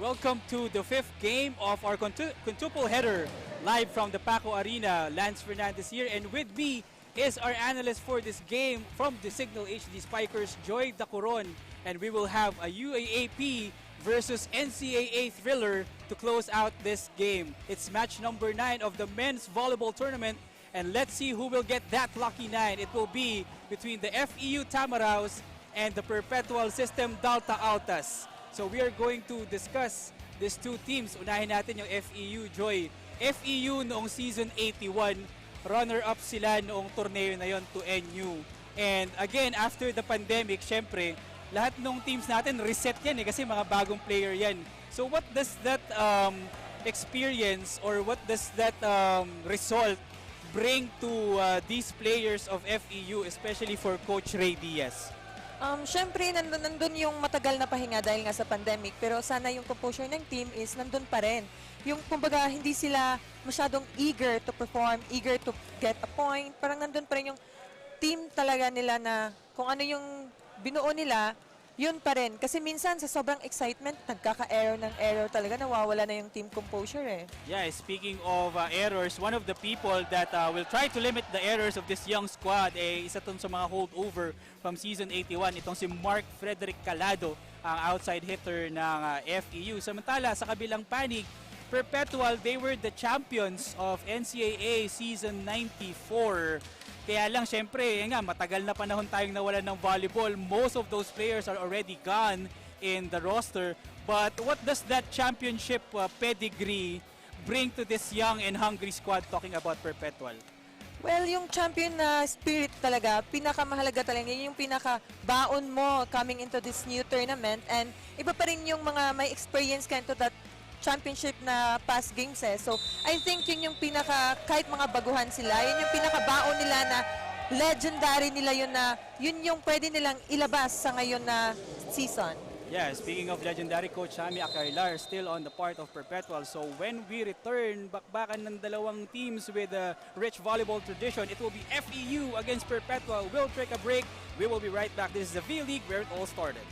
Welcome to the fifth game of our quintuple header live from the Paco Arena. Lance Fernandez here, and with me is our analyst for this game from the Signal HD Spikers, Joy Dacoron. And we will have a UAAP versus NCAA thriller to close out this game. It's match number 9 of the men's volleyball tournament, and let's see who will get that lucky 9. It will be between the FEU Tamaraws and the Perpetual System Dalta Altas. So we are going to discuss these two teams. Unahin natin yung FEU, Joy. FEU noong season 81, runner-up sila noong torneo na yon to NU. And again, after the pandemic, syempre, lahat ng teams natin reset yan kasi mga bagong player yan. So what does that experience or what does that result bring to these players of FEU, especially for Coach Ray Diaz? Siyempre, nandun yung matagal na pahinga dahil nga sa pandemic, pero sana yung composure ng team is nandun pa rin. Yung, kumbaga, hindi sila masyadong eager to perform, eager to get a point. Parang nandun pa rin yung team talaga nila na kung ano yung binuo nila, yun pa rin. Kasi minsan, sa sobrang excitement, nagkaka-error ng error talaga, nawawala na yung team composure eh. Yeah, speaking of errors, one of the people that will try to limit the errors of this young squad, isa tong sa mga holdover from season 81, itong si Mark Frederick Calado, ang outside hitter ng FEU. Samantala, sa kabilang panig, Perpetual, they were the champions of NCAA season 94. Kaya lang, syempre, matagal na panahon tayong nawalan ng volleyball. Most of those players are already gone in the roster. But what does that championship pedigree bring to this young and hungry squad talking about Perpetual? Well, yung champion na spirit talaga, pinakamahalaga talaga, yung pinakabaon mo coming into this new tournament. And iba pa rin yung mga may experience ka into that championship na past games eh. So, I think yun yung kahit mga baguhan sila, yun yung pinakabaon nila na legendary nila yun na, yun yung pwede nilang ilabas sa ngayon na season. Yeah, speaking of legendary, Coach Sammy Acarlar still on the part of Perpetual. So when we return, bakbakan ng dalawang teams with a rich volleyball tradition, it will be FEU against Perpetual. We'll take a break. We will be right back. This is the vleague where it all started.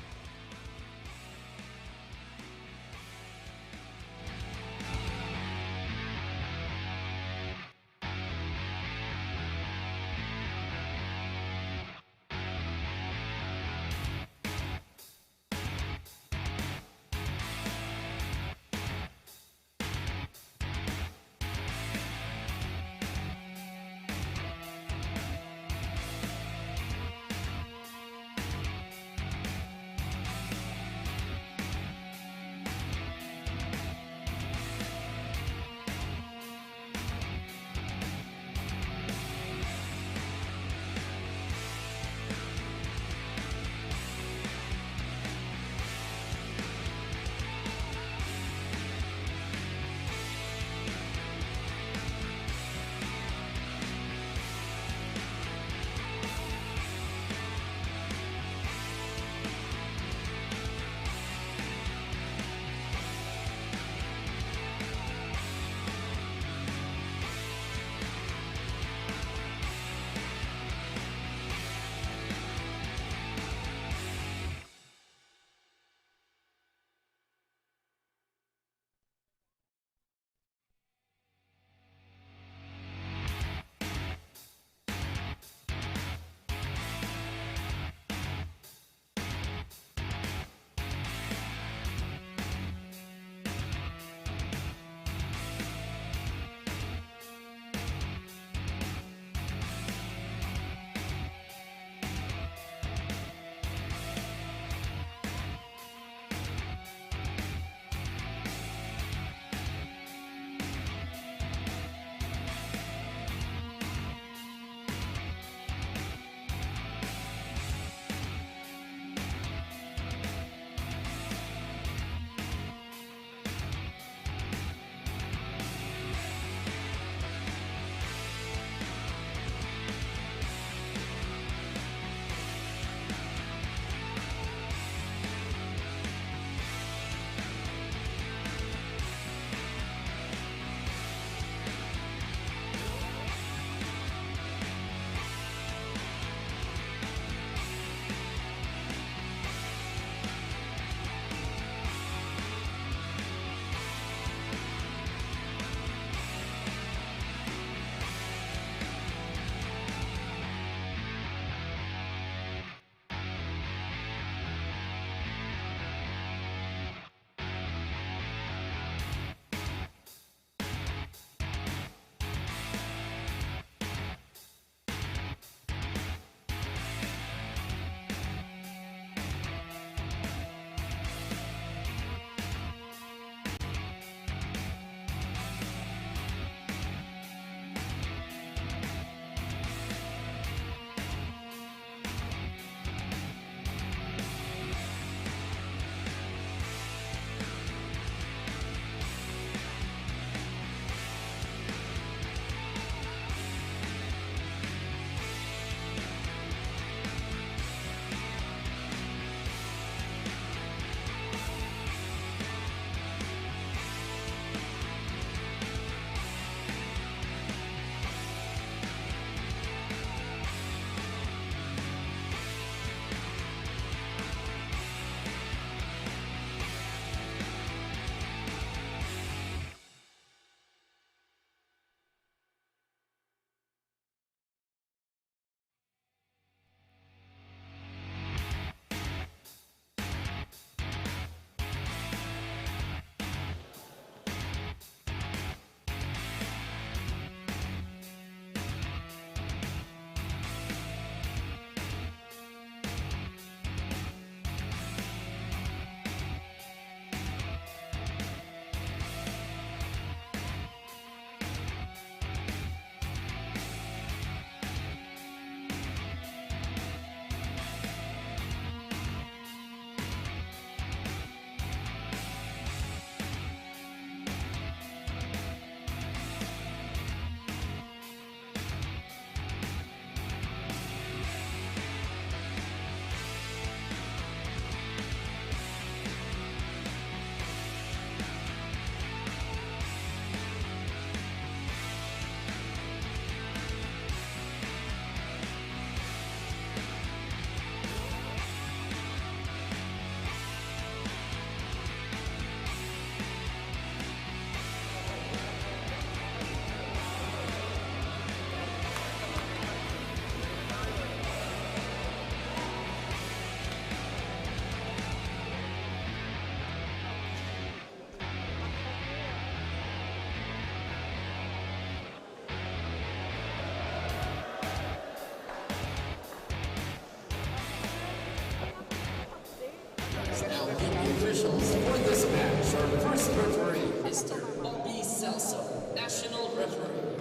now meet the officials for this match. Our first referee, Mr. Bobby Celso, National Referee.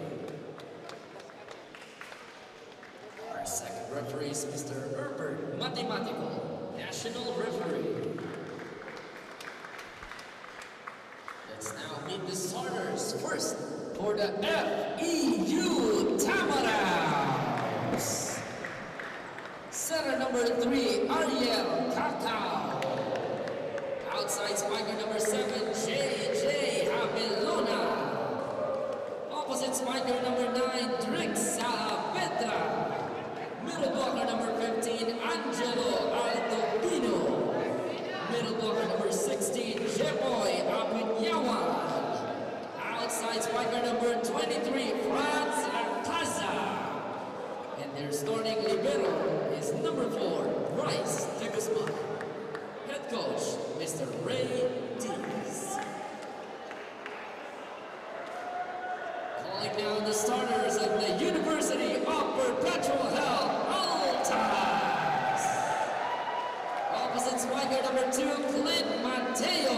Our second referee is Mr. Herbert Mathematical, National Referee. Let's now meet the starters. First, for the FEU Tamaraos. Setter number 3, Ariel Cacao. Outside spiker number 7, JJ Habilona. Opposite spiker number 9, Drix Saavedra. Middle blocker number 15, Angelo Aldovino. Middle blocker number 16, Jepoy Abunyawan. Outside spiker number 23, Franz Artaza. And their starting libero is number 4, Bryce de Guzman. Head coach, Mr. Ray Diaz. Calling down the starters of the University of Perpetual Health, Altas. Opposite spiker number 2, Clint Mateo.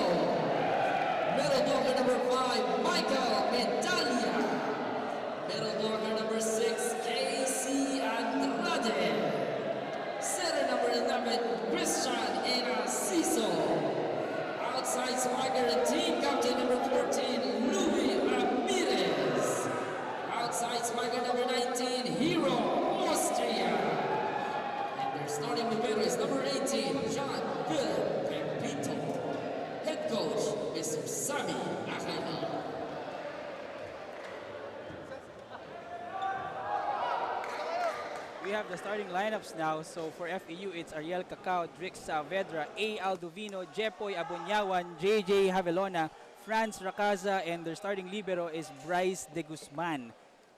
Middle blocker number 5, Michael Medalia. Middle blocker number 6, Casey Andrade. Center number 11, Christian Enaciso. Outside spiker and team captain number 14, Louis Ramirez. Outside spiker number 19, Hero Austria. And their starting libero is number 18, John Philip Pepito. Head coach, Mr. Sammy Akani. We have the starting lineups now. So for FEU, it's Ariel Cacao, Drix Saavedra, A. Aldovino, Jepoy Abunyawan, JJ Havelona, Franz Racaza, and their starting libero is Bryce de Guzman.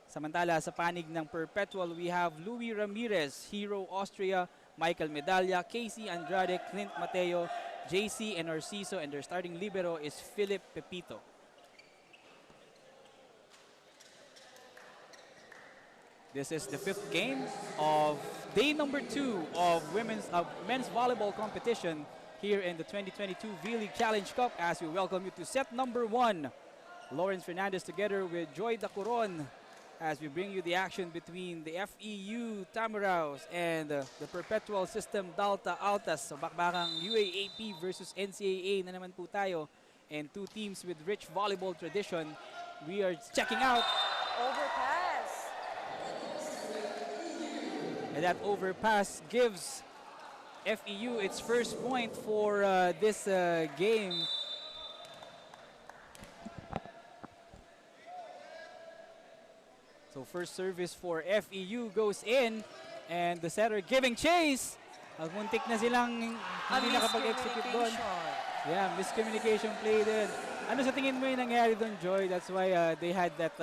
Samantala, sa panig ng Perpetual, we have Louis Ramirez, Hero Austria, Michael Medalla, Casey Andrade, Clint Mateo, JC and Narciso, and their starting libero is Philip Pepito. This is the 5th game of day number 2 of men's volleyball competition here in the 2022 vleague Challenge Cup, as we welcome you to set number 1. Lawrence Fernandez together with Joy Dacuron as we bring you the action between the FEU Tamaraos and the Perpetual System Dalta Altas. So bakbakang UAAP versus NCAA na naman po tayo, and two teams with rich volleyball tradition. We are checking out Overpass. and that overpass gives FEU its first point for this game. So first service for FEU goes in, and the setter giving chase. Muntik na silang hindi nakapag-execute doon. Yeah, miscommunication play din. Ano sa tingin mo yung nangyari doon, Joy? That's why they had that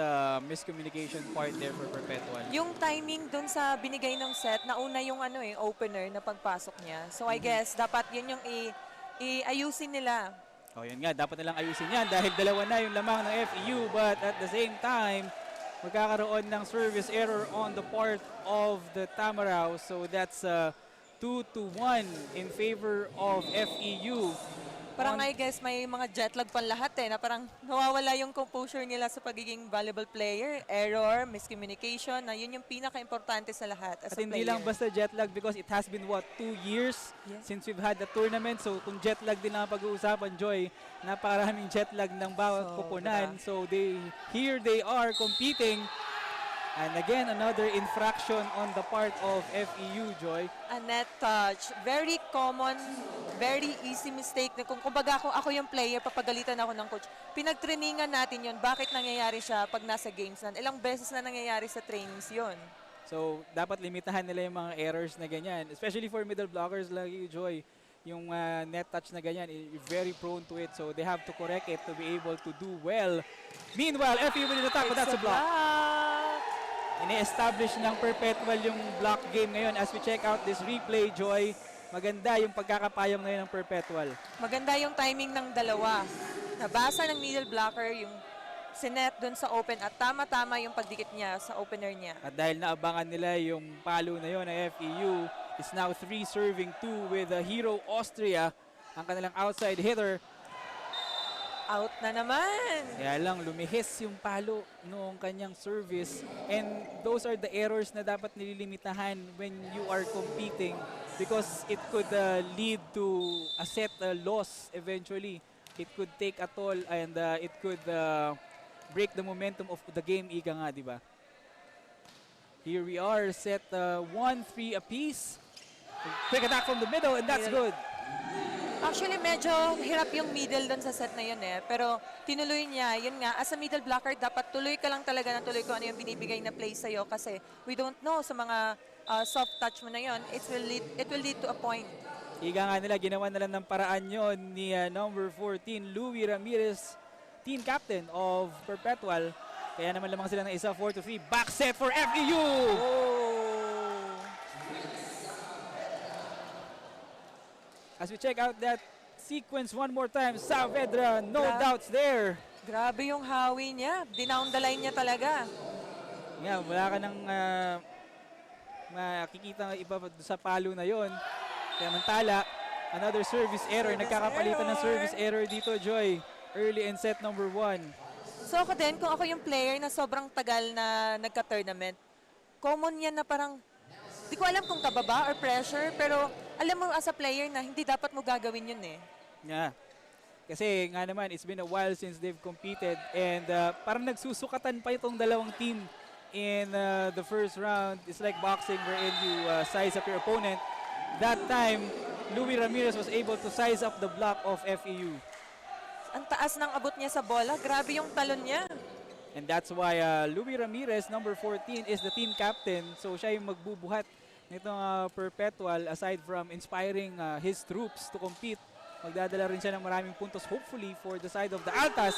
miscommunication part there for Perpetual. Yung timing doon sa binigay ng set, nauna yung opener na pagpasok niya. So I guess dapat yun yung iayusin nila. Oh, yun nga, dapat nilang ayusin yan dahil dalawa na yung lamang ng FEU, but at the same time, magkakaroon ng service error on the part of the Tamaraos. So that's 2-1 in favor of FEU. Parang I guess may mga jet lag pa lahat na parang nawawala yung composure nila sa pagiging valuable player. Error, miscommunication, na yun yung pinaka-importante sa lahat as At a hindi player. lang basta jet lag, because it has been, what, 2 years since we've had the tournament. So kung jet lag din ang pag-uusapan, Joy, napakaraming jet lag ng bawat koponan. So here they are competing. And again, another infraction on the part of FEU, Joy. A net touch. Very common, very easy mistake. Na kung kumbaga ako yung player, papagalitan ako ng coach. Pinagtrainingan natin yon. Bakit nangyayari siya pag nasa games na? Ilang beses na nangyayari sa trainings yon. So dapat limitahan nila yung mga errors na ganyan. Especially for middle blockers like you, Joy. Yung net touch na ganyan, you're very prone to it. So they have to correct it to be able to do well. Meanwhile, FEU will attack, but that's a block. Ini-establish ng Perpetual yung block game ngayon. As we check out this replay, Joy, maganda yung pagkakapayong ngayon ng Perpetual. Maganda yung timing ng dalawa. Nabasa ng middle blocker yung sinet doon sa open at tama-tama yung pagdikit niya sa opener niya. At dahil naabangan nila yung palo na yun ng FEU, is now 3-2 with Hero Austria ang kanilang outside hitter. Out na naman. Kaya lang lumihis yung palo noong kanyang service, and those are the errors na dapat nililimitahan when you are competing because it could lead to a set loss eventually. It could take a toll and it could break the momentum of the game, ika nga, di ba? Here we are, set 1-3 apiece. Quick attack from the middle, and that's good. Actually, medyo hirap yung middle doon sa set na yun eh. Pero tinuloy niya, yun nga, as a middle blocker, dapat tuloy ka lang talaga na tuloy kung ano yung binibigay na play sa'yo kasi we don't know sa mga soft touch mo na yun, it will lead to a point. Ika nga nila, ginawa na lang ng paraan yon ni number 14, Louie Ramirez, team captain of Perpetual. Kaya naman lamang sila ng isa, 4-3. Back set for FEU! Oh. As we check out that sequence one more time, Saavedra, no doubts there. Grabe yung hawi niya. Dinown the line niya talaga. Yeah, wala ka nang makikita iba sa palo na yon. Kaya mantala, another service error. Nagkakapalitan ng service error dito, Joy. Early in set number 1. So ako din, kung ako yung player na sobrang tagal na nagka-tournament, common yan na parang, di ko alam kung kababa or pressure, pero alam mo as a player na hindi dapat mo gagawin yun eh. Yeah. Kasi nga naman, it's been a while since they've competed and parang nagsusukatan pa itong dalawang team in the first round. It's like boxing wherein you size up your opponent. That time, Louie Ramirez was able to size up the block of FEU. Ang taas ng abot niya sa bola, grabe yung talon niya. And that's why Louie Ramirez, number 14, is the team captain. So siya yung magbubuhat nitong Perpetual aside from inspiring his troops to compete. Magdadala rin siya ng maraming puntos hopefully for the side of the Altas.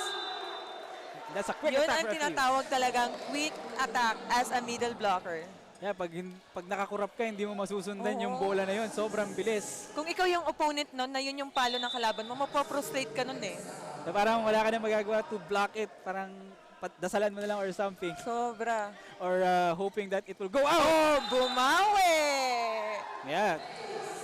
That's a quick Yun attack ang for FEU. tinatawag talagang quick attack as a middle blocker. Yeah, pag nakakurap ka, hindi mo masusundan yung Oo. bola na yun. Sobrang bilis. Kung ikaw yung opponent nun, na yun yung palo ng kalaban mo, mapoprostrate ka nun eh. So parang wala ka na magagawa to block it. Parang dasalan mo na lang or something. Sobra. Or hoping that it will go out. Oh, bumawi! Yeah.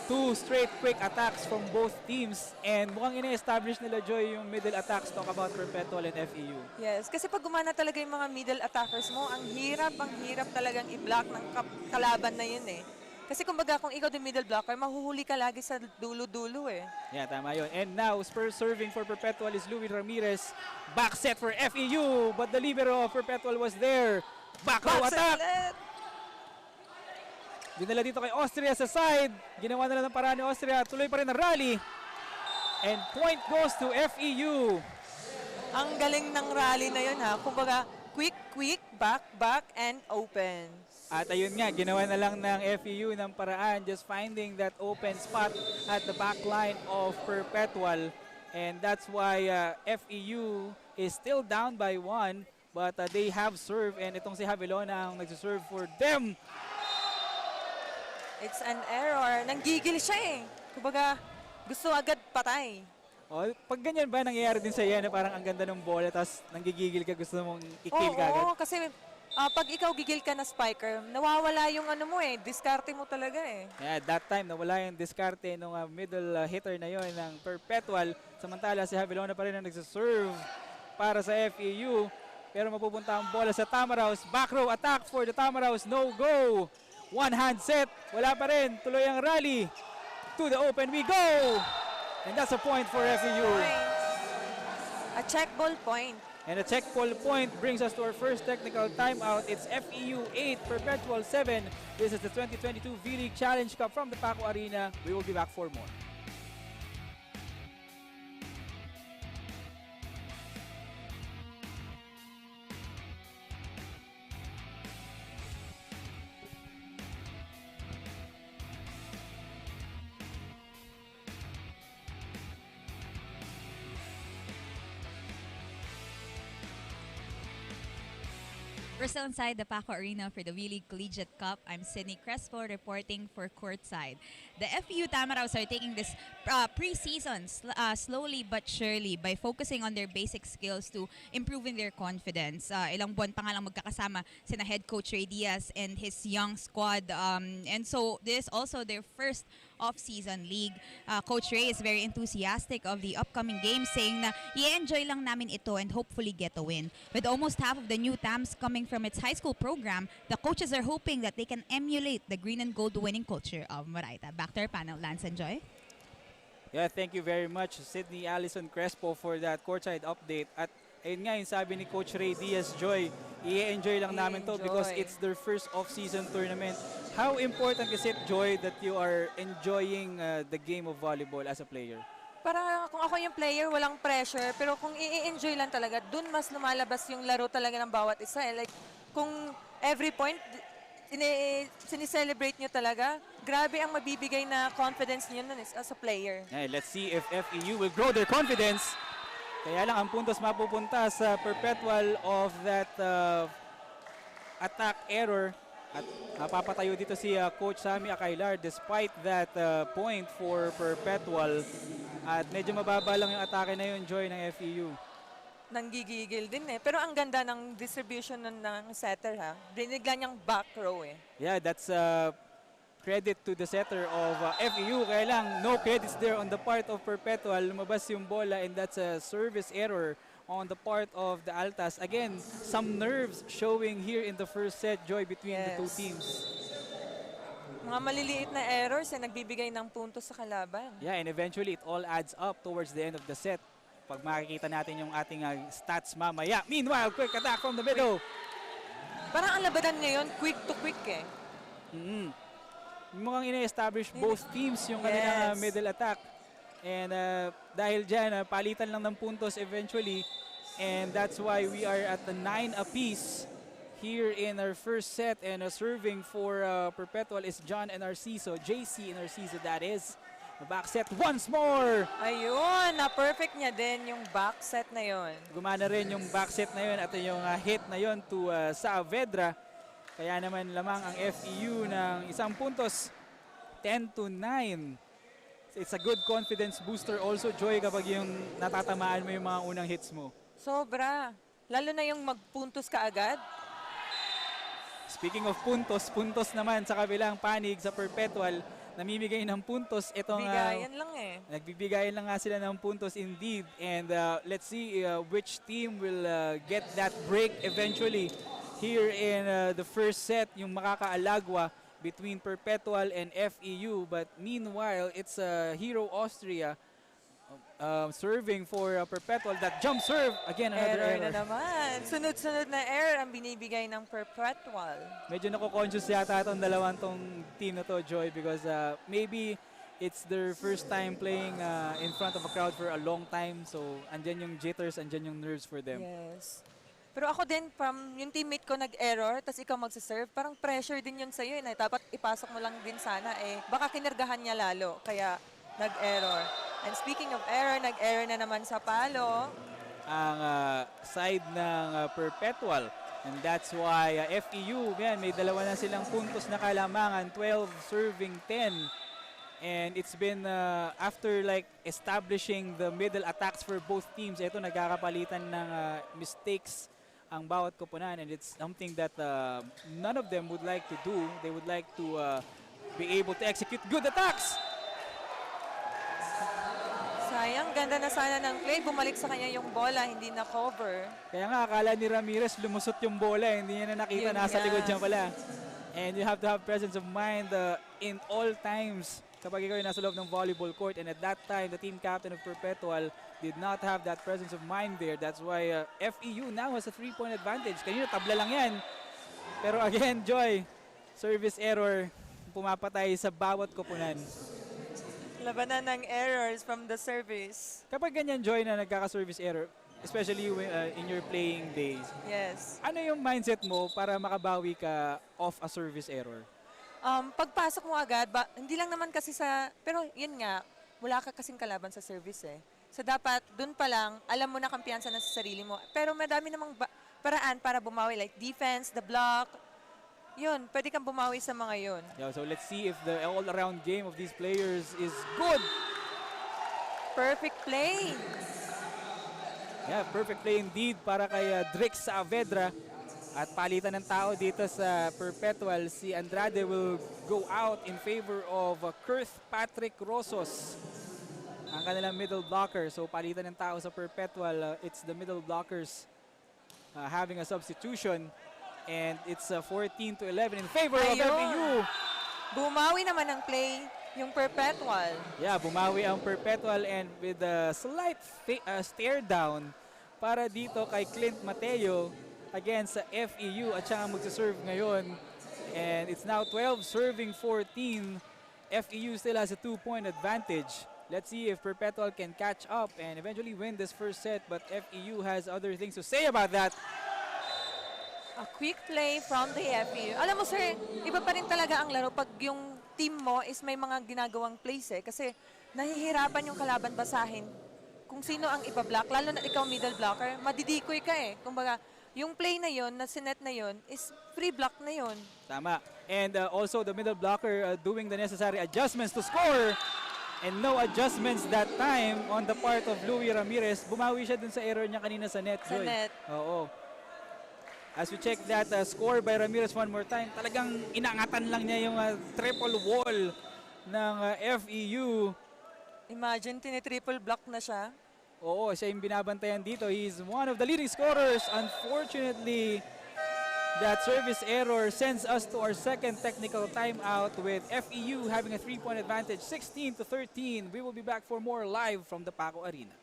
2 straight quick attacks from both teams. And mukhang ina-establish nila, Joy, yung middle attacks. Talk about Perpetual and FEU. Yes, kasi pag gumana talaga yung mga middle attackers mo, ang hirap talagang i-block ng kalaban na yun eh. Kasi kumbaga kung ikaw yung middle blocker, mahuhuli ka lagi sa dulo-dulo eh. Yeah, tama yun. And now, Spurs serving for Perpetual is Louie Ramirez. Back set for FEU, but the libero of Perpetual was there. Back row attack! ulit! Dinala dito kay Austria sa side. Ginawa na lang ng paraan ni Austria. Tuloy pa rin ang rally. And point goes to FEU. Ang galing ng rally na yun ha. Kumbaga, quick, back, and open. At ayun nga, ginawa na lang ng FEU ng paraan, just finding that open spot at the back line of Perpetual. And that's why FEU is still down by 1, but they have serve, and itong si Javelona ang nagsiserve for them. It's an error. Nanggigil siya eh. Kumbaga, gusto agad patay. O, pag ganyan ba, nangyayari din sa iyo na parang ang ganda ng bola, tapos nanggigigil ka, gusto mong i-kill ka agad? Oo, kasi pag ikaw gigil ka na spiker, nawawala yung ano mo eh, diskarte mo talaga eh. Yeah, that time, nawala yung diskarte ng middle hitter na yon ng Perpetual. Samantala, si Javelona pa rin ang nagsaserve para sa FEU. Pero mapupunta ang bola sa Tamaraws. Back row attack for the Tamaraws. No go. One hand set. Wala pa rin. Tuloy ang rally. To the open we go. And that's a point for FEU. A check ball point. And a check ball point brings us to our first technical timeout. It's FEU 8, Perpetual 7. This is the 2022 vleague Challenge Cup from the Paco Arena. We will be back for more. We're still inside the Paco Arena for the vleague Collegiate Cup. I'm Sydney Crespo reporting for courtside. The FEU Tamaraws are taking this pre-season slowly but surely by focusing on their basic skills to improving their confidence. Ilang buwan pa nga lang magkakasama sina head coach Ray Diaz and his young squad. And so this is also their first off-season league. Coach Ray is very enthusiastic of the upcoming game, saying na i-enjoy lang namin ito and hopefully get a win. With almost half of the new TAMs coming from its high school program, the coaches are hoping that they can emulate the green and gold winning culture of Moraita. Back to our panel, Lance and Joy. Yeah, thank you very much, Sydney Allison Crespo, for that courtside update. At ayun nga, yung sabi ni Coach Ray Diaz, Joy, i-enjoy lang namin to because it's their first off-season tournament. How important is it, Joy, that you are enjoying the game of volleyball as a player? Para kung ako yung player, walang pressure. Pero kung i-enjoy lang talaga, dun mas lumalabas yung laro talaga ng bawat isa. Like, kung every point, sinicelebrate nyo talaga, grabe ang mabibigay na confidence nyo nun as a player. Yeah, let's see if FEU will grow their confidence. Kaya lang ang puntos mapupunta sa perpetual of that attack error. At napapatayo dito si Coach Sammy Akailar despite that point for perpetual. At medyo mababa lang yung atake na yun, Joy, ng FEU. Nanggigigil din eh. Pero ang ganda ng distribution ng setter ha. Binigla niyang back row eh. Yeah, that's credit to the setter of FEU. Kaya lang, no credits there on the part of Perpetual. Lumabas yung bola and that's a service error on the part of the Altas. Again, some nerves showing here in the first set, Joy, between the two teams. Mga maliliit na errors eh, nagbibigay ng puntos sa kalaban. Yeah, and eventually it all adds up towards the end of the set. Pag makikita natin yung ating stats mamaya. Meanwhile, quick attack from the middle. Parang ang labanan ngayon, quick to quick eh. Mukhang ina-establish both teams yung kanilang middle attack. And dahil dyan, palitan lang ng puntos eventually. And that's why we are at the 9 apiece here in our first set. And serving for Perpetual is John and Narciso. JC and Narciso, that is. Back set once more. Ayun, na-perfect niya din yung back set na yon. Gumana rin yung back set na yun at yung hit na yun to Saavedra. Kaya naman lamang ang FEU ng isang puntos, 10-9. So it's a good confidence booster also, Joy, kapag yung natatamaan mo yung mga unang hits mo. Sobra. Lalo na yung magpuntos ka agad. Speaking of puntos, puntos naman sa kabilang panig sa Perpetual. Namimigay ng puntos itong Bigayan lang eh. Nagbibigayan lang nga sila ng puntos indeed, and let's see which team will get that break eventually here in the first set, yung makakaalagwa between Perpetual and FEU. But meanwhile, it's Hero Austria serving for Perpetual. That jump serve, again another error. Na naman. Sunod-sunod na error ang binibigay ng Perpetual. Medyo nako-conscious yata itong dalawang tong team na to, Joy, because maybe it's their first time playing in front of a crowd for a long time. So, andyan yung jitters, andyan yung nerves for them. Yes. Pero ako din, yung teammate ko nag-error, tapos ikaw magsaserve, parang pressure din yun sa'yo. Dapat ipasok mo lang din sana. Baka kinargahan niya lalo, kaya nag-error. And speaking of error, nag-error na naman sa palo. Ang side ng Perpetual. And that's why FEU, yan, may dalawa na silang puntos na kalamangan, 12 serving 10. And it's been after like establishing the middle attacks for both teams, ito nagkakapalitan ng mistakes ang bawat koponan, and it's something that none of them would like to do. They would like to be able to execute good attacks. Sayang, ganda na sana ng play. Bumalik sa kanya yung bola, hindi na cover. Kaya nga, akala ni Ramirez lumusot yung bola, hindi niya na nakita, nasa likod niya pala. And you have to have presence of mind in all times kapag ikaw yung nasa loob ng volleyball court. And at that time, the team captain of Perpetual did not have that presence of mind there. That's why FEU now has a 3-point advantage. Kanina tabla lang yan. Pero again, Joy, service error, pumapatay sa bawat koponan. Labanan ng errors from the service. Kapag ganyan, Joy, na nagkaka-service error, especially in your playing days, yes. Ano yung mindset mo para makabawi ka off a service error? Pagpasok mo agad, hindi lang naman kasi pero yun nga, wala ka kasing kalaban sa service eh. So dapat, dun pa lang, alam mo na kampiyansa na sa sarili mo. Pero madami namang paraan para bumawi, like defense, the block. Yun, pwede kang bumawi sa mga yun. Yeah, so let's see if the all-around game of these players is good. Perfect play. Yeah, perfect play indeed para kay Drix Saavedra. At palitan ng tao dito sa Perpetual, si Andrade will go out in favor of Kurth Patrick Rosos, ang kanilang middle blocker. So palitan ng tao sa Perpetual, it's the middle blockers having a substitution. And it's 14-11 in favor of FEU. Bumawi naman ang play yung Perpetual. Yeah, bumawi ang Perpetual and with a slight stare down para dito kay Clint Mateo against sa FEU at siya ang magsaserve ngayon. And it's now 12 serving 14. FEU still has a 2-point advantage. Let's see if Perpetual can catch up and eventually win this first set, but FEU has other things to say about that. A quick play from the FEU. Alam mo sir, iba pa rin talaga ang laro pag yung team mo is may mga ginagawang plays kasi nahihirapan yung kalaban basahin kung sino ang iba-block, lalo na ikaw middle blocker, madidikoy ka Kumbaga, yung play na yon, na sinet na yon, is free block na yon. Tama. And also the middle blocker doing the necessary adjustments to score. And no adjustments that time on the part of Louie Ramirez. Bumawi siya dun sa error niya kanina sa net. Sa net. Oo. As we check that score by Ramirez one more time, talagang inangatan lang niya yung triple wall ng FEU. Imagine, tinitriple block na siya. Oo, siya yung binabantayan dito. He's one of the leading scorers. Unfortunately, that service error sends us to our second technical timeout with FEU having a 3-point advantage, 16-13. We will be back for more live from the Paco Arena.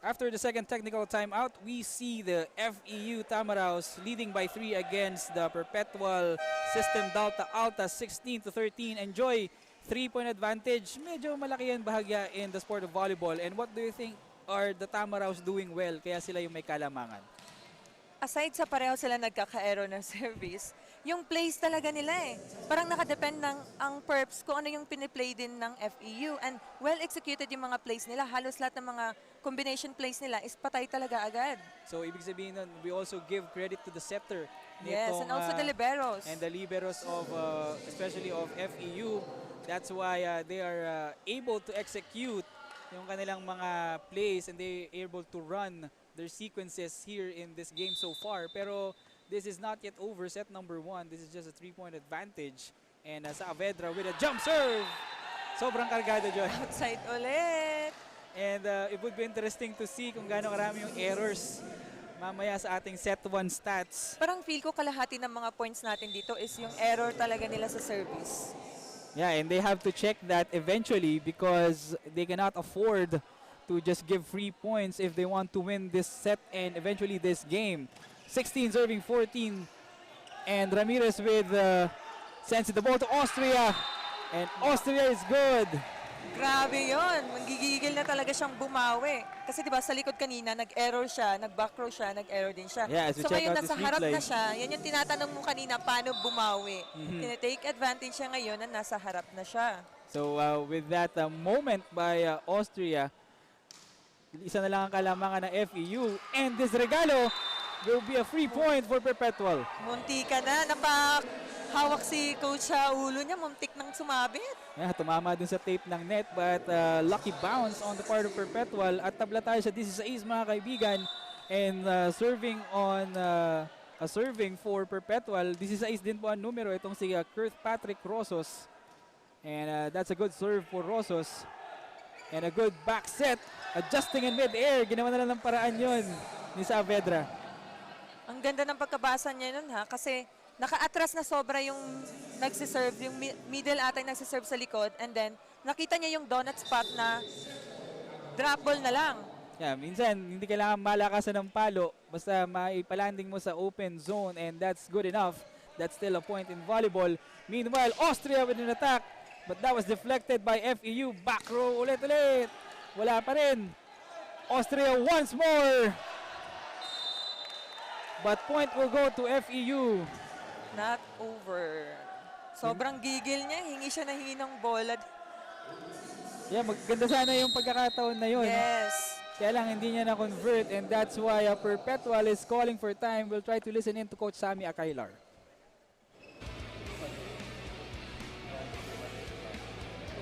After the second technical timeout, we see the FEU Tamaraws leading by 3 against the Perpetual System Delta Alta, 16-13. Enjoy 3-point advantage. Medyo malaki yan bahagya in the sport of volleyball. And what do you think are the Tamaraws doing well kaya sila yung may kalamangan? Aside sa pareho sila nagkaka-error ng service, yung plays talaga nila Parang nakadepend ng ang perps kung ano yung piniplay din ng FEU. And well executed yung mga plays nila. Halos lahat ng mga combination plays nila is patay talaga agad. So ibig sabihin nun, we also give credit to the setter. Yes, and also the liberos. And the liberos of, especially of FEU. That's why they are able to execute yung kanilang mga plays and they are able to run their sequences here in this game so far. Pero this is not yet over. Set number 1. This is just a 3-point advantage. And Saavedra with a jump serve. Sobrang kargado, Joy. Outside ulit. And it would be interesting to see kung gaano karami yung errors mamaya sa ating set 1 stats. Parang feel ko kalahati ng mga points natin dito is yung error talaga nila sa service. Yeah, and they have to check that eventually because they cannot afford to just give free points if they want to win this set and eventually this game. 16 serving 14. And Ramirez with sends the ball to Austria. And Austria is good. Grabe yun. Manggigigil na talaga siyang bumawi. Kasi diba sa likod kanina, nag-error siya, nag-back row siya, nag-error din siya. Yeah, as we so check ngayon out this nasa harap replay. na siya. Yan yung tinatanong mo kanina, paano bumawi. Tinitake advantage siya ngayon na nasa harap na siya. So with that moment by Austria, isa na lang ang kalamangan ng FEU. And this regalo will be a free point for Perpetual. Munti ka na. Hawak si coach sa ulo niya, muntik nang sumabit. Yeah, tumama dun sa tape ng net but lucky bounce on the part of Perpetual. At tabla tayo sa 16 mga kaibigan. And serving on a serving for Perpetual. 16 din po ang numero. Itong si Kurth Patrick Rosos. And that's a good serve for Rosos. And a good back set. Adjusting in mid-air. Ginawa na lang ng paraan yun ni Saavedra. Ang ganda ng pagkabasa niya nun kasi naka-atras na sobra yung nagsiserve, yung middle ata yung nagsiserve sa likod, and then nakita niya yung donut spot na drop ball na lang. Yeah, minsan hindi kailangan malakasan ng palo, basta maipalanding mo sa open zone and that's good enough. That's still a point in volleyball. Meanwhile, Austria with an attack. But that was deflected by FEU. Back row ulit-ulit. Wala pa rin. Austria once more. But point will go to FEU. Not over. Sobrang gigil niya. Hingi siya na hingi ng bola. Yeah, maganda sana yung pagkakataon na yun. Yes. Kaya lang hindi niya na-convert and that's why Perpetual is calling for time. We'll try to listen in to Coach Sammy Akailar.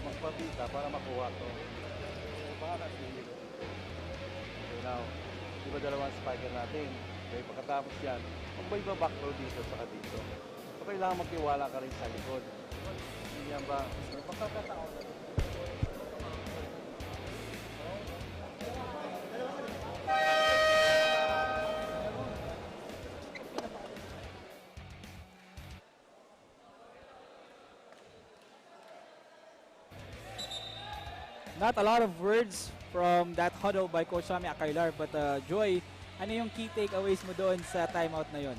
Magpapita para makuha to. Para si okay, now, di ba dalawang spiker natin? Okay, pagkatapos yan, kung ba iba back row dito saka dito, so kailangan magtiwala ka rin sa likod. Hindi yan ba? Pagkakataon na ito. Not a lot of words from that huddle by Coach Sammy Akailar, but Joy, ano yung key takeaways mo doon sa timeout na yon?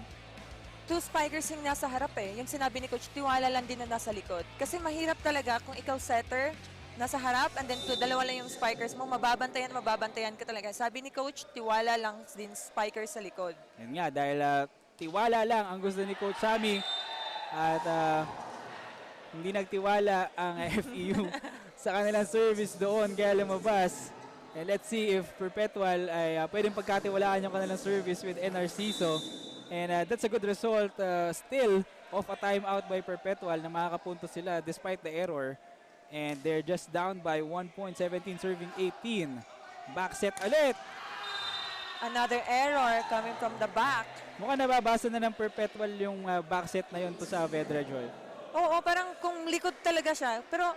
2 spikers yung nasa harap eh. Yung sinabi ni Coach, tiwala lang din na nasa likod. Kasi mahirap talaga kung ikaw setter, nasa harap, and then dalawa lang yung spikers mo, mababantayan ka talaga. Sabi ni Coach, tiwala lang din spikers sa likod. Yan nga, dahil tiwala lang ang gusto ni Coach Sammy at hindi nagtiwala ang FEU sa kanilang service doon kaya lumabas. And let's see if Perpetual ay pwedeng pagkatiwalaan yung kanilang service with NRCiso. And that's a good result still of a timeout by Perpetual na makakapunto sila despite the error. And they're just down by 1 point, 17 serving 18. Back set ulit. Another error coming from the back. Mukhang nababasa na ng Perpetual yung back set na yun to sa Vedra, Joy. Oo, parang kung likod talaga siya. Pero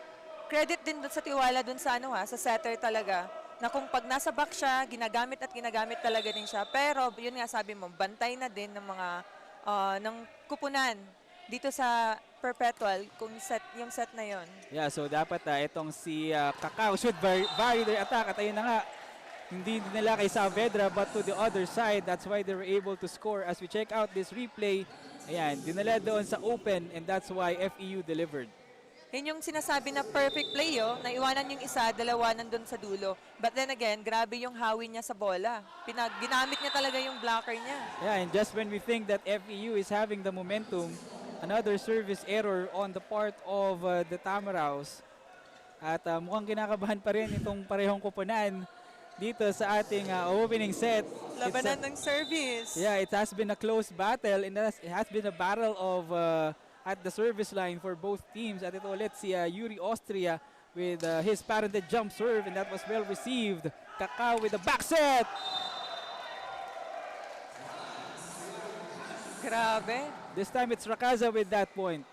credit din dun sa tiwala dun sa sa setter talaga. Na kung pag nasa back siya, ginagamit talaga din siya. Pero yun nga sabi mo, bantay na din ng mga ng kupunan dito sa Perpetual kung yung set na yon. Yeah, so dapat itong si Kakao should vary their attack. At ayun na nga, hindi nila kay Saavedra but to the other side. That's why they were able to score. As we check out this replay, ayan, dinala doon sa open and that's why FEU delivered. Yun yung sinasabi na perfect play, naiwanan yung isa, dalawa nandun sa dulo. But then again, grabe yung hawi niya sa bola. Ginamit niya talaga yung blocker niya. Yeah, and just when we think that FEU is having the momentum, another service error on the part of the Tamaraws. At mukhang kinakabahan pa rin itong parehong kupunan dito sa ating opening set. Labanan ng service. Yeah, it has been a close battle and it has been a battle of at the service line for both teams. At ito ulit si Yuri Austria with his patented jump serve and that was well received. Kakao with the back set. Grabe. This time it's Rakaza with that point.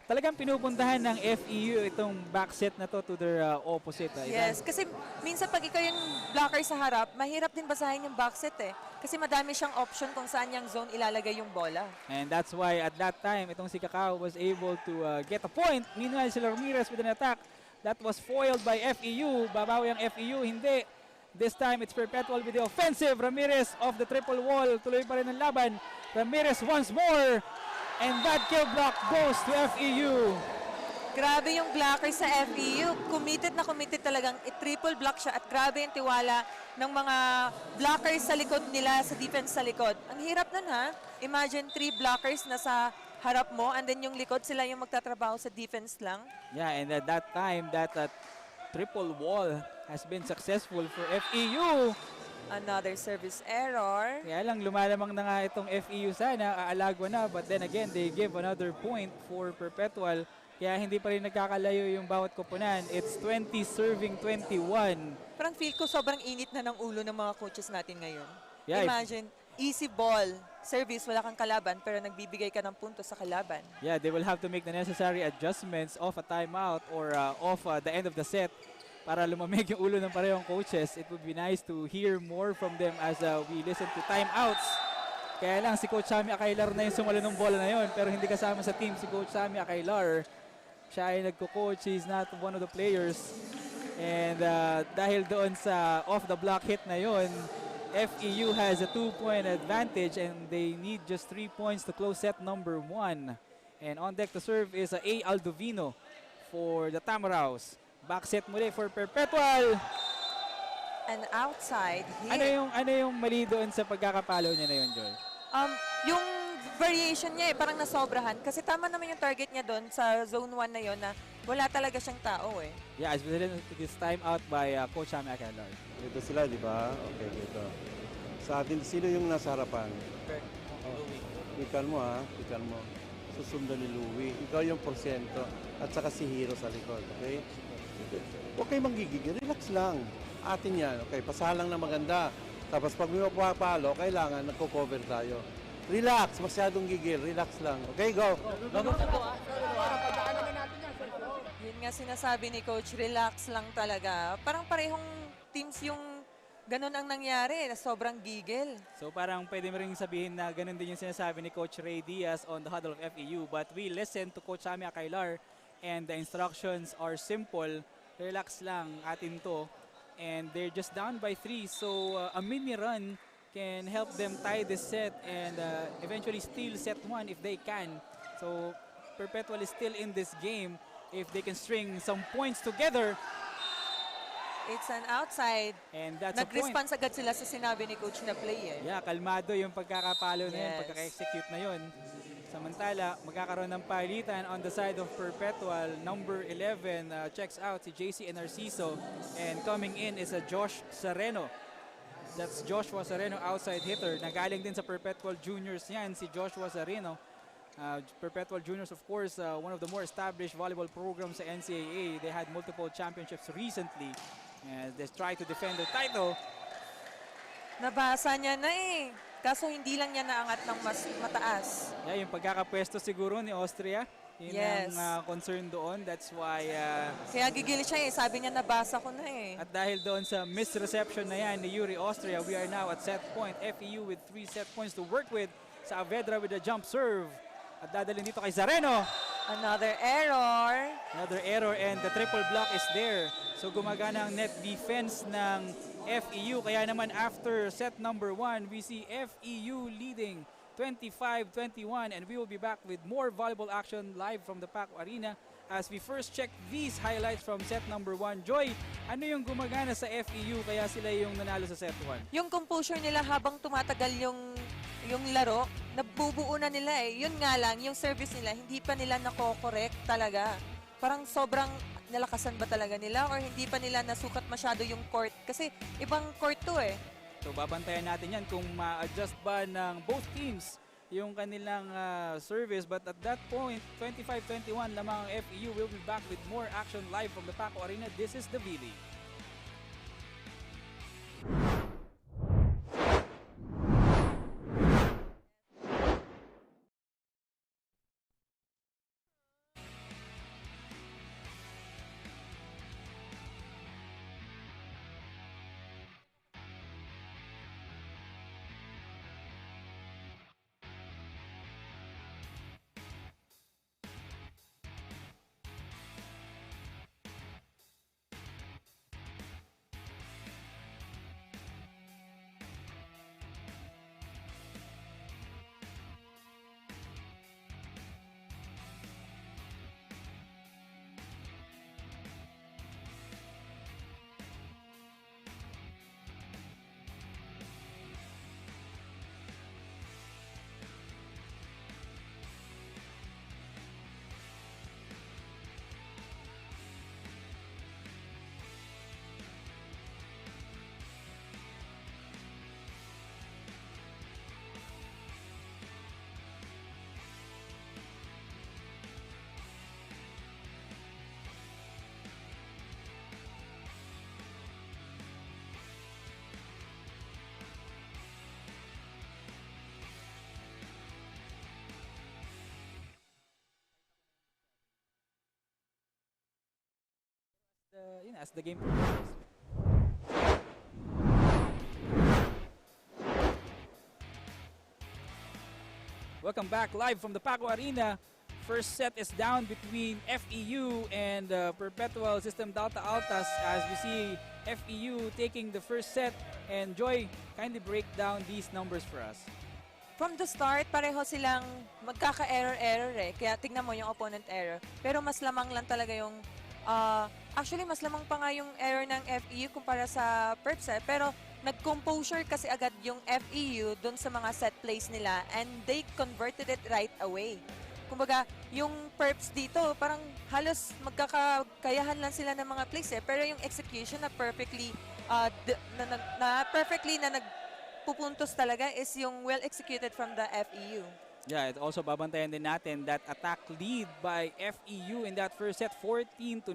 Talagang pinupuntahan ng FEU itong back set na to their opposite. Yes, kasi minsan pag ikaw yung blocker sa harap, mahirap din basahin yung back set eh. Kasi madami siyang option kung saan yung zone ilalagay yung bola. And that's why at that time, itong si Kakao was able to get a point. Meanwhile, si Ramirez with an attack. That was foiled by FEU. Babawi ang FEU, hindi. This time, it's Perpetual with the offensive. Ramirez off the triple wall. Tuloy pa rin ang laban. Ramirez once more. And that kill block goes to FEU. Grabe yung blocker sa FEU. Committed na committed talagang i-triple block siya at grabe yung tiwala ng mga blockers sa likod nila, sa defense sa likod. Ang hirap nun ha. Imagine 3 blockers na sa harap mo and then yung likod sila yung magtatrabaho sa defense lang. Yeah, and at that time, that triple wall has been successful for FEU. Another service error. Kaya lang lumalamang na nga itong FEU sana, aalagwa na. But then again, they give another point for Perpetual. Kaya hindi pa rin nagkakalayo yung bawat koponan. It's 20 serving 21. Parang feel ko sobrang init na ng ulo ng mga coaches natin ngayon. Yeah, Imagine, easy ball, service, wala kang kalaban, pero nagbibigay ka ng punto sa kalaban. Yeah, they will have to make the necessary adjustments off a timeout or off the end of the set para lumamig yung ulo ng parehong coaches. It would be nice to hear more from them as we listen to timeouts. Kaya lang si Coach Sammy Akailar na yung sumalo ng bola na yun, pero hindi kasama sa team si Coach Sammy Akailar. Siya ay nagko-coach, he's not one of the players. And dahil doon sa off the block hit na yun, FEU has a 2-point advantage and they need just 3 points to close set number 1. And on deck to serve is A. Aldovino for the Tamaraws. Back set muli for Perpetual. And outside Ano hit. ano yung mali doon sa pagkakapalo niya na yun, Joy? Yung variation niya parang nasobrahan. Kasi tama naman yung target niya doon sa zone 1 na yon na wala talaga siyang tao eh. Yeah, as this time out by Coach Ami Akelar. Dito sila, di ba? Okay, dito. Sa atin, sino yung nasa harapan? Ikan mo ha, ikan mo. Susundan ni Louie. Ikaw yung porsyento at saka si Hero sa likod, okay? Huwag kayo manggigigil, relax lang. Atin yan, okay? Pasalang na maganda. Tapos pag may mapapalo, kailangan nagko-cover tayo. Relax, masyadong gigil, relax lang. Okay, go! Yun nga sinasabi ni Coach, relax lang talaga. Parang parehong teams yung ganun ang nangyari, na sobrang gigil. So parang pwede mo rin sabihin na ganun din yung sinasabi ni Coach Ray Diaz on the huddle of FEU. But we listen to Coach Ami Akelar and the instructions are simple. Relax lang, atin to. And they're just down by 3. So a mini run can help them tie this set and eventually steal set 1 if they can. So Perpetual is still in this game. If they can string some points together. It's an outside. And that's a point. Nag-response agad sila sa sinabi ni Coach na play eh. Yeah, kalmado yung pagkakapalo na yun, Yes. pagkaka-execute na yun. Samantala, magkakaroon ng palitan on the side of Perpetual. Number 11 checks out si JC Narciso. And coming in is a Josh Sereno. That's Joshua Sereno, outside hitter. Nagaling din sa Perpetual Juniors yan, si Joshua Sereno. Perpetual Juniors, of course, one of the more established volleyball programs sa NCAA. They had multiple championships recently. And they try to defend their title. Nabasa niya na eh. Kaso hindi lang niya naangat ng mas mataas. Yeah, yung pagkakapwesto siguro ni Austria. Yun Yes. ang concern doon. That's why... Kaya gigil siya eh. Sabi niya nabasa ko na eh. at dahil doon sa misreception na yan ni Yuri Austria, we are now at set point. FEU with 3 set points to work with. Saavedra with a jump serve. At dadalhin dito kay Zareno. Another error. Another error and the triple block is there. So gumagana ang net defense ng FEU. Kaya naman after set number 1, we see FEU leading 25-21. And we will be back with more volleyball action live from the Paco Arena as we first check these highlights from set number 1. Joy, ano yung gumagana sa FEU kaya sila yung nanalo sa set 1? Yung composure nila habang tumatagal yung laro, nabubuo na nila eh. Yun nga lang, yung service nila, hindi pa nila nako-correct talaga. Parang sobrang nalakasan ba talaga nila or hindi pa nila nasukat masyado yung court. Kasi ibang court to eh. So babantayan natin yan kung ma-adjust ba ng both teams yung kanilang service. But at that point, 25-21 lamang ang FEU. Will be back with more action live from the Paco Arena. This is the vleague. As the game progresses. Welcome back live from the Paco Arena first set is down between FEU and Perpetual System Delta Altas as we see FEU taking the first set. And Joy, kindly break down these numbers for us. From the start, pareho silang magkaka-error eh. Kaya tignan mo yung opponent error. Pero mas lamang lang talaga yung... actually, mas lamang pa nga yung error ng FEU kumpara sa Perps eh. Pero nag-composure kasi agad yung FEU dun sa mga set plays nila and they converted it right away. Kumbaga, yung Perps dito, parang halos magkakayahan lang sila ng mga plays eh. Pero yung execution na perfectly pupuntos talaga is yung well executed from the FEU. Yeah, it also babantayan din natin that attack lead by FEU in that first set, 14-9.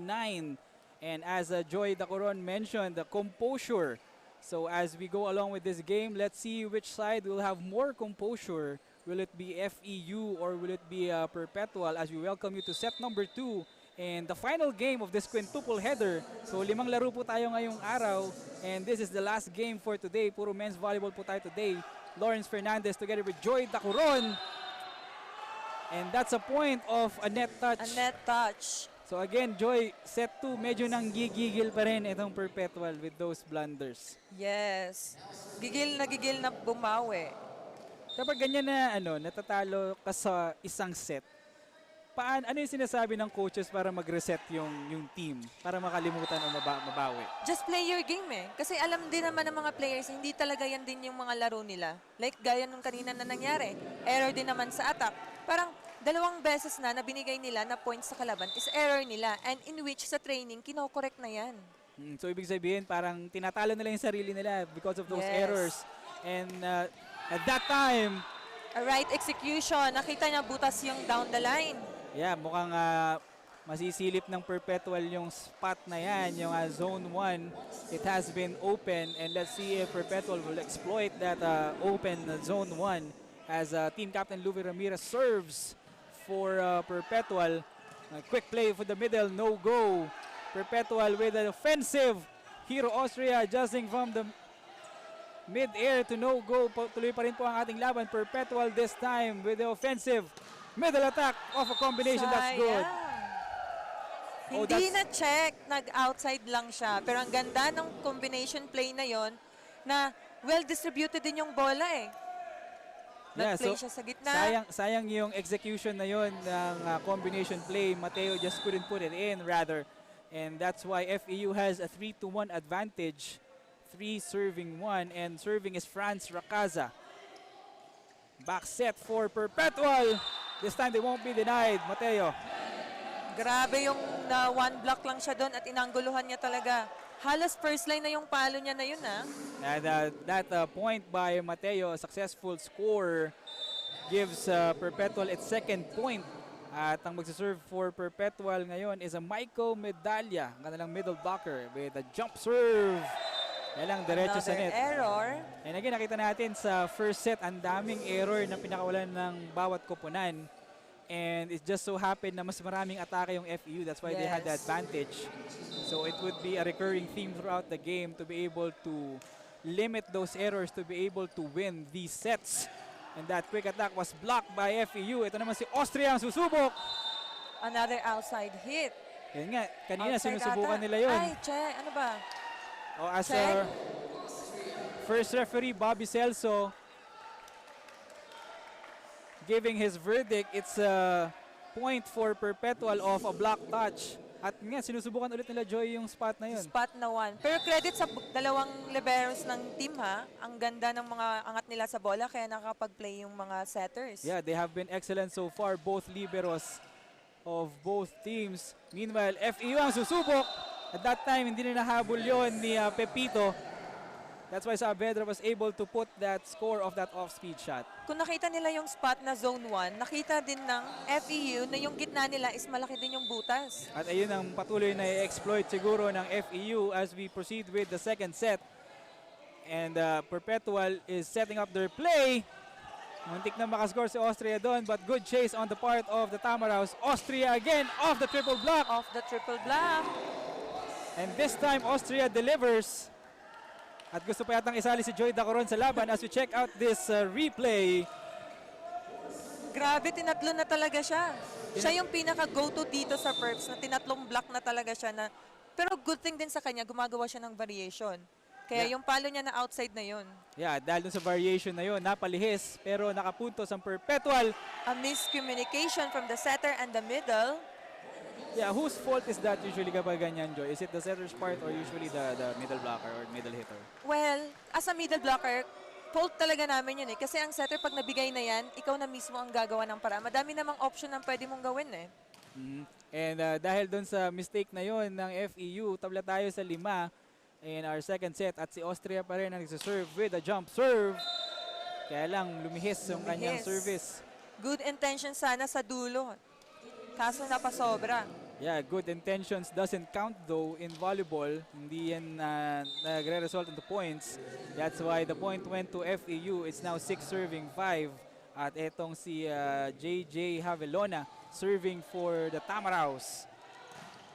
And as Joy Dacoron mentioned, the composure. So as we go along with this game, let's see which side will have more composure. Will it be FEU or will it be Perpetual? As we welcome you to set number 2 and the final game of this quintuple header. So 5 laro po tayo ngayong araw and this is the last game for today. Puro men's volleyball po tayo today. Lawrence Fernandez together with Joy Dacoron. And that's a point of a net touch. A net touch. So again, Joy, set 2, medyo nang gigigil pa rin itong Perpetual with those blunders. Yes. Gigil na bumawi. Kapag ganyan na natatalo ka sa isang set, ano yung sinasabi ng coaches para mag-reset yung team? Para makalimutan o mabawi? Just play your game eh. Kasi alam din naman ng mga players, hindi talaga yan din yung mga laro nila. Like gaya nung kanina na nangyari. Error din naman sa attack. Parang 2 beses na binigay nila na points sa kalaban is error nila. And in which sa training, kino-correct na yan. So ibig sabihin, parang tinatalo nila yung sarili nila because of those errors. And at that time, a right execution. Nakita niya butas yung down the line. Yeah, mukhang masisilip ng Perpetual yung spot na yan, yung zone 1. It has been open and let's see if Perpetual will exploit that open zone 1 as team captain Louie Ramirez serves for Perpetual. Quick play for the middle, no go. Perpetual with an offensive. Hero Austria adjusting from the mid-air to no go. Tuloy pa rin po ang ating laban. Perpetual this time with the offensive. Middle attack of a combination. Sayang. That's good. Hindi na-check. Nag-outside lang siya. Pero ang ganda ng combination play na yon na well-distributed din yung bola eh. Nag-play siya sa gitna. Sayang yung execution na yon ng combination play. Mateo just couldn't put it in rather. And that's why FEU has a 3-1 advantage. 3 serving 1 and serving is Franz Racaza. Back set for Perpetual. This time they won't be denied. Mateo. Grabe yung one block lang siya doon at inangguluhan niya talaga. Halos first line na yung palo niya na yun And that point by Mateo, a successful score, gives Perpetual its second point. At ang magsaserve for Perpetual ngayon is a Michael Medalla, kanilang middle blocker with a jump serve. Yan lang, diretso sa net. Error. And again, nakita natin sa first set, ang daming error na pinakawalan ng bawat koponan. And it just so happened na mas maraming atake yung FEU. That's why they had the advantage. So it would be a recurring theme throughout the game to be able to limit those errors, to be able to win these sets. And that quick attack was blocked by FEU. Ito naman si Austria ang susubok. Another outside hit. Yan nga, kanina Outside sinusubukan ata. nila yun. Ay, che, ano ba? As our first referee, Bobby Celso, giving his verdict, it's a point for Perpetual of a block touch. At nga, sinusubukan ulit nila Joy yung spot na yun. Spot na 1. Pero credit sa dalawang liberos ng team ha. Ang ganda ng mga angat nila sa bola kaya nakakapag-play yung mga setters. Yeah, they have been excellent so far, both liberos of both teams. Meanwhile, FEU ang susubok. At that time, hindi na nahabol yun ni Pepito. That's why Saavedra was able to put that score of that off-speed shot. Kung nakita nila yung spot na zone 1, nakita din ng FEU na yung gitna nila is malaki din yung butas. At ayun ang patuloy na i-exploit siguro ng FEU as we proceed with the second set. And Perpetual is setting up their play. Muntik na makascore si Austria doon, but good chase on the part of the Tamaraws. Austria again off the triple block. Off the triple block. And this time, Austria delivers. At gusto pa yatang isali si Joy Dacoron sa laban as we check out this replay. Grabe, tinatlo na talaga siya. Siya yung pinaka-go-to dito sa perps na tinatlong block na talaga siya na, pero good thing din sa kanya, gumagawa siya ng variation. Kaya yung palo niya na outside na yun. Yeah, dahil dun sa variation na yun, napalihis pero nakapuntos ang Perpetual. A miscommunication from the setter and the middle. Yeah, whose fault is that usually kapag ganyan, Joy? Is it the setter's part or usually the middle blocker or middle hitter? Well, as a middle blocker, fault talaga namin yun eh. Kasi ang setter pag nabigay na yan, ikaw na mismo ang gagawa ng para. Madami namang option ang pwede mong gawin eh. And dahil doon sa mistake na yon ng FEU, tabla tayo sa 5 in our second set at si Austria pa rin ang nagsaserve with a jump serve. Kaya lang lumihis yung kanyang service. Good intention sana sa dulo. Kaso napasobra. Yeah, good intentions doesn't count though in volleyball. Hindi yan nagre-result into points. That's why the point went to FEU. It's now 6 serving 5. At etong si JJ Havelona serving for the Tamaraws.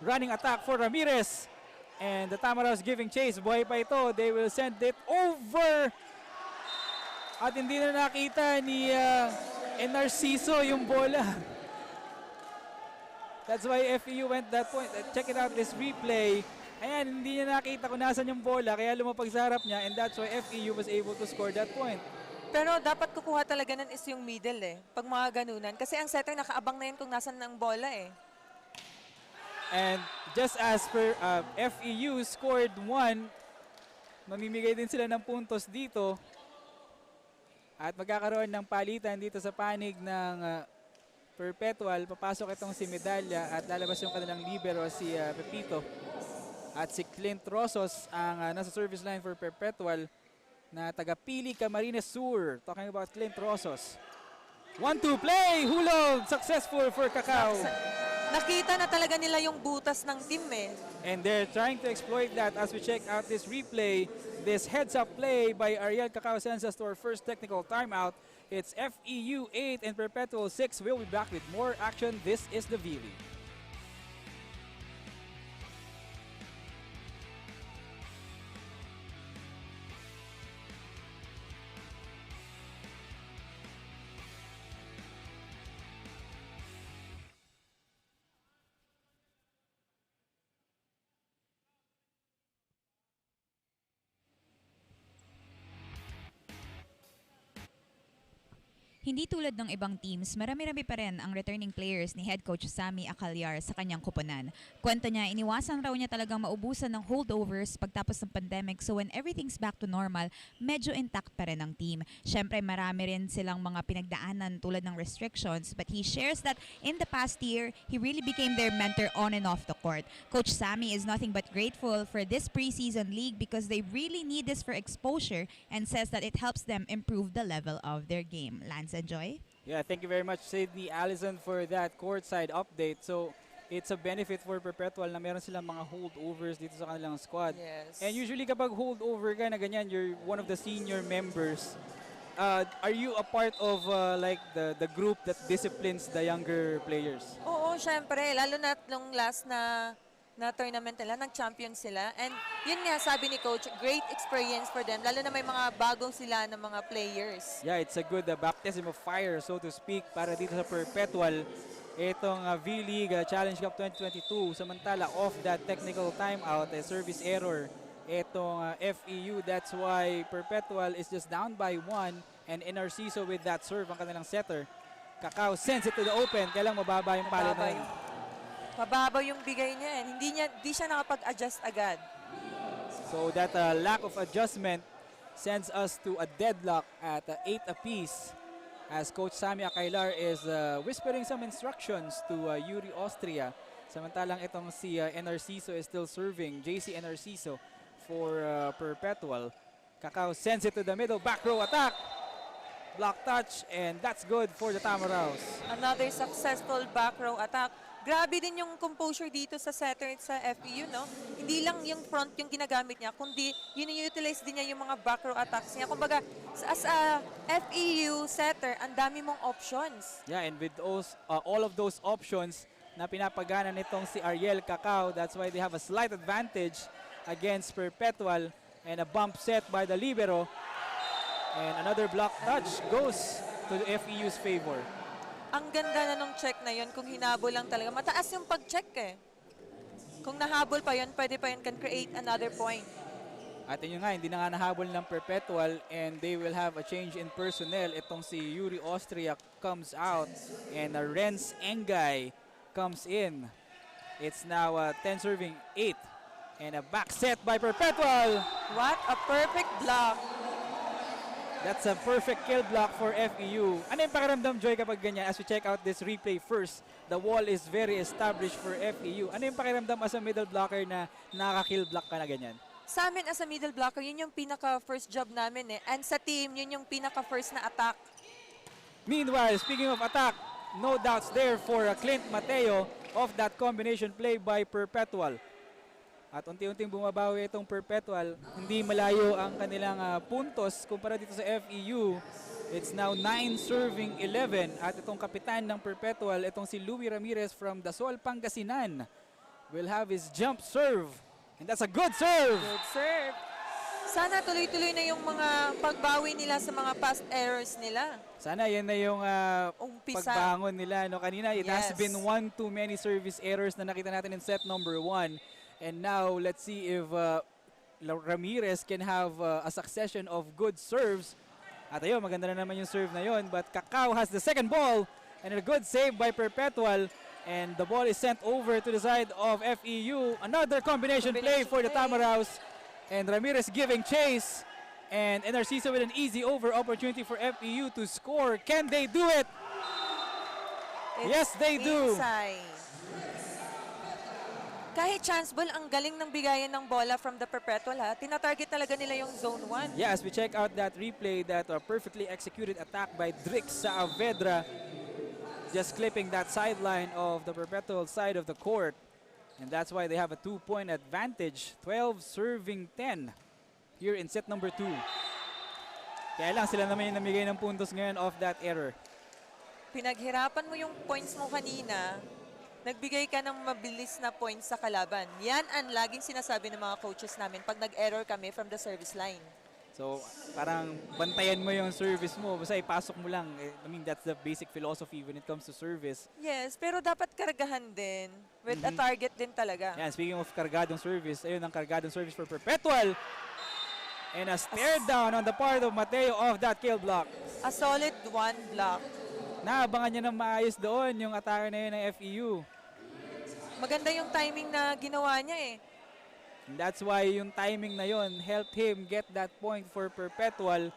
Running attack for Ramirez. And the Tamaraws giving chase. Buhay pa ito. They will send it over. At hindi na nakita ni Narciso yung bola. That's why FEU went that point. Check it out, this replay. Ayan, hindi niya nakita kung nasan yung bola. Kaya lumapag sa harap niya. And that's why FEU was able to score that point. Pero dapat kukuha talaga nun is yung middle eh. Pag mga ganunan. Kasi ang setter nakaabang na yun kung nasan ng bola eh. And just as per FEU scored 1, mamimigay din sila ng puntos dito. At magkakaroon ng palitan dito sa panig ng Perpetual. Papasok itong si Medalla at lalabas yung kanilang libero si Pepito. At si Clint Rosos ang nasa service line for Perpetual na taga-Pili Camarines Sur. Talking about Clint Rosos. 1-2 play! Hulog! Successful for Cacao. Nakita na talaga nila yung butas ng team eh. And they're trying to exploit that as we check out this replay. This heads-up play by Ariel Cacao sends us to our first technical timeout. It's FEU 8 and Perpetual 6. We'll be back with more action. This is the vleague. Hindi tulad ng ibang teams, marami-rami pa rin ang returning players ni head coach Sammy Acalyar sa kanyang kupunan. Kwento niya, iniwasan raw niya talagang maubusan ng holdovers pagtapos ng pandemic, so when everything's back to normal, medyo intact pa rin ang team. Syempre marami rin silang mga pinagdaanan tulad ng restrictions, but he shares that in the past year, he really became their mentor on and off the court. Coach Sammy is nothing but grateful for this preseason league because they really need this for exposure and says that it helps them improve the level of their game. Lance and Joy? Yeah, thank you very much, Sydney Allison, for that courtside update. So, it's a benefit for Perpetual na meron silang mga holdovers dito sa kanilang squad. Yes. And usually kapag holdover ka na ganyan, you're one of the senior members. Are you a part of like the group that disciplines the younger players? Oo, syempre. Lalo na nung last na tournament nila, nag-champion sila. And yun nga, sabi ni Coach, great experience for them. Lalo na may mga bagong sila na mga players. Yeah, it's a good baptism of fire, so to speak, para dito sa Perpetual. Itong V-League Challenge Cup 2022. Samantala, off that technical timeout, service error. Itong FEU, that's why Perpetual is just down by 1. And Narciso with that serve, ang kanilang setter. Cacao sends it to the open. Kailang mababa yung palo na yun. Mababaw yung bigay niya. Hindi siya nakapag-adjust agad. So that lack of adjustment sends us to a deadlock at 8 apiece as Coach Sammy Acalyar is whispering some instructions to Yuri Austria. Samantalang itong si Narciso is still serving. JC Narciso for Perpetual. Cacao sends it to the middle. Back row attack. Block touch, and that's good for the Tamaraws. Another successful back row attack. Grabe din yung composure dito sa setter sa FEU, no? Hindi lang yung front yung ginagamit niya, kundi yun-utilize din niya yung mga back row attacks niya. Kumbaga, as a FEU setter, ang dami mong options. Yeah, and with those, all of those options na pinapagana nitong si Ariel Cacao, that's why they have a slight advantage against Perpetual, and a bump set by the libero. And another block touch goes to the FEU's favor. Ang ganda na nung check na yun kung hinabol lang talaga. Mataas yung pag-check eh. Kung nahabol pa yun, pwede pa yun can create another point. At yun nga, hindi na nga nahabol ng Perpetual and they will have a change in personnel. Itong si Yuri Austria comes out and Renz Engay comes in. It's now 10 serving 8 and a back set by Perpetual. What a perfect block. That's a perfect kill block for FEU. Ano yung pakiramdam, Joy, kapag ganyan? As we check out this replay first, the wall is very established for FEU. Ano yung pakiramdam as a middle blocker na nakaka-kill block ka na ganyan? Sa amin as a middle blocker, yun yung pinaka-first job namin eh. And sa team, yun yung pinaka-first na attack. Meanwhile, speaking of attack, no doubts there for Clint Mateo of that combination play by Perpetual. At unti-unting bumabawi itong Perpetual. Hindi malayo ang kanilang puntos kumpara dito sa FEU. It's now 9 serving 11. At itong kapitan ng Perpetual, itong si Louie Ramirez from Dasol, Pangasinan, will have his jump serve. And that's a good serve! Good serve. Sana tuloy-tuloy na yung mga pagbawi nila sa mga past errors nila. Sana yan na yung Umpisa. pagbangon nila. No? Kanina, it has Yes. been one too many service errors na nakita natin in set number 1. And now, let's see if Ramirez can have a succession of good serves. At ayun, maganda na naman yung serve na yun. But Cacao has the second ball. And a good save by Perpetual. And the ball is sent over to the side of FEU. Another combination play for the Tamaraws. And Ramirez giving chase. And Narciso with an easy over opportunity for FEU to score. Can they do it? Yes, they do. Inside. Kahit chance ball, ang galing ng bigayan ng bola from the Perpetual ha. Tinatarget talaga nila yung zone 1. Yeah, as we check out that replay, that perfectly executed attack by Drix Saavedra. Just clipping that sideline of the Perpetual side of the court. And that's why they have a 2-point advantage. 12 serving 10 here in set number 2. Kaya lang sila naman yung namigay ng puntos ngayon off that error. Pinaghirapan mo yung points mo kanina, nagbigay ka ng mabilis na points sa kalaban. Yan ang laging sinasabi ng mga coaches namin pag nag-error kami from the service line. So, parang bantayan mo yung service mo. Basta ipasok mo lang. I mean, that's the basic philosophy when it comes to service. Yes, pero dapat kargahan din with a target din talaga. Yan, speaking of kargadong service, ayun ang kargadong service for Perpetual. And a stare down on the part of Mateo of that kill block. A solid 1 block. Naabangan niya ng maayos doon yung atake na yun ng FEU. Maganda yung timing na ginawa niya eh. And that's why yung timing na yun helped him get that point for Perpetual.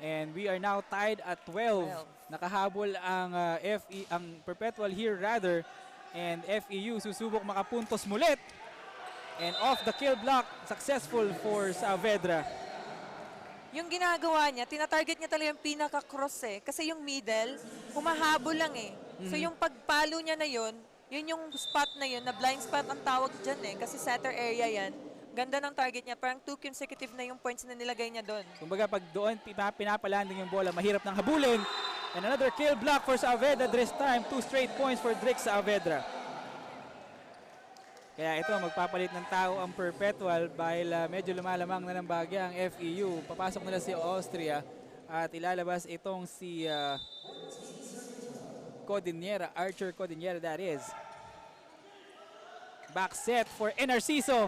And we are now tied at 12. Nakahabol ang ang Perpetual here rather. And FEU susubok makapuntos mulit. And off the kill block, successful for Saavedra. Yung ginagawa niya, tinatarget niya talaga yung pinaka-cross eh. Kasi yung middle, humahabol lang eh. So yung pagpalo niya na yun yung spot na yun, na blind spot ang tawag dyan eh. Kasi center area yan. Ganda ng target niya. Parang 2 consecutive na yung points na nilagay niya doon. Kumbaga pag doon pinapalanding yung bola, mahirap nang habulin. And another kill block for Saavedra this time. 2 straight points for Drix Saavedra. Kaya ito, magpapalit ng tao ang Perpetual dahil medyo lumalamang na ng bagya ang FEU. Papasok nila si Austria at ilalabas itong si Codiniera, Archer Codiniera that is. Back set for Narciso.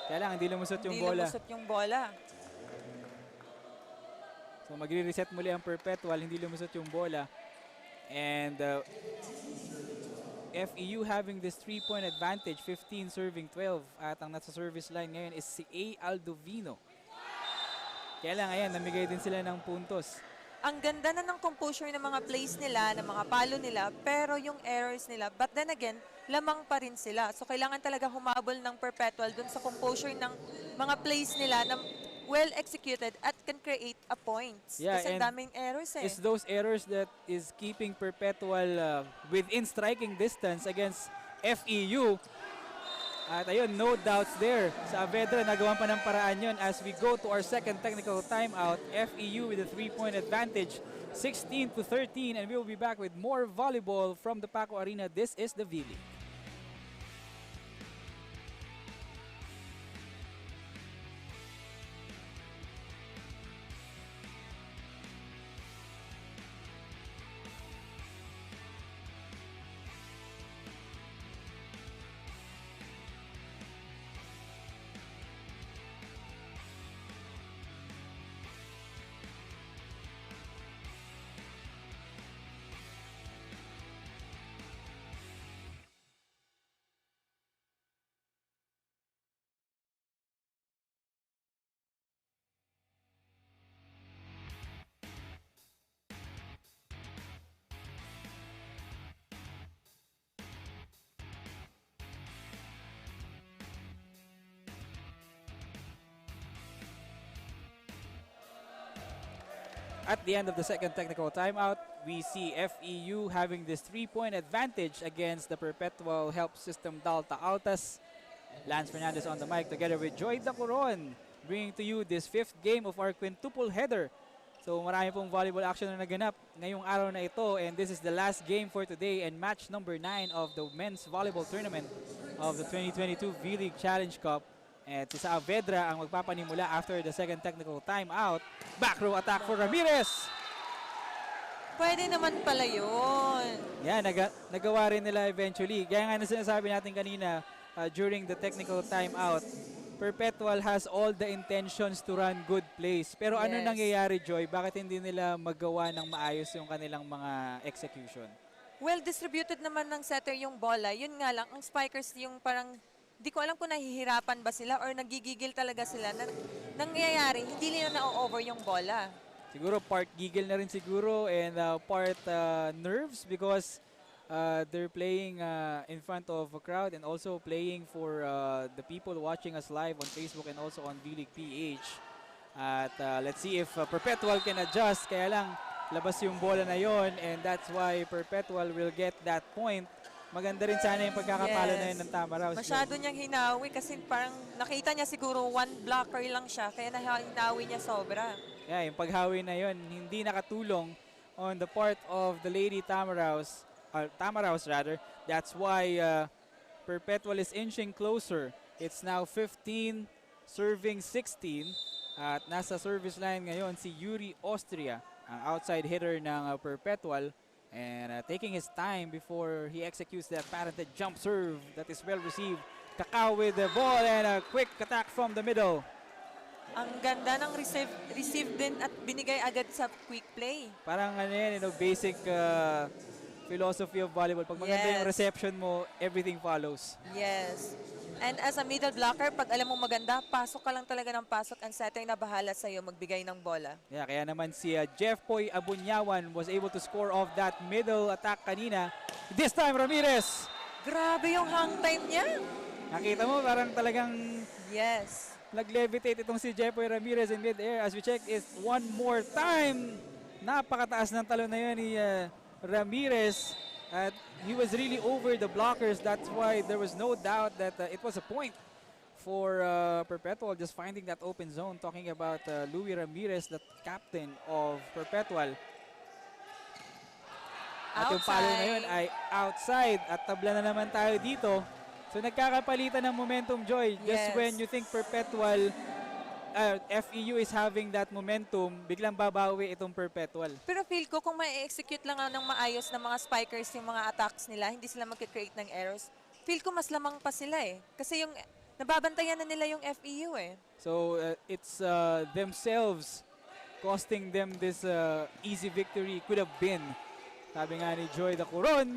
Kaya lang, hindi lumusot yung bola. Hindi lumusot yung bola. So magre-reset muli ang Perpetual, hindi lumusot yung bola. And FEU having this 3-point advantage, 15 serving 12. At ang nasa service line ngayon is si A. Aldovino. Kaya lang, ayan, namigay din sila ng puntos. Ang ganda na ng composure ng mga plays nila, ng mga palo nila, pero yung errors nila, but then again, lamang pa rin sila. So kailangan talaga humabol ng Perpetual dun sa composure ng mga plays nila na well executed at can create a point. Yeah, kasi and daming errors eh. It's those errors that is keeping Perpetual within striking distance against FEU. At ayun, no doubts there. Saavedra, nagawan pa ng paraan yun as we go to our second technical timeout. FEU with a 3-point advantage, 16-13, and we will be back with more volleyball from the Paco Arena. This is the vleague. at the end of the second technical timeout, we see FEU having this 3-point advantage against the Perpetual Help System Dalta Altas. Lance Fernandez on the mic together with Joy Dacuron, bringing to you this 5th game of our quintuple header. So marami pong volleyball action na naganap ngayong araw na ito, and this is the last game for today and match number 9 of the men's volleyball tournament of the 2022 vleague Challenge Cup. And si Saavedra ang magpapanimula after the second technical timeout. Back row attack for Ramirez. Pwede naman pala yun. Yeah, nagawa rin nila eventually. Kaya nga na sinasabi natin kanina during the technical timeout, Perpetual has all the intentions to run good plays. Pero ano nangyayari, Joy? Bakit hindi nila magawa ng maayos yung kanilang mga execution? Well, distributed naman ng setter yung bola. Yun nga lang, ang spikers yung parang, di ko alam kung nahihirapan ba sila or nagigigil talaga sila. Nangyayari, hindi nila na-over yung bola. Siguro part gigil na rin siguro and part nerves because they're playing in front of a crowd and also playing for the people watching us live on Facebook and also on vleague PH. At let's see if Perpetual can adjust. Kaya lang, labas yung bola na yon, and that's why Perpetual will get that point. Maganda rin sana yung pagkakapalo na yun ng Tamaraw. Masyado niyang hinawi kasi parang nakita niya siguro one blocker lang siya kaya hinawi niya sobra. Yeah, yung paghawi na yun, hindi nakatulong on the part of the Lady Tamaraws. Tamaraws rather. That's why Perpetual is inching closer. It's now 15 serving 16 at nasa service line ngayon si Yuri Austria, ang outside hitter ng Perpetual, and taking his time before he executes that patented jump serve that is well received. Kakao with the ball and a quick attack from the middle. Ang ganda ng receive din at binigay agad sa quick play. Parang ano yan, basic philosophy of volleyball. Pag maganda yung reception mo, everything follows. Yes. And as a middle blocker, pag alam mo maganda, pasok ka lang talaga ng pasok and setter na bahala sa'yo magbigay ng bola. Yeah, kaya naman si Jeff Poy Abunyawan was able to score off that middle attack kanina. This time, Ramirez! Grabe yung hang time niya. Nakita mo, parang talagang nag-levitate itong si Jeff Poy Ramirez in mid-air. As we check it one more time, napakataas ng talon na yun ni Ramirez. He was really over the blockers. That's why there was no doubt that it was a point for Perpetual, just finding that open zone. Talking about Louis Ramirez, the captain of Perpetual. At yung palo na yun ay outside. At tabla na naman tayo dito. So nagkakapalitan ng momentum, Joy. Just when you think Perpetual, FEU is having that momentum, biglang babawi itong Perpetual. Pero feel ko kung ma-execute lang ng maayos ng mga spikers yung mga attacks nila, hindi sila mag-create ng errors, feel ko mas lamang pa sila eh. Kasi yung nababantayan na nila yung FEU eh. So it's themselves costing them this easy victory. Could have been. Sabi nga ni Joy Dacuron.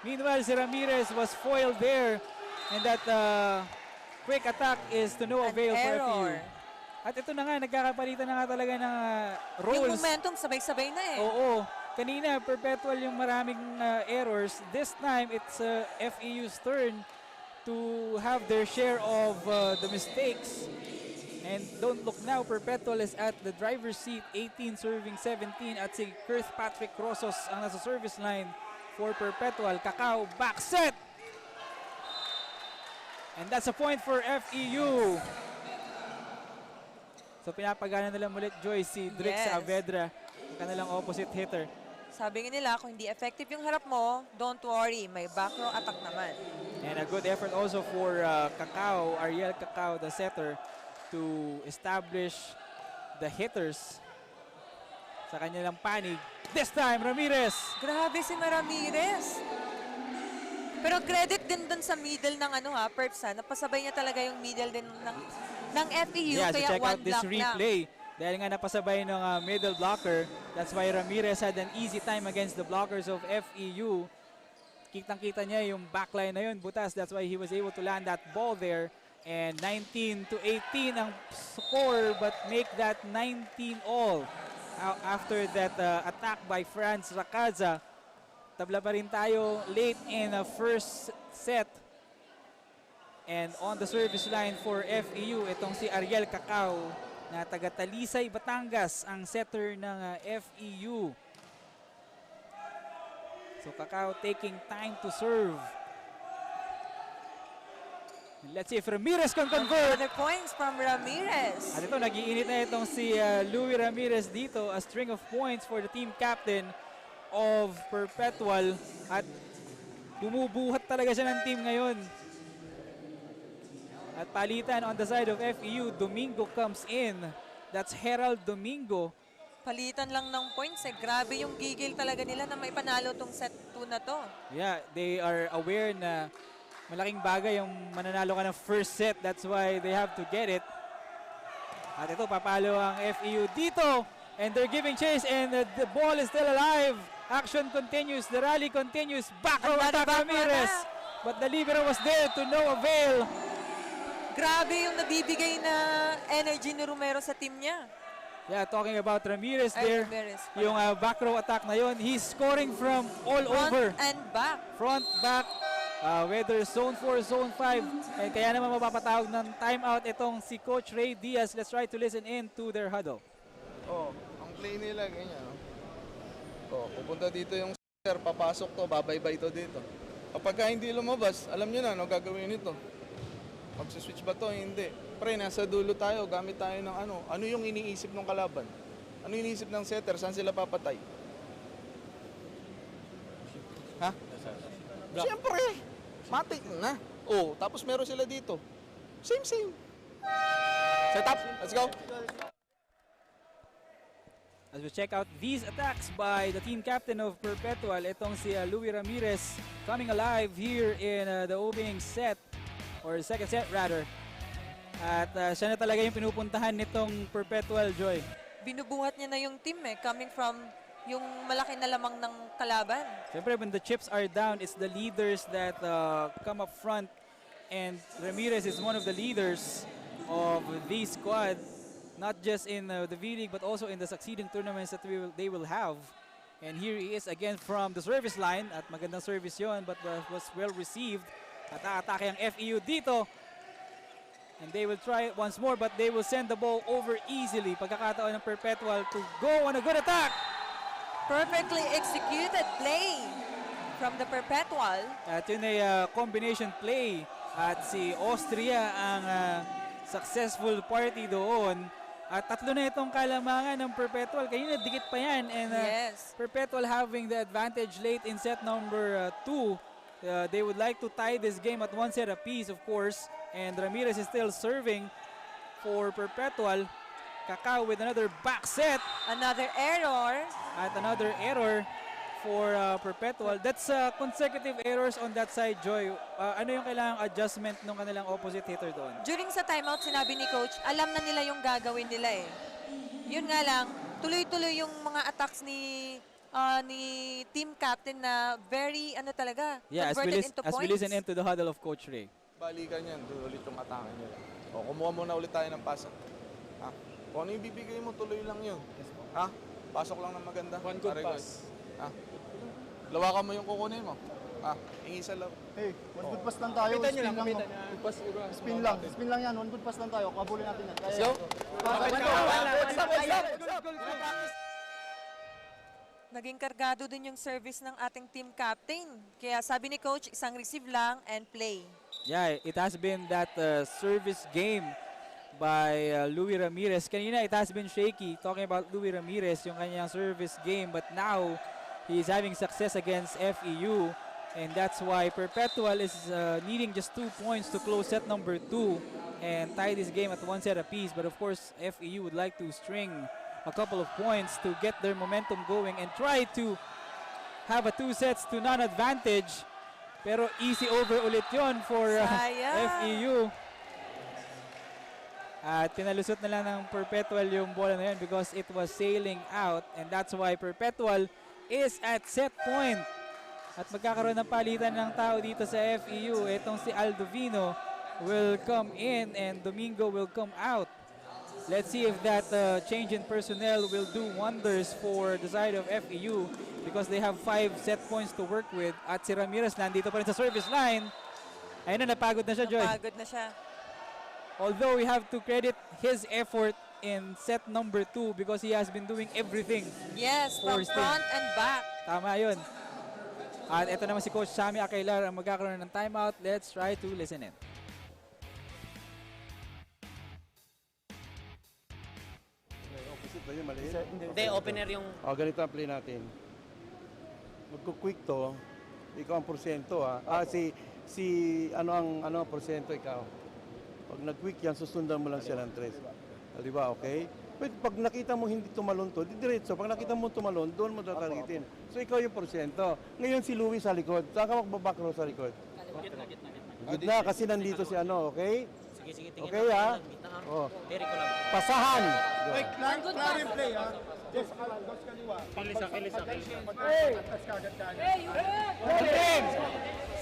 Meanwhile, si Ramirez was foiled there. And that quick attack is to no avail for FEU. At ito na nga, nagkakapalitan na nga talaga ng roles. Yung momentum, sabay-sabay na eh. Oo. Kanina, Perpetual yung maraming errors. This time, it's FEU's turn to have their share of the mistakes. And don't look now, Perpetual is at the driver's seat, 18 serving 17. At si Kirth Patrick Rosos ang nasa service line for Perpetual. Kakao, back set! And that's a point for FEU. So pinapagana nila ulit, Joy, si Drix Saavedra, kanilang opposite hitter. Sabi nga nila, kung hindi effective yung harap mo, don't worry, may back row attack naman. And a good effort also for Kakao, Ariel Kakao, the setter, to establish the hitters sa kanilang panig. This time, Ramirez! Grabe si Ramirez! Pero credit din dun sa middle ng Perps napasabay niya talaga yung middle din ng FEU, yeah, kaya so check one out this block replay. lang. Dahil nga napasabay ng middle blocker, that's why Ramirez had an easy time against the blockers of FEU. Kitang-kita niya yung backline na yun, butas. That's why he was able to land that ball there. And 19-18 ang score, but make that 19 all. After that attack by Franz Racaza, tabla pa rin tayo late in the first set. And on the service line for FEU, itong si Ariel Kakao na taga Talisay, Batangas, ang setter ng FEU. So Kakao taking time to serve. Let's see if Ramirez can convert. Another points from Ramirez. At ito, nag-iinit na itong si Louie Ramirez dito. A string of points for the team captain of Perpetual. At bumubuhat talaga siya ng team ngayon. At palitan on the side of FEU, Domingo comes in. That's Herald Domingo. Palitan lang ng points eh. Grabe yung gigil talaga nila na may panalo tong set 2 na to. Yeah, they are aware na malaking bagay yung mananalo ka ng first set. That's why they have to get it. At ito, papalo ang FEU dito. And they're giving chase and the ball is still alive. Action continues. The rally continues. Back row attack Ramirez. But the libero was there to no avail. Grabe yung nabibigay na energy ni Romero sa team niya. Yeah, talking about Ramirez there. Ramirez. Yung back row attack na yun. He's scoring from all Front over. and back. Front, back. Whether zone 4, zone 5. And kaya naman mapapatawag ng timeout itong si Coach Ray Diaz. Let's try to listen in to their huddle. Oh, ang play nila ganyan. Oh, pupunta dito yung sir, papasok to, babaybay to dito. Kapag hindi lumabas, alam niyo na ano gagawin nito. Magsi-switch ba to? Hindi. Pre, nasa dulo tayo, gamit tayo ng ano. Ano yung iniisip ng kalaban? Ano yung iniisip ng setter? Saan sila papatay? Ha? Siyempre! Matik na. Oh, tapos meron sila dito. Same. Set up. Let's go. As we check out these attacks by the team captain of Perpetual, itong si Louie Ramirez coming alive here in the opening set, or second set rather. At siya na talaga yung pinupuntahan nitong Perpetual, Joy. Binubuhat niya na yung team eh, coming from yung malaki na lamang ng kalaban. Siyempre, when the chips are down, it's the leaders that come up front. And Ramirez is one of the leaders of the squad, not just in the V-League, but also in the succeeding tournaments that they will have. And here he is again from the service line. At magandang service yon, but was well received. At aatake ang FEU dito. And they will try it once more, but they will send the ball over easily. Pagkakataon ng Perpetual to go on a good attack. Perfectly executed play from the Perpetual. At yun ay combination play. At si Austria ang successful party doon. At tatlo na itong kalamangan ng Perpetual. Kanina dikit pa yan. And Yes. Perpetual having the advantage late in set number 2. They would like to tie this game at one set apiece, of course. And Ramirez is still serving for Perpetual. Kakao with another back set. Another error. At another error for Perpetual. That's consecutive errors on that side, Joy. Ano yung kailangang adjustment ng kanilang opposite hitter doon? During sa timeout, sinabi ni Coach, alam na nila yung gagawin nila eh. Yun nga lang, tuloy-tuloy yung mga attacks ni team captain na very, Yeah, converted into as we points. listen into the huddle of Coach Ray. Balikan yan, doon ulit yung atake nila. O, kumuha muna ulit tayo ng pasa. Ha? Kung ano yung bibigay mo, tuloy lang yun. Ha? Pasok lang ng maganda. One good Very pass. Ha? Lawakan mo yung kukunin mo. Ha? Hingi sa laro. Hey, one good pass lang tayo. Kapitan nyo lang, Spin kapitan. lang. Spin lang. Spin lang yan. One good pass lang tayo. Kabulin natin yan. Let's go. Naging kargado din yung service ng ating team captain. Kaya sabi ni Coach, isang receive lang and play. Yeah, it has been that service game by Louie Ramirez. Kanina, it has been shaky. Talking about Louie Ramirez, yung kanyang service game. But now, he's having success against FEU. And that's why Perpetual is needing just 2 points to close set number 2 and tie this game at one set apiece. But of course, FEU would like to string a couple of points to get their momentum going and try to have a 2 sets to none advantage. Pero easy over ulit yon for Sayang. FEU. At pinalusot na lang ng Perpetual yung bola na yun because it was sailing out. And that's why Perpetual is at set point. At magkakaroon ng palitan ng tao dito sa FEU. Itong si Aldovino will come in and Domingo will come out. Let's see if that change in personnel will do wonders for the side of FEU because they have 5 set points to work with. At si Ramirez nandito pa rin sa service line. Ayun na, napagod na siya, Joy. Napagod na siya. Although we have to credit his effort in set number 2 because he has been doing everything. Yes, from Forced in. front and back. Tama yun. At ito naman si Coach Sammy Akailar ang magkakaroon ng timeout. Let's try to listen in. Opposite ba yun? Mali? Hindi, opener yung... Ganito ang play natin. Magkukwik to. Ikaw ang porsyento ha. Ano ang porsyento ikaw? Pag nag-quick yan, susundan mo lang siya ng 3. Di ba? Okay? But pag nakita mo hindi tumalon to, diretso. Pag nakita mo tumalon, doon mo tataritin. So ikaw yung porsyento. Ngayon si Louie sa likod. Saan ka magbaback row sa likod? Gitna, kasi nandito si ano, okay? Sige, tingin Okay ha? Oh. Very ko lang. Pasahan! Klaro yung play, ha? Dos kaliwa.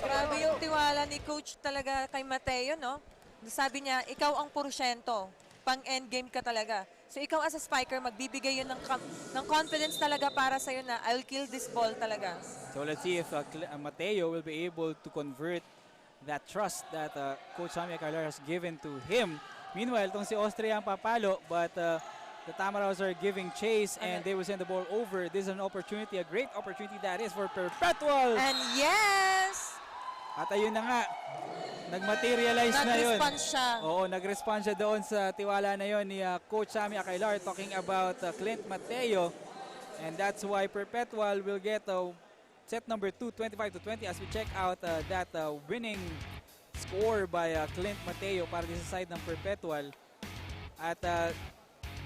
Grabe yung tiwala ni Coach talaga kay Mateo, no? Sabi niya, ikaw ang porsyento. Pang-endgame ka talaga. So ikaw as a spiker, magbibigay yun ng confidence talaga para sa'yo na I'll kill this ball talaga. So let's see if Mateo will be able to convert that trust that Coach Sammy Akailar has given to him. Meanwhile, itong si Austria ang papalo, but the Tamaraws are giving chase and they will send the ball over. This is an opportunity, a great opportunity that is for Perpetual. And yes! At ayun na nga, nag-materialize na yun. Nag-response siya. Oo, nag-response siya doon sa tiwala na yun ni Coach Sammy Akailar talking about Clint Mateo. And that's why Perpetual will get set number 2, 25-20 as we check out that winning score by Clint Mateo para sa side ng Perpetual. At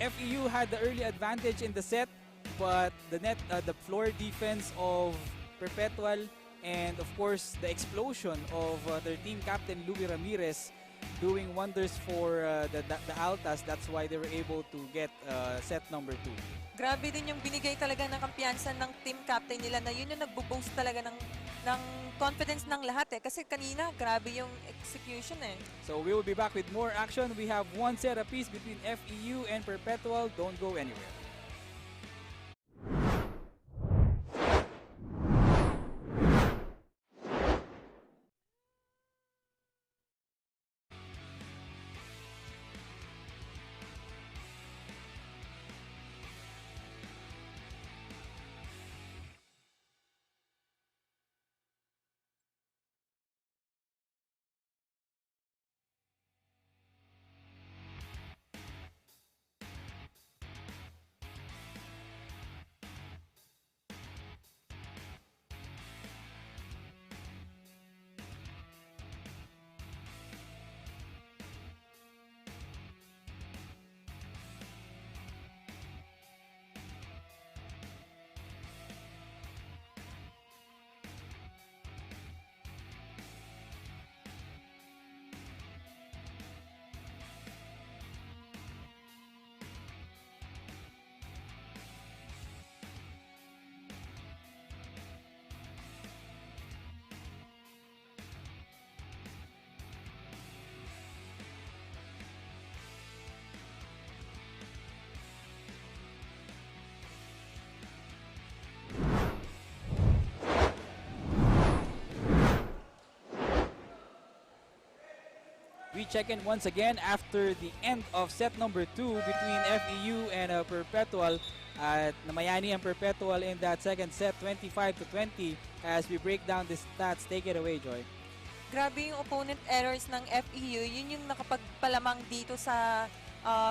FEU had the early advantage in the set, but the floor defense of Perpetual and of course the explosion of their team captain Louie Ramirez doing wonders for the Altas. That's why they were able to get set number 2. Grabe din yung binigay talaga ng kampiyansa ng team captain nila na yun yung nagbo-boost talaga ng confidence ng lahat eh. Kasi kanina, grabe yung execution eh. So we will be back with more action. We have one set apiece between FEU and Perpetual. Don't go anywhere. We check in once again after the end of set number 2 between FEU and Perpetual. At namayani ang Perpetual in that second set, 25-20. As we break down the stats, take it away, Joy. Grabe yung opponent errors ng FEU. Yun yung nakapagpalamang dito sa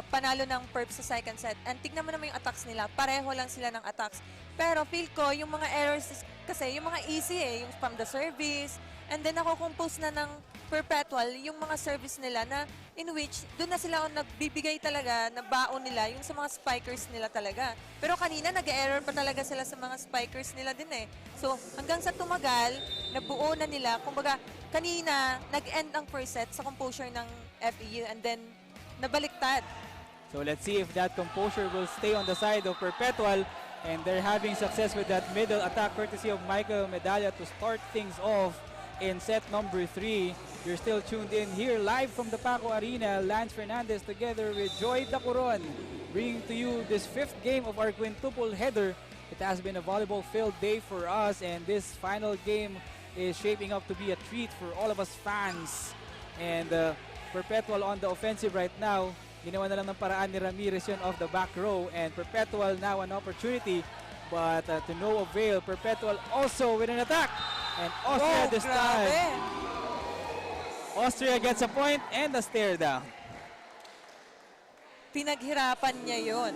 panalo ng Perp sa second set. And tignan mo naman yung attacks nila. Pareho lang sila ng attacks. Pero feel ko, yung mga errors kasi, yung mga easy yung from the service. And then ako-compose na ng Perpetual, yung mga service nila na in which doon na sila nagbibigay talaga na baon nila yung sa mga spikers nila talaga. Pero kanina nag-error pa talaga sila sa mga spikers nila din eh. So hanggang sa tumagal, nabuo na nila. Kumbaga kanina nag-end ang first set sa composure ng FEU and then nabaliktad. So let's see if that composure will stay on the side of Perpetual. And they're having success with that middle attack courtesy of Michael Medalla to start things off in set number 3. You're still tuned in here live from the Paco Arena. Lance Fernandez together with Joy Dacuron bringing to you this 5th game of our quintuple header. It has been a volleyball-filled day for us, and this final game is shaping up to be a treat for all of us fans. And Perpetual on the offensive right now. Ginawa na lang ng paraan ni Ramirez yun off the back row, and Perpetual now an opportunity, but to no avail. Perpetual also with an attack, and Austria this time. Austria gets a point and a stare down. Pinaghirapan niya yun.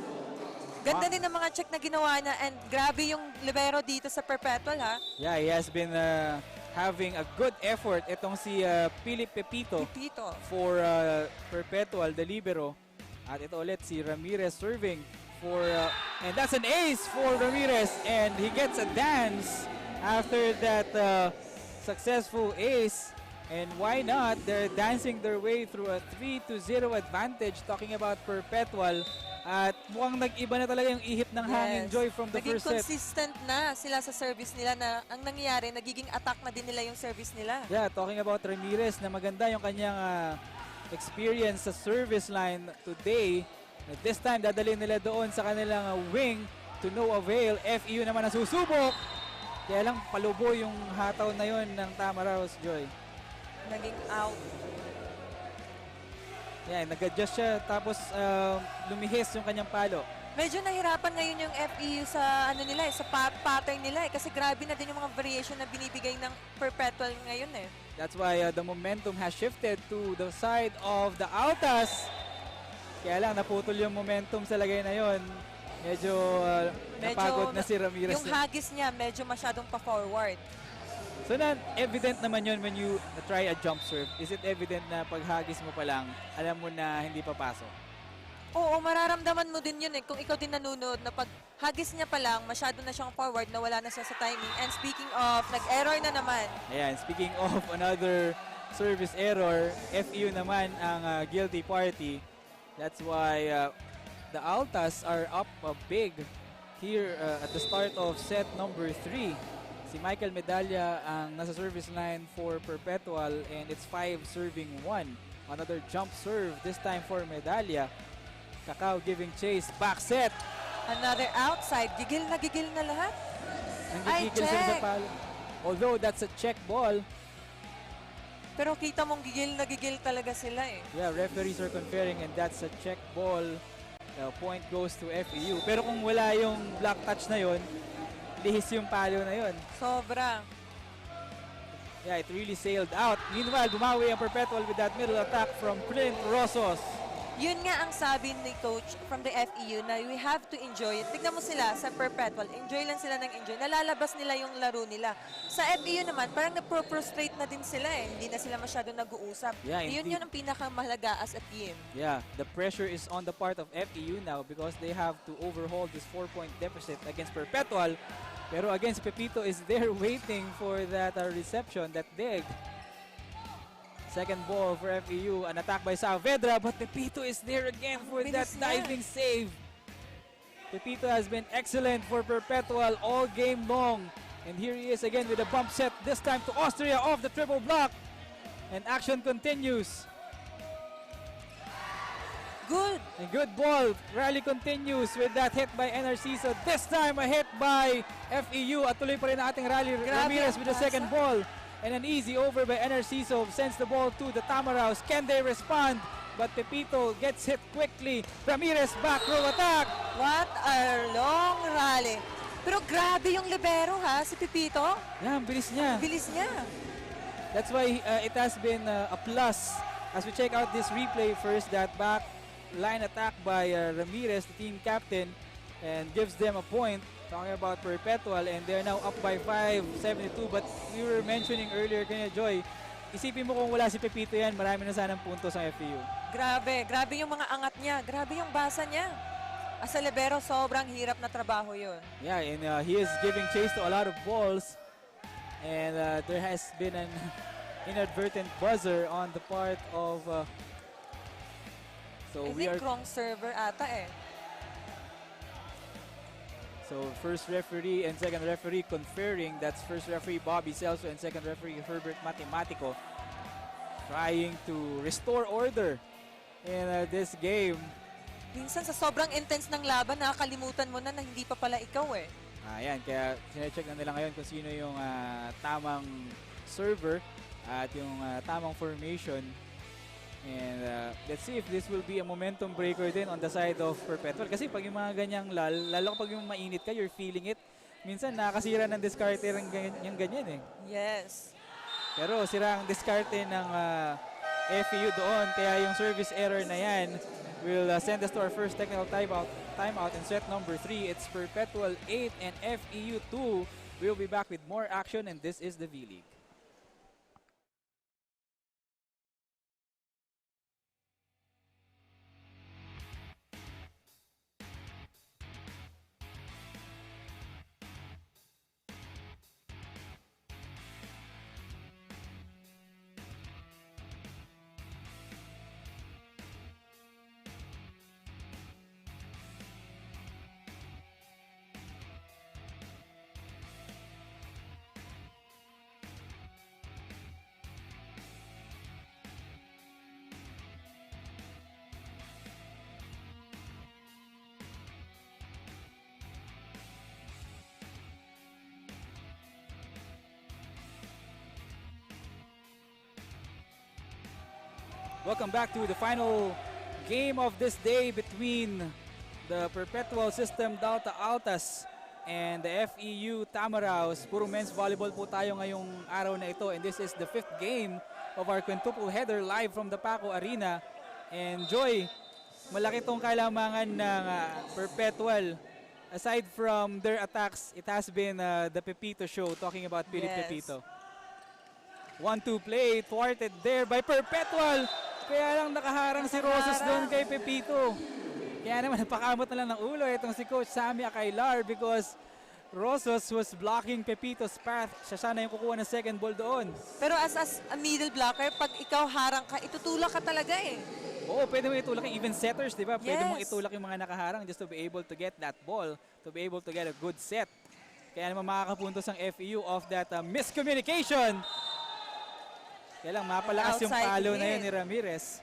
Ganda din ng mga check na ginawa niya, and grabe yung libero dito sa Perpetual, ha? Yeah, he has been having a good effort itong si Philip Pepito for Perpetual, the libero. At ito ulit si Ramirez serving for, and that's an ace for Ramirez, and he gets a dance after that successful ace. And why not? They're dancing their way through a 3-0 advantage, talking about Perpetual. At mukhang nag-iba na talaga yung ihip ng hangin, Joy, from the first set. Naging consistent na sila sa service nila, na ang nangyayari, nagiging attack na din nila yung service nila. Yeah, talking about Ramirez, na maganda yung kanyang experience sa service line today. This time, dadalhin nila doon sa kanilang wing to no avail. FEU naman ang susubok. Kaya lang palubo yung hataw na yon ng Tamaraos, Joy. Naging out. Yeah, nag-adjust siya, tapos lumihis yung kanyang palo. Medyo nahirapan ngayon yung FEU sa ano nila, sa pattern nila, kasi grabe na din yung mga variation na binibigay ng Perpetual ngayon eh. That's why the momentum has shifted to the side of the Altas. Kaya lang naputol yung momentum sa lagay na yon. Medyo napagod na si Ramirez. Yung hagis niya medyo masyadong pa-forward. So evident naman yun when you try a jump serve. Is it evident na pag hagis mo pa lang, alam mo na hindi papasok? Oo, mararamdaman mo din yun eh. Kung ikaw din nanonood na pag hagis niya pa lang, masyado na siyang forward, na wala na siya sa timing. And speaking of, nag-error na naman. Ayan, speaking of another service error, FEU naman ang guilty party. That's why the Altas are up big here at the start of set number 3. Si Michael Medalla ang nasa service line for Perpetual, and it's 5 serving 1. Another jump serve, this time for Medalla. Kakao giving chase, back set. Another outside, gigil na lahat. Nanggigigil sila sa palo. Although that's a check ball. Pero kita mong gigil talaga sila eh. Yeah, referees are conferring, and that's a check ball. The point goes to FEU. Pero kung wala yung black touch na yon, lihis yung palo na yon. Sobra. Yeah, it really sailed out. Meanwhile, bumawi ang Perpetual with that middle attack from Clint Rosos. Yun nga ang sabi ni coach from the FEU, na we have to enjoy it. Tignan mo sila sa Perpetual, enjoy lang sila ng enjoy. Nalalabas nila yung laro nila. Sa FEU naman, parang napro-prostrate na din sila eh. Hindi na sila masyado nag-uusap. Yeah, yun ang pinakamahalaga as a team. Yeah, the pressure is on the part of FEU now because they have to overhaul this 4-point deficit against Perpetual. Pero again, si Pepito is there waiting for that reception, that dig. Second ball for FEU, an attack by Saavedra, but Pepito is there again for that diving save. Pepito has been excellent for Perpetual all game long. And here he is again with a bump set, this time to Austria off the triple block. And action continues. Good. And good ball. Rally continues with that hit by NRC. So this time a hit by FEU. At tuloy pa rin ang ating rally. Ramirez with the second ball. And an easy over by NRC. So sends the ball to the Tamaraos. Can they respond? But Pepito gets hit quickly. Ramirez back row attack. What a long rally. Pero grabe yung libero ha, si Pepito. Yeah, ang bilis niya. Bilis niya. That's why it has been a plus. As we check out this replay first, that back line attack by Ramirez, the team captain, and gives them a point. Talking about Perpetual, and they're now up by 5-72. But we were mentioning earlier kanya Joy, isipin mo kung wala si Pepito yan, marami na sanang puntos ang FEU. Grabe yung mga angat niya. Grabe yung basa niya. As a libero, sobrang hirap na trabaho yun. Yeah, and he is giving chase to a lot of balls. And there has been an inadvertent buzzer on the part of... I think wrong server ata eh. So first referee and second referee conferring. That's first referee Bobby Celso and second referee Herbert Matematico, trying to restore order in this game. Minsan sa sobrang intense ng laban, nakakalimutan mo na hindi pa pala ikaw eh. Ayan, kaya sinecheck na nila ngayon kung sino yung tamang server at yung tamang formation. And let's see if this will be a momentum breaker din on the side of Perpetual. Kasi pag yung mga ganyang lalo kapag yung mainit ka, you're feeling it. Minsan nakakasira ng diskarte yung ganyan eh. Yes. Pero sira ang diskarte ng FEU doon. Kaya yung service error na yan will send us to our first technical timeout in set number 3. It's Perpetual 8 and FEU 2. We'll be back with more action, and this is the vleague. Welcome back to the final game of this day between the Perpetual System Delta Altas and the FEU Tamaraws. Puro men's volleyball po tayo ngayong araw na ito, and this is the 5th game of our quintuple header live from the Paco Arena. And Joy, malaki tong kailangan ng Perpetual. Aside from their attacks, it has been the Pepito show, talking about Philip Pepito. 1-2 play, thwarted there by Perpetual. Kaya lang nakaharang si Rosas doon kay Pepito. Kaya naman napakamot na lang ng ulo itong si Coach Sammy Akailar because Rosas was blocking Pepito's path. Siya sana yung kukuha ng second ball doon. Pero as a middle blocker, pag ikaw harang ka, itutulak ka talaga eh. Oo, pwede mo itulak yung even setters, di ba? Pwede Yes. mong itulak yung mga nakaharang just to be able to get that ball, to be able to get a good set. Kaya naman makakapuntos ang FEU of that miscommunication. Kaya lang mapalakas yung palo na yun ni Ramirez.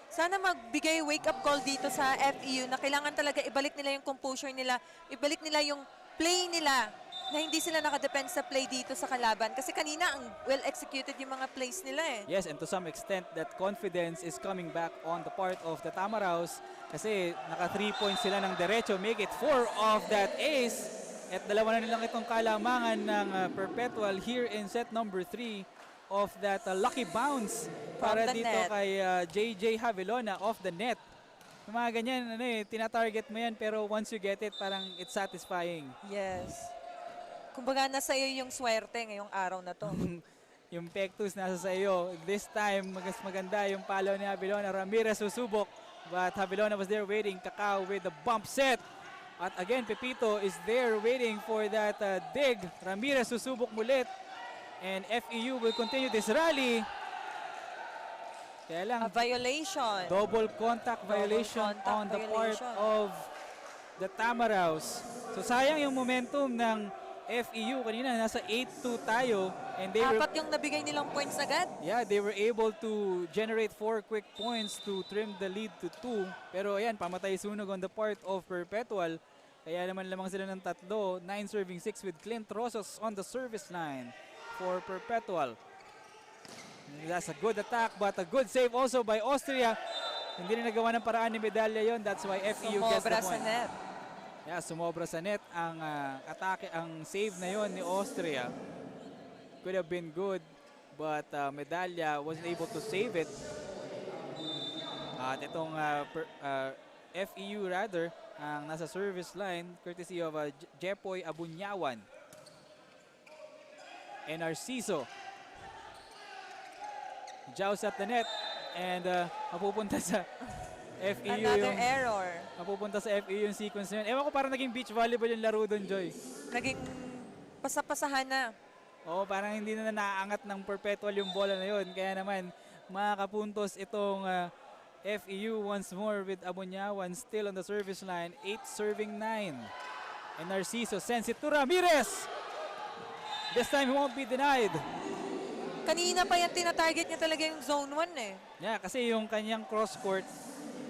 Sana magbigay wake-up call dito sa FEU na kailangan talaga ibalik nila yung composure nila, ibalik nila yung play nila, na hindi sila nakadepend sa play dito sa kalaban. Kasi kanina ang well-executed yung mga plays nila eh. Yes, and to some extent, that confidence is coming back on the part of the Tamaraws kasi naka 3 points sila ng derecho, make it 4 of that ace. At dalawa na nilang itong kalamangan ng Perpetual here in set number 3 of that lucky bounce para dito net. kay JJ Havilona off the net. Yung mga ganyan, tinatarget mo yan pero once you get it, parang it's satisfying. Yes. Kumbaga nasa iyo yung swerte ngayong araw na to. Yung pectus nasa sa iyo. This time, mas maganda yung palo ni Havilona. Ramirez susubok, but Havilona was there waiting. Kakao with the bump set. At again, Pepito is there waiting for that dig. Ramirez susubok mulit. And FEU will continue this rally. Kaya lang, A violation. double contact violation contact on the part violation. of the Tamaraws. So sayang yung momentum ng FEU. Kanina nasa 8-2 tayo. And they were, 4 yung nabigay nilang points agad. yeah, they were able to generate 4 quick points to trim the lead to 2. Pero ayan, pamatay sunog on the part of Perpetual. Kaya naman lamang sila ng 3. 9 serving 6 with Clint Rosas on the service line for Perpetual. That's a good attack but a good save also by Austria. Hindi na nagawa ng paraan ni medalya yon. That's why FEU gets the Sumobra sa point. net. Yeah, sumobra sa net ang atake, ang save na yon ni Austria. Could have been good but medalya wasn't able to save it. At itong FEU rather ang nasa service line courtesy of Jepoy Abunyawan and Narciso. Joust at the net and mapupunta sa FEU Another yung error. mapupunta sa FEU yung sequence na yun. Ewan ko, parang naging beach volleyball yung laro doon, Joy. Naging pasapasahan na. Oo, parang hindi na naaangat ng Perpetual yung bola na yun. Kaya naman, makakapuntos itong FEU once more with Abunyawan still on the service line. 8 serving 9. And Narciso sends it to Ramirez. This time he won't be denied. Kanina pa yan tinatarget niya talaga yung zone 1 eh. Yeah, kasi yung kanyang cross court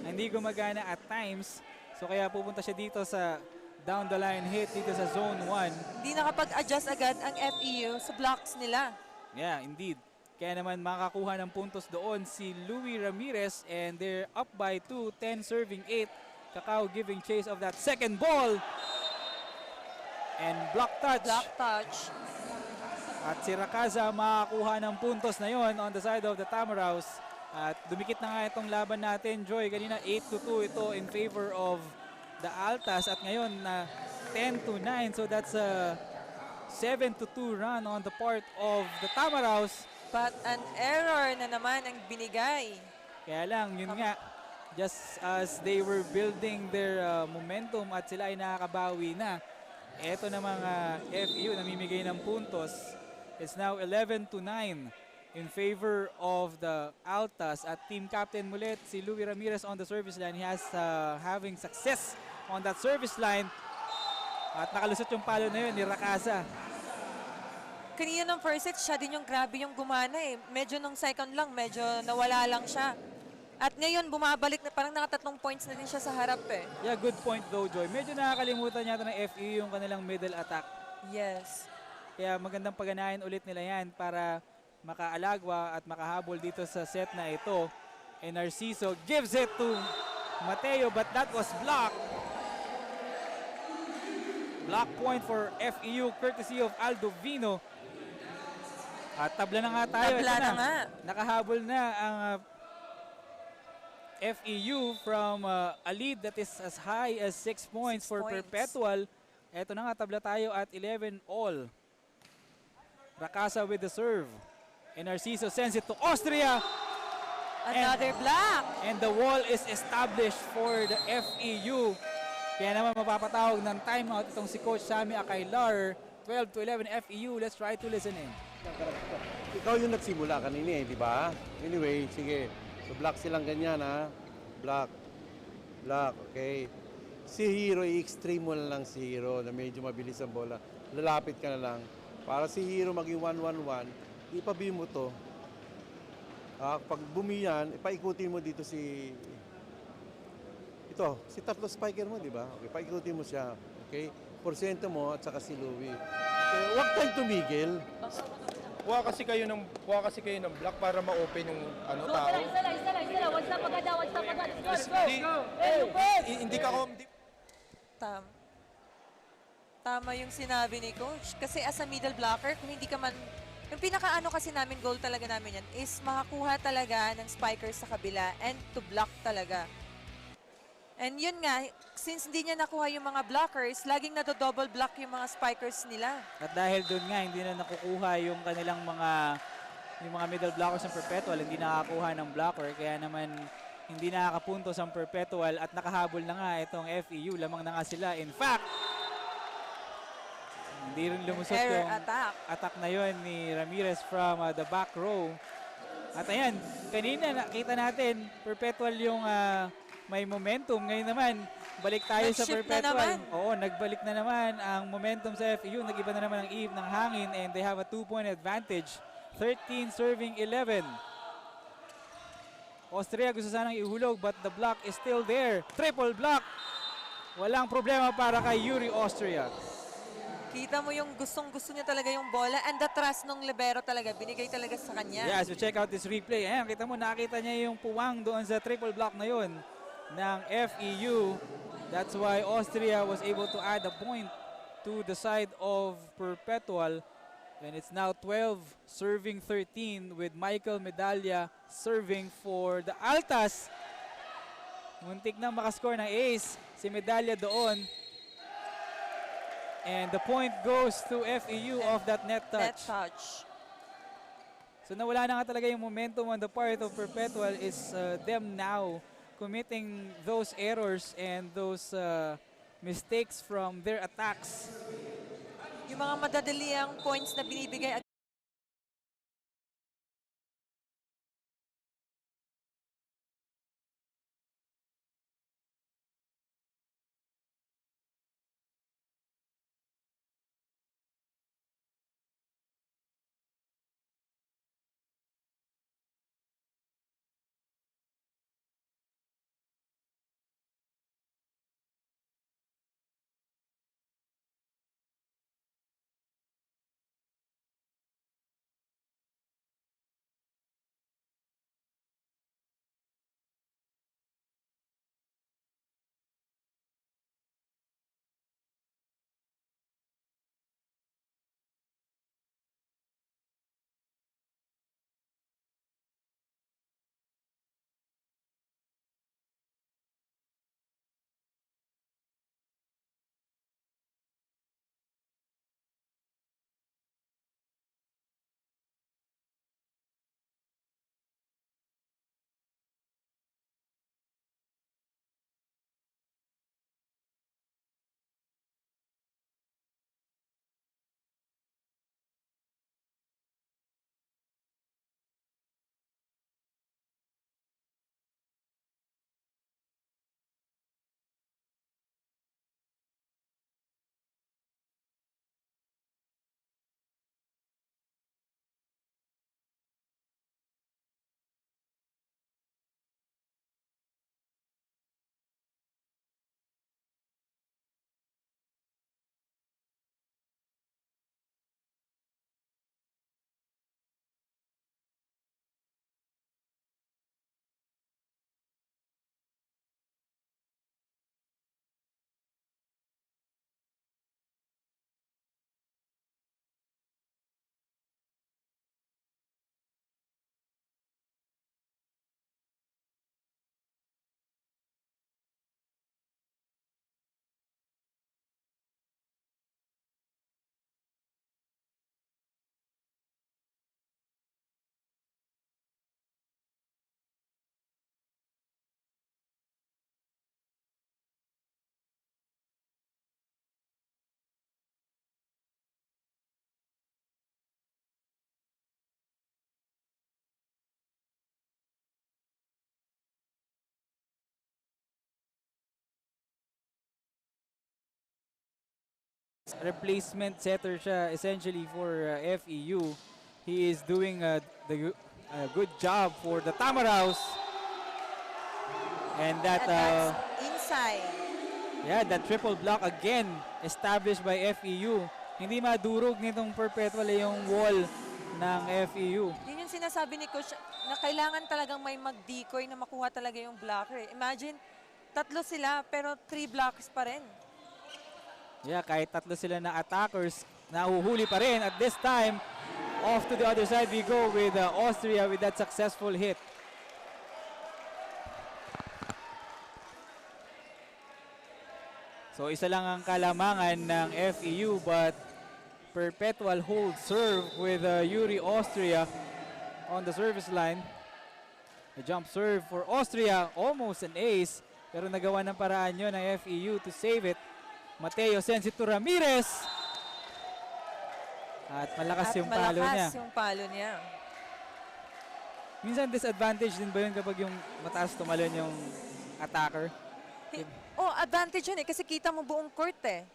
hindi gumagana at times. So kaya pupunta siya dito sa down the line hit dito sa zone 1. Hindi nakapag-adjust agad ang FEU sa blocks nila. Yeah, indeed. Kaya naman makakuha ng puntos doon si Louie Ramirez and they're up by 2, 10 serving 8. Cacao giving chase of that second ball. And block touch. Block touch. At si Rakaza makakuha ng puntos na yon on the side of the Tamaraws. At dumikit na nga itong laban natin, Joy. Kanina 8-2 ito in favor of the Altas. At ngayon na 10-9. So that's a 7-2 run on the part of the Tamaraws. But an error na naman ang binigay. Kaya lang, yun nga, just as they were building their momentum at sila ay nakakabawi na, eto na mga FEU namimigay ng puntos. It's now 11-9 in favor of the Altas. At team captain mulit si Louie Ramirez on the service line. He has having success on that service line. At nakalusot yung palo na yun ni Rakaza. Kanina ng first set, siya din yung grabe yung gumana eh. Medyo nung second lang, medyo nawala lang siya. At ngayon, bumabalik na, parang nakatatlong points na din siya sa harap eh. Yeah, good point though, Joy. Medyo nakakalimutan yata ng FEU yung kanilang middle attack. Yes. Kaya magandang pagganahin ulit nila yan para makaalagwa at makahabol dito sa set na ito. And Narciso gives it to Mateo, but that was blocked. Block point for FEU courtesy of Aldo Vino. At tabla na nga tayo. Tabla Ito na nga. Nakahabol na ang FEU from a lead that is as high as 6 points for Perpetual. Ito na nga, tabla tayo at 11 all. Rakaza with the serve. And Narciso sends it to Austria. Another block. And the wall is established for the FEU. Kaya naman mapapatawag ng timeout itong si Coach Sammy Akailar. 12-11 FEU. Let's try to listen in. Ikaw yung nagsimula kanina eh, di ba? Anyway, sige. So block silang ganyan ha. Block. Block, okay. Si Hero, i-extreme mo na lang si Hero na medyo mabilis ang bola. Lalapit ka na lang. Para si Hero maging 1-1-1, ipabi mo to. Pag bumiyan, ipaikutin mo dito si... Ito, si tatlo spiker mo, di ba? Okay, paikutin mo siya. Okay? Porsyento mo at saka si Louie. Okay, huwag tayong tumigil. Kuha kasi kayo ng block para ma-open yung tao. Hindi ka Tama yung sinabi ni Coach. Kasi as a middle blocker, kung hindi ka man... Yung pinaka-ano kasi namin, goal talaga namin yan, is makakuha talaga ng spikers sa kabila and to block talaga. And yun nga, since hindi niya nakuha yung mga blockers, laging double block yung mga spikers nila. At dahil doon nga, hindi na nakukuha yung kanilang mga middle blockers ng Perpetual, hindi nakakakuha ng blocker. Kaya naman, hindi nakakapuntos ang Perpetual at nakahabol na nga itong FEU. Lamang na nga sila. In fact, hindi rin lumusot yung attack na yon ni Ramirez from the back row. At ayan, kanina nakita natin, Perpetual yung may momentum. Ngayon naman, balik tayo sa Perpetual. Oo, nagbalik na naman ang momentum sa FEU. Nag-iba na naman ang ihip ng hangin and they have a 2-point advantage. 13 serving 11. Austria gusto sanang ihulog but the block is still there. Triple block. Walang problema para kay Yuri Austria. Kita mo yung gustong-gusto niya talaga yung bola and the trust ng libero talaga, binigay talaga sa kanya. Yeah, so check out this replay. Ayan, kita mo, nakita niya yung puwang doon sa triple block na yun ng FEU. That's why Austria was able to add a point to the side of Perpetual. And it's now 12 serving 13 with Michael Medalla serving for the Altas. Muntik na makascore ng ace si Medalla doon. And the point goes to FEU of that net touch. So nawala na nga talaga yung momentum on the part of Perpetual is them now committing those errors and those mistakes from their attacks. Yung mga madadaliang points na binibigay replacement setter siya essentially for FEU. He is doing the good job for the Tamaraws. And that That's inside. yeah, that triple block again established by FEU. Hindi madurog nitong Perpetual yung wall ng FEU. Yun yung sinasabi ni Coach na kailangan talagang may mag-decoy na makuha talaga yung blocker. Imagine, 3 sila pero 3 blockers pa rin. Yeah, kahit 3 sila na attackers, nahuhuli pa rin. At this time, off to the other side we go with Austria with that successful hit. So isa lang ang kalamangan ng FEU, but Perpetual hold serve with Yuri Austria on the service line. The jump serve for Austria, almost an ace, pero nagawa ng paraan yun ng FEU to save it. Mateo sends it to Ramirez. At malakas yung palo niya. Malakas yung palo niya. Minsan disadvantage din ba yun kapag yung mataas tumalon yung attacker? Oh, advantage yun eh kasi kita mo buong court eh.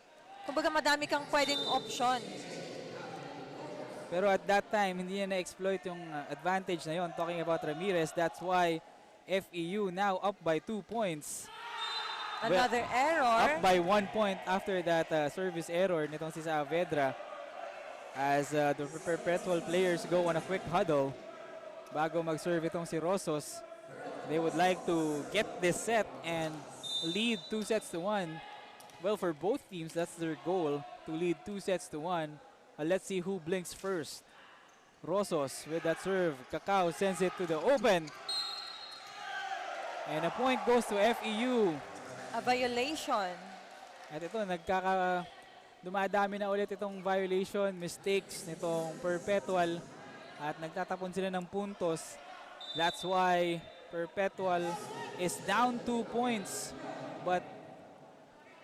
Kumbaga madami kang pwedeng option. Pero at that time, hindi niya na-exploit yung advantage na yun. Talking about Ramirez, that's why FEU now up by 2 points. Another error. Up by 1 point after that service error nitong si Saavedra. As the Perpetual players go on a quick huddle bago mag-serve itong si Rosos. They would like to get this set and lead 2-1. Well, for both teams, that's their goal, to lead 2-1. Let's see who blinks first. Rosos with that serve. Cacao sends it to the open. And a point goes to FEU. A violation. At ito, dumadami na ulit itong violation, mistakes nitong Perpetual. At nagtatapon sila ng puntos. That's why Perpetual is down 2 points. But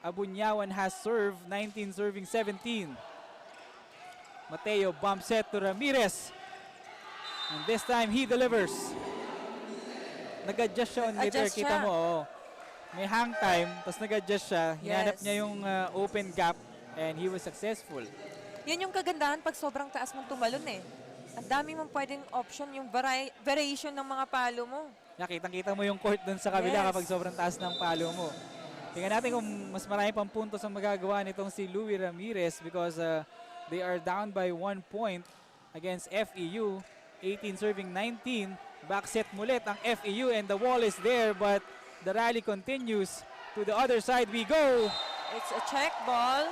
Abunyawan has served, 19 serving 17. Mateo bump set to Ramirez. And this time he delivers. Nag-adjust siya on later, kita mo. Oh. May hang time, tapos nag-adjust siya. Hinanap niya yung open gap and he was successful. Yan yung kagandahan pag sobrang taas mong tumalon eh. Ang dami mong pwedeng option, yung variation ng mga palo mo. Kitang-kita mo yung court dun sa kabila kapag sobrang taas ng palo mo. Tingnan natin kung mas marami pang puntos ang magagawa nitong si Louie Ramirez because they are down by 1 point against FEU. 18 serving 19. Back set mulit ang FEU and the wall is there but the rally continues. To the other side we go. It's a check ball.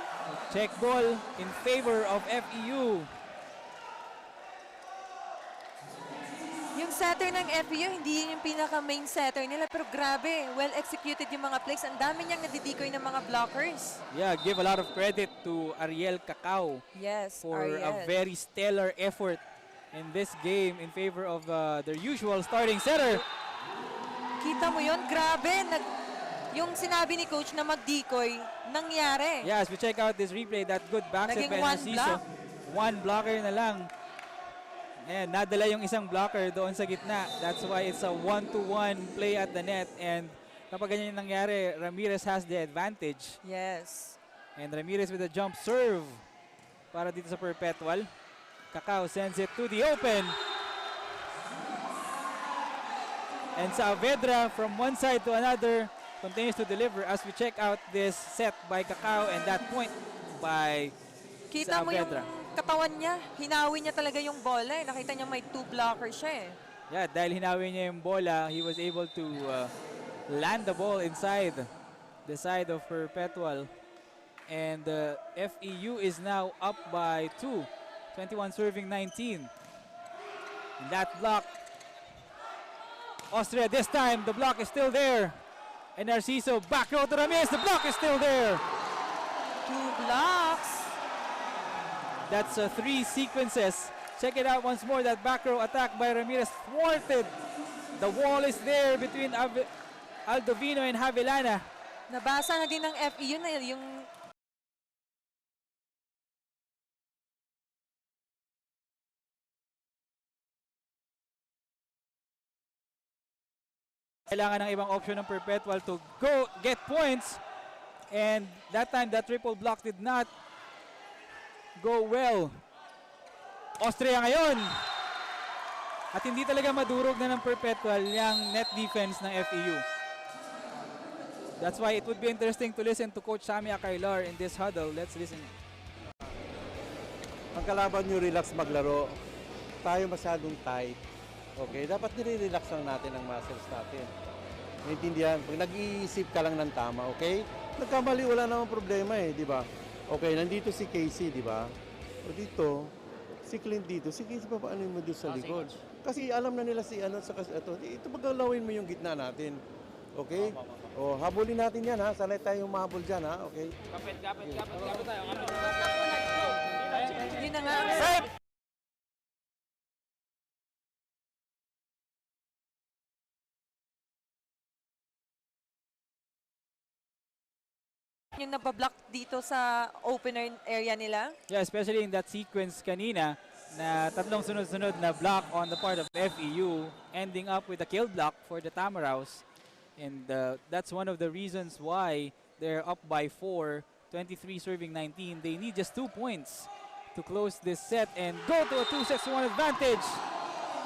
Check ball in favor of FEU. Yung setter ng FEU, hindi yun yung pinaka-main setter nila. Pero grabe, well-executed yung mga plays. Ang dami niyang nadidikoy ng mga blockers. Yeah, give a lot of credit to Ariel Cacao. Yes, for Ariel. a very stellar effort in this game in favor of their usual starting setter. Kita mo yun, grabe. Yung sinabi ni coach na mag-decoy, nangyari. Yeah, as we check out this replay, that good back set Naging by one Narciso. block. One blocker na lang. And nadala yung isang blocker doon sa gitna. That's why it's a 1-to-1 play at the net. And kapag ganyan yung nangyari, Ramirez has the advantage. Yes. And Ramirez with a jump serve para dito sa Perpetual. Cacao sends it to the open. And Saavedra from one side to another continues to deliver as we check out this set by Cacao and that point by Kita mo yung Saavedra. katawan niya, hinawi niya talaga yung bola eh. Nakita niya may 2 blockers siya eh. Yeah, dahil hinawi niya yung bola, he was able to land the ball inside the side of Perpetual. And FEU is now up by 2. 21 serving 19. And that block, Austria this time, the block is still there. And Narciso back row to Ramirez, the block is still there. 2 blocks. That's 3 sequences. Check it out once more, that back row attack by Ramirez thwarted. The wall is there between Aldovino and Havilana. Nabasa na din ng FEU na yung kailangan ng ibang option ng Perpetual to go get points. And that time, that triple block did not go well. Austria ngayon. At hindi talaga madurog na ng Perpetual yung net defense ng FEU. That's why it would be interesting to listen to Coach Sammy Akailar in this huddle. Let's listen. Ang kalaban nyo relax maglaro. Tayo masyadong tight. Okay, dapat nire-relax lang natin ang muscles natin. Naintindihan? Pag nag-iisip ka lang ng tama, okay? Nagkamali, wala namang problema eh, di ba? Okay, nandito si Casey, di ba? O dito, si Clint dito. Si Casey, paano mo dito sa likod? Kasi alam na nila si ano sa ito pagalawin mo yung gitna natin. Okay? O habulin natin yan ha. Sanay tayo mahabol diyan ha. Okay? Kapit tayo. Yun na nga. Yung nabablock dito sa opener area nila. Yeah, especially in that sequence kanina na tatlong sunod-sunod na block on the part of FEU, ending up with a kill block for the Tamaraws. And that's one of the reasons why they're up by 4, 23 serving 19. They need just 2 points to close this set and go to a 2-6-1 advantage.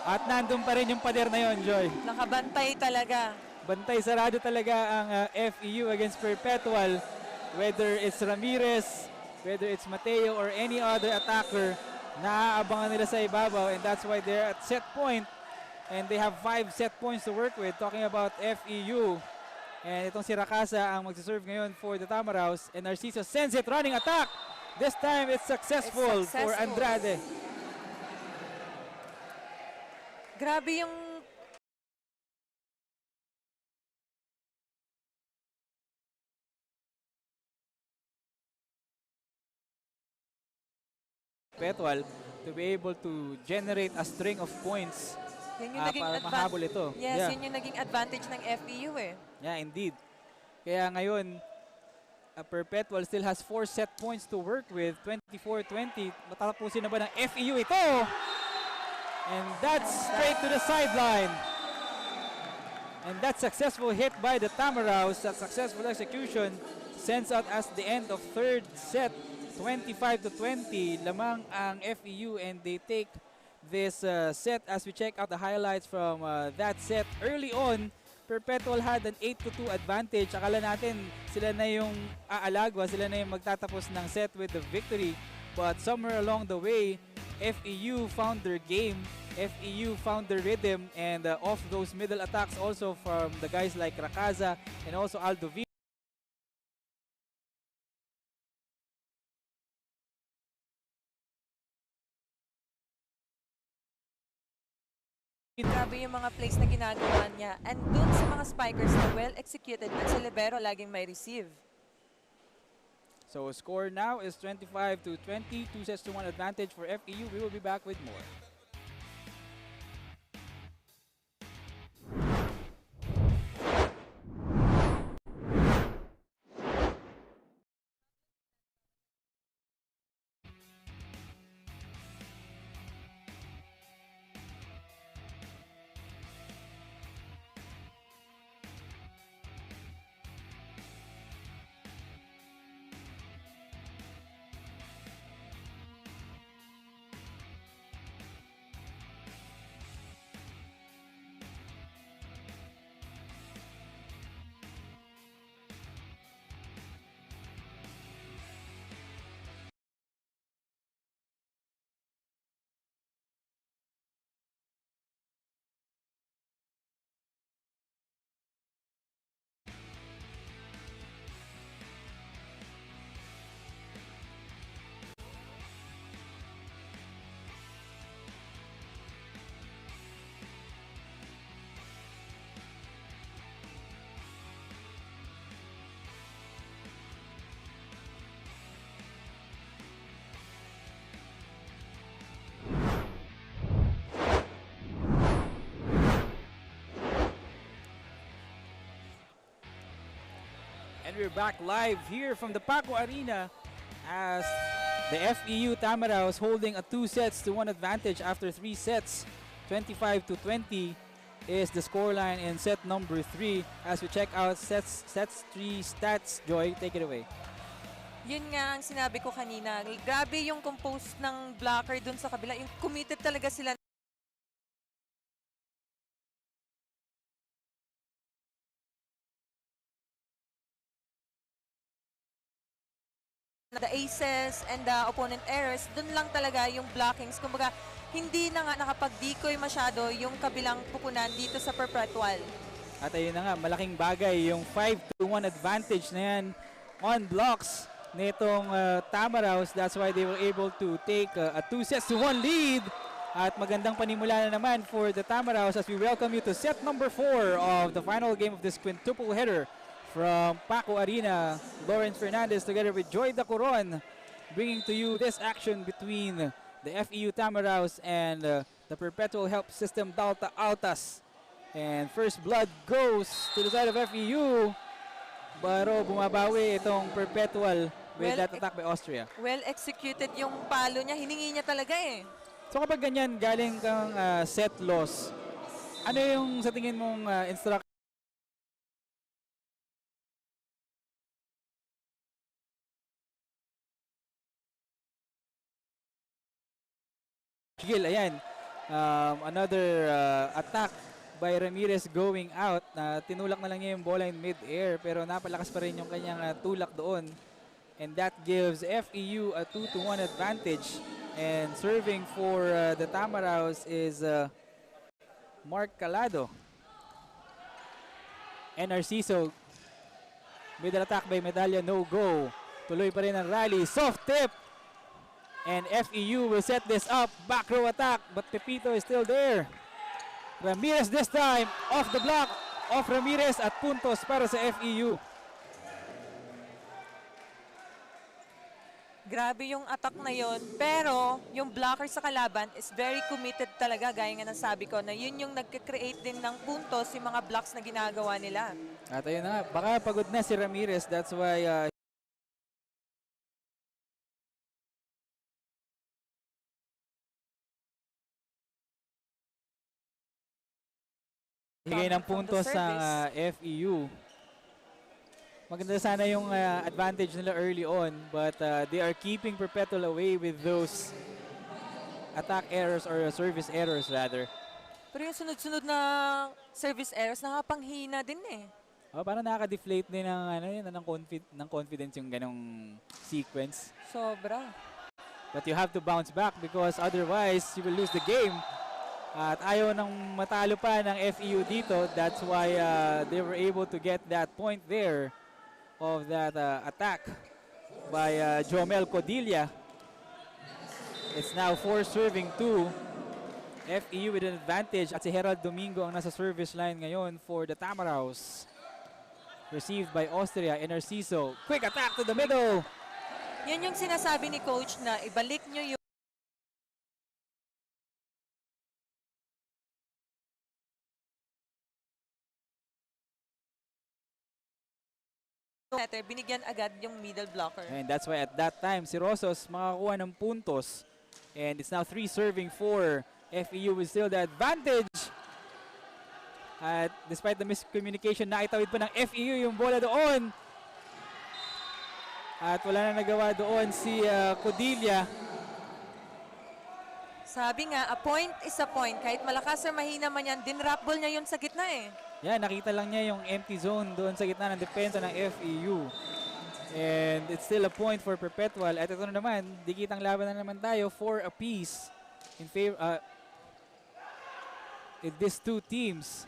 At nandun pa rin yung pader na yun, Joy. Nakabantay talaga. Bantay sarado talaga ang FEU against Perpetual. Whether it's Ramirez, whether it's Mateo or any other attacker, naaabangan nila sa ibabaw, and that's why they're at set point and they have 5 set points to work with. Talking about FEU, and itong si Rakasa ang magsaserve ngayon for the Tamaraws, and Narciso sends it, running attack. This time it's successful for Andrade. Grabe yung Perpetual to be able to generate a string of points Yan yung naging para mahabol ito. Yes, Yeah. yun yung naging advantage ng FEU eh. Yeah, indeed. Kaya ngayon, Perpetual still has 4 set points to work with. 24-20. Matatapusin na ba ng FEU ito? And that's straight to the sideline. And that successful hit by the Tamaraws, that successful execution, sends out as the end of third set. 25-20. Lamang ang FEU and they take this set as we check out the highlights from that set. Early on, Perpetual had an 8-2 advantage. Akala natin sila na yung aalagwa, sila na yung magtatapos ng set with the victory. But somewhere along the way, FEU found their game. FEU found their rhythm, and off those middle attacks also from the guys like Rakaza and also Aldo V. Grabe yung mga plays na ginagawa niya. And dun sa mga spikers na well executed at sa libero laging may receive. So score now is 25-20, 2-1 advantage for FEU. We will be back with more. And we're back live here from the Paco Arena as the FEU Tamaraws holding a 2-1 advantage after 3 sets. 25-20 is the scoreline in set number 3. As we check out sets 3 stats, Joy, take it away. Yun nga ang sinabi ko kanina. Grabe yung compose ng blocker dun sa kabila. Yung committed talaga sila. The aces and the opponent errors, dun lang talaga yung blockings. Kumbaga, hindi na nga nakapag-decoy masyado yung kabilang pupunan dito sa perpetual. At ayun na nga, malaking bagay yung 5-1 advantage na yan on blocks nitong Tamaraws. That's why they were able to take a 2-1 lead. At magandang panimula na naman for the Tamaraws as we welcome you to set number 4 of the final game of this quintuple header from Paco Arena. Lawrence Fernandez together with Joy Dacoron bringing to you this action between the FEU Tamaraws and the Perpetual Help System Dalta Altas. And first blood goes to the side of FEU. Pero bumabawi itong Perpetual with that attack by Austria. Well executed yung palo niya. Hiningi niya talaga eh. So kapag ganyan, galing kang set loss, ano yung sa tingin mong instruction? Ayan, another attack by Ramirez going out. Tinulak na lang niya yung bola in mid-air pero napalakas pa rin yung kanyang tulak doon. And that gives FEU a 2-1 advantage. And serving for the Tamaraws is Mark Calado. And Narciso, middle attack by Medalla, no go. Tuloy pa rin ang rally, soft tip. And FEU will set this up, back row attack, but Pepito is still there. Ramirez this time, off the block, off Ramirez at puntos para sa FEU. Grabe yung attack na yon, pero yung blocker sa kalaban is very committed talaga, gaya nga ng sabi ko, na yun yung nagka-create din ng puntos yung mga blocks na ginagawa nila. At ayun na nga, baka pagod na si Ramirez, that's why higay ng puntos sa FEU. Maganda sana yung advantage nila early on, but they are keeping Perpetual away with those attack errors or service errors rather. Pero yung sunod-sunod na service errors, nakapanghina din eh. Oh, parang nakaka-deflate din ng confidence yung ganong sequence. Sobra. But you have to bounce back because otherwise you will lose the game. At ayaw nang matalo pa ng FEU dito. That's why they were able to get that point there of that attack by Jomel Codilla. It's now 4 serving 2. FEU with an advantage at si Herald Domingo ang nasa service line ngayon for the Tamaraws. Received by Austria and Narciso. Quick attack to the middle. Yan yung sinasabi ni coach na ibalik nyo yung binigyan agad yung middle blocker. And that's why at that time, si Rosos makakuha ng puntos. And it's now 3 serving 4. FEU with still the advantage. At despite the miscommunication, naitawid pa ng FEU yung bola doon. At wala na nagawa doon si Codilla. Sabi nga, a point is a point. Kahit malakas or mahina man yan, dinrap ball niya yun sa gitna eh. Yan, nakita lang niya yung empty zone doon sa gitna ng depensa ng FEU. And it's still a point for Perpetual. At ito na naman, dikitang laban na naman tayo, 4 apiece in favor in these two teams.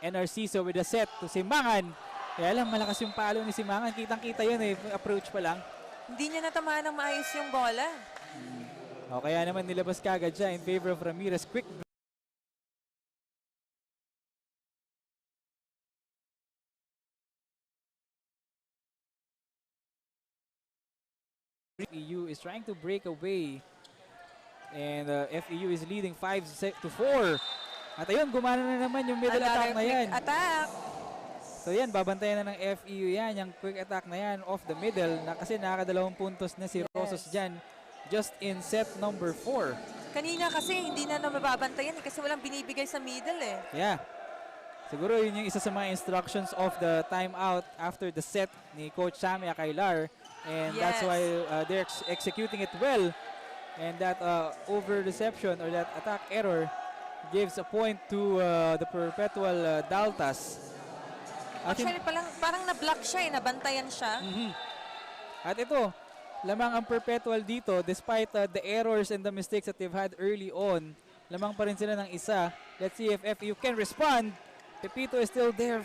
And Narciso with a set to Simangan. Kaya lang, malakas yung palo ni Simangan. Kitang-kita yun eh, approach pa lang. Hindi niya natamaan ng maayos yung bola. O kaya naman nilabas kagad siya in favor of Ramirez. Quick FEU is trying to break away. And FEU is leading 5-4. At ayun, gumana na naman yung middle attack na yan. Attack! So yan, babantayan na ng FEU yan, yung quick attack na yan off the middle. Kasi nakakadalawang puntos na si Rosos dyan just in set number 4. Kanina kasi hindi na mababantayan kasi walang binibigay sa middle eh. Yeah. Siguro yun yung isa sa mga instructions of the timeout after the set ni Coach Sammy Akailar. And that's why they're executing it well. And that over-reception or that attack error gives a point to the Perpetual Daltas. Actually, parang na-block siya nabantayan siya. At ito, lamang ang Perpetual dito despite the errors and the mistakes that they've had early on. Lamang pa rin sila ng isa. Let's see if FEU can respond. Pepito is still there.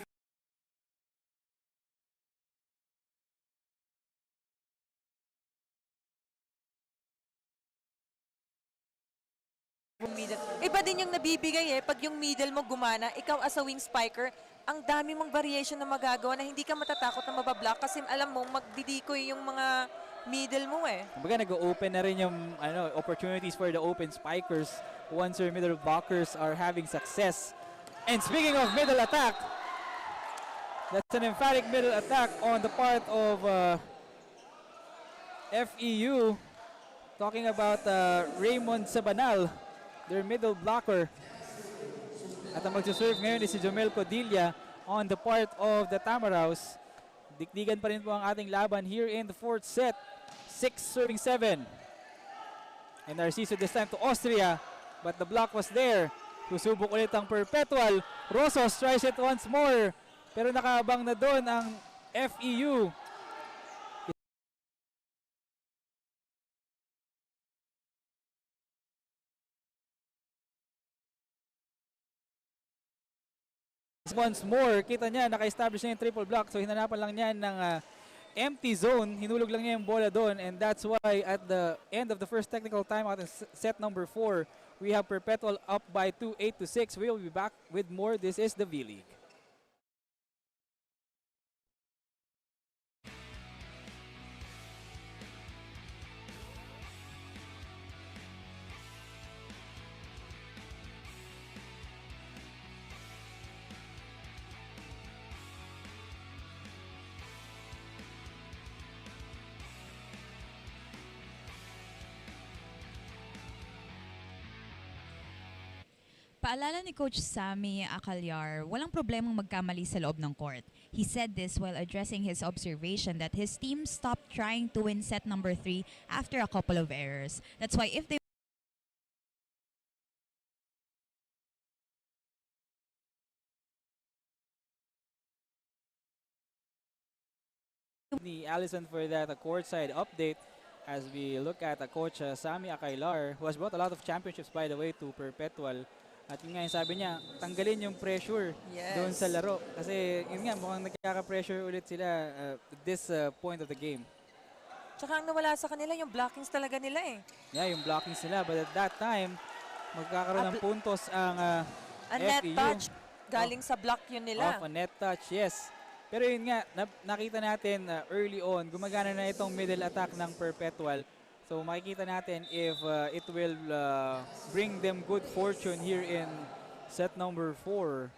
Iba din yung nabibigay pag yung middle mo gumana, ikaw as a wing spiker, ang dami mong variation na magagawa na hindi ka matatakot na mabablock kasi alam mo magdidikoy yung mga middle mo Kumbaga nag-open na rin yung opportunities for the open spikers once your middle blockers are having success. And speaking of middle attack, that's an emphatic middle attack on the part of FEU. Talking about Raymond Sabanal, their middle blocker. At ang magsuserve ngayon is si Jomel Codilla on the part of the Tamaraws. Dikdigan pa rin po ang ating laban here in the fourth set. 6-7. And Narciso this time to Austria, but the block was there. Susubok ulit ang Perpetual. Rosos tries it once more, pero nakaabang na doon ang FEU. Once more, kita niya, naka-establish na yung triple block. So hinanapan lang niya ng empty zone. Hinulog lang niya yung bola doon. And that's why at the end of the first technical timeout in set number 4, we have Perpetual up by 2, 8-6. We'll be back with more. This is the vleague. Paalala ni Coach Sammy Akailar, walang problemang magkamali sa loob ng court. He said this while addressing his observation that his team stopped trying to win set number 3 after a couple of errors. That's why if they ni Allison for that courtside update as we look at Coach Sammy Akailar, who has brought a lot of championships by the way to Perpetual. At yun nga yung sabi niya, tanggalin yung pressure doon sa laro. Kasi yun nga, mukhang nagkaka-pressure ulit sila at this point of the game. Tsaka ang nawala sa kanila, yung blockings talaga nila Yeah, yung blockings nila. But at that time, magkakaroon ng puntos ang a net FEU. touch, galing sa block yun nila. Off a net touch, yes. Pero yun nga, nakita natin early on, gumagana na itong middle attack ng Perpetual. So makikita natin if it will bring them good fortune here in set number 4.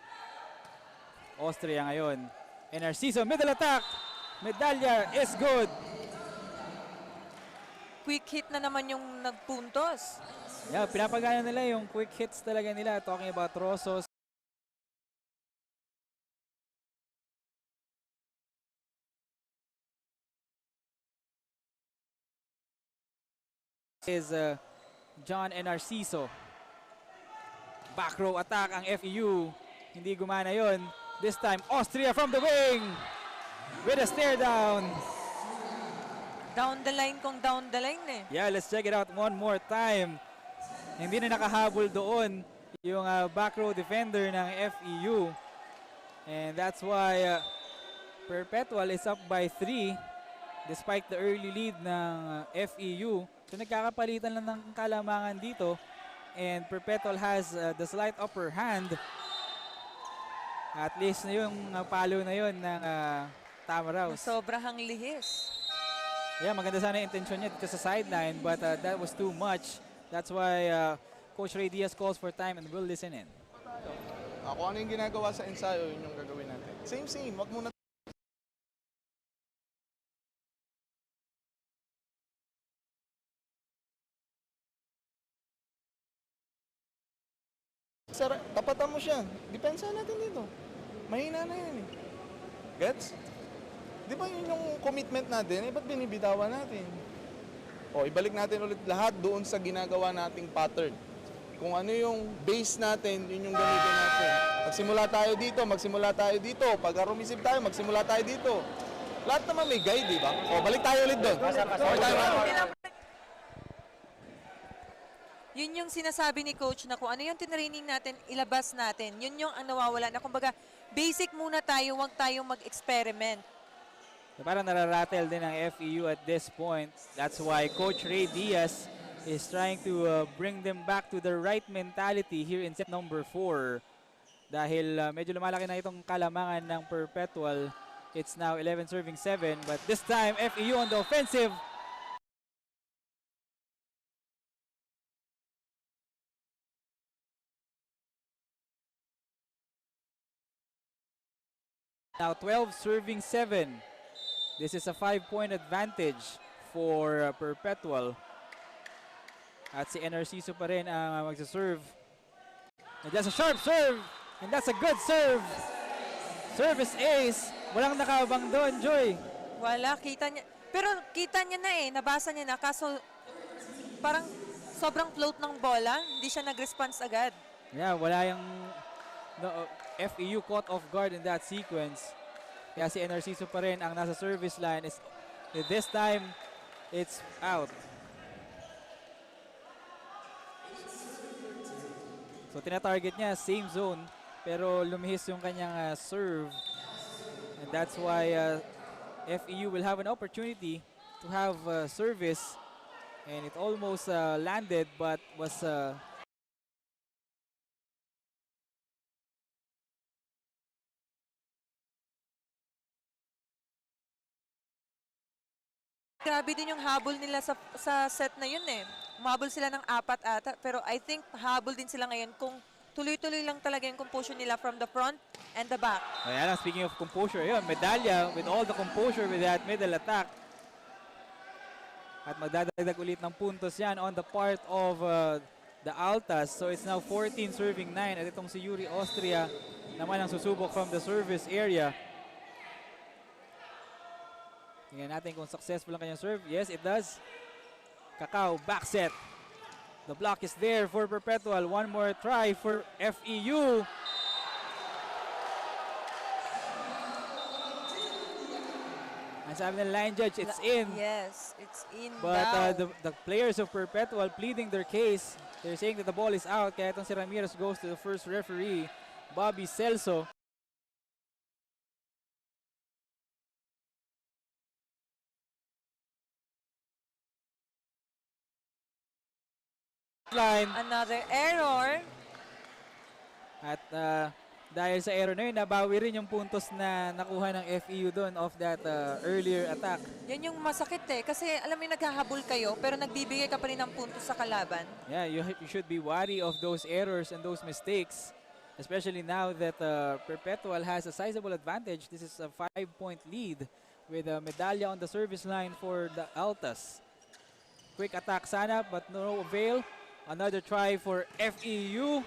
Austria ngayon. And Narciso, middle attack. Medalya is good. Quick hit na naman yung nagpuntos. Yeah, pinapagana nila yung quick hits talaga nila. Talking about Rosos. Is John and Narciso. Back row attack ang FEU. Hindi gumana yon. This time, Austria from the wing. With a stare down. Down the line kung down the line Yeah, let's check it out one more time. Hindi na nakahabol doon yung back row defender ng FEU. And that's why Perpetual is up by 3 despite the early lead ng FEU. So nagkakapalitan lang ng kalamangan dito and Perpetual has the slight upper hand. At least na yung palo na yun ng Tamaraws. Sobrang lihis. Yeah, maganda sana yung intention niya dito sa sideline but that was too much. That's why Coach Ray Diaz calls for time and we'll listen in. Ako ano yung ginagawa sa ensayo, yun yung gagawin natin. Same, wag muna tapatan mo siya. Depensa natin dito. mahina na yan eh. Gets? Di ba yun yung commitment natin? Eh, ba't binibitawan natin? O, ibalik natin ulit lahat doon sa ginagawa nating pattern. Kung ano yung base natin, yun yung gamitin natin. Magsimula tayo dito. Pag rumisip tayo, magsimula tayo dito. Lahat naman may guide, di ba? O, balik tayo ulit doon. Yun yung sinasabi ni coach na kung ano yung tinraining natin, ilabas natin. Yun yung ang nawawala na kumbaga basic muna tayo, huwag tayong mag-experiment. Parang nararattle din ang FEU at this point. That's why Coach Ray Diaz is trying to bring them back to the right mentality here in set number 4. Dahil medyo lumalaki na itong kalamangan ng Perpetual. It's now 11 serving 7, but this time FEU on the offensive. Now 12 serving 7. This is a 5-point advantage for Perpetual. At si Narciso pa rin ang magsaserve. And that's a sharp serve. And that's a good serve. Service ace. Walang nakabang doon, Joy. Wala, kita niya. Pero kita niya na eh, nabasa niya na. Kaso parang sobrang float ng bola, hindi siya nag-response agad. Yeah, wala yung FEU caught off guard in that sequence. Kaya si Narciso pa rin ang nasa service line. This time, it's out. So tina-target niya, same zone, pero lumihis yung kanyang serve. And that's why FEU will have an opportunity to have service. And it almost landed but was... Grabe din yung habol nila sa set na yun eh. Umabol sila ng 4 ata, pero I think habol din sila ngayon kung tuloy-tuloy lang talaga yung composure nila from the front and the back. Ayan, speaking of composure, yun, medalya with all the composure with that middle attack. At magdadagdag ulit ng puntos yan on the part of the Altas. So it's now 14 serving 9. At itong si Yuri Austria naman ang susubok from the service area. Tingnan natin kung successful ang kanyang serve. Yes, it does. Kakao, back set. The block is there for Perpetual. One more try for FEU. Ang sabi ng line judge, it's in. Yes, it's in. But the players of Perpetual pleading their case. They're saying that the ball is out. Kaya itong si Ramirez goes to the first referee, Bobby Celso. Line. Another error. At dahil sa error na yun, nabawi rin yung puntos na nakuha ng FEU doon of that earlier attack. Yan yung masakit eh. Kasi alam mo yung naghahabol kayo, pero nagbibigay ka pa rin ng puntos sa kalaban. Yeah, you should be wary of those errors and those mistakes. Especially now that Perpetual has a sizable advantage. This is a 5-point lead with a medalya on the service line for the Altas. Quick attack sana, but no avail. Another try for FEU.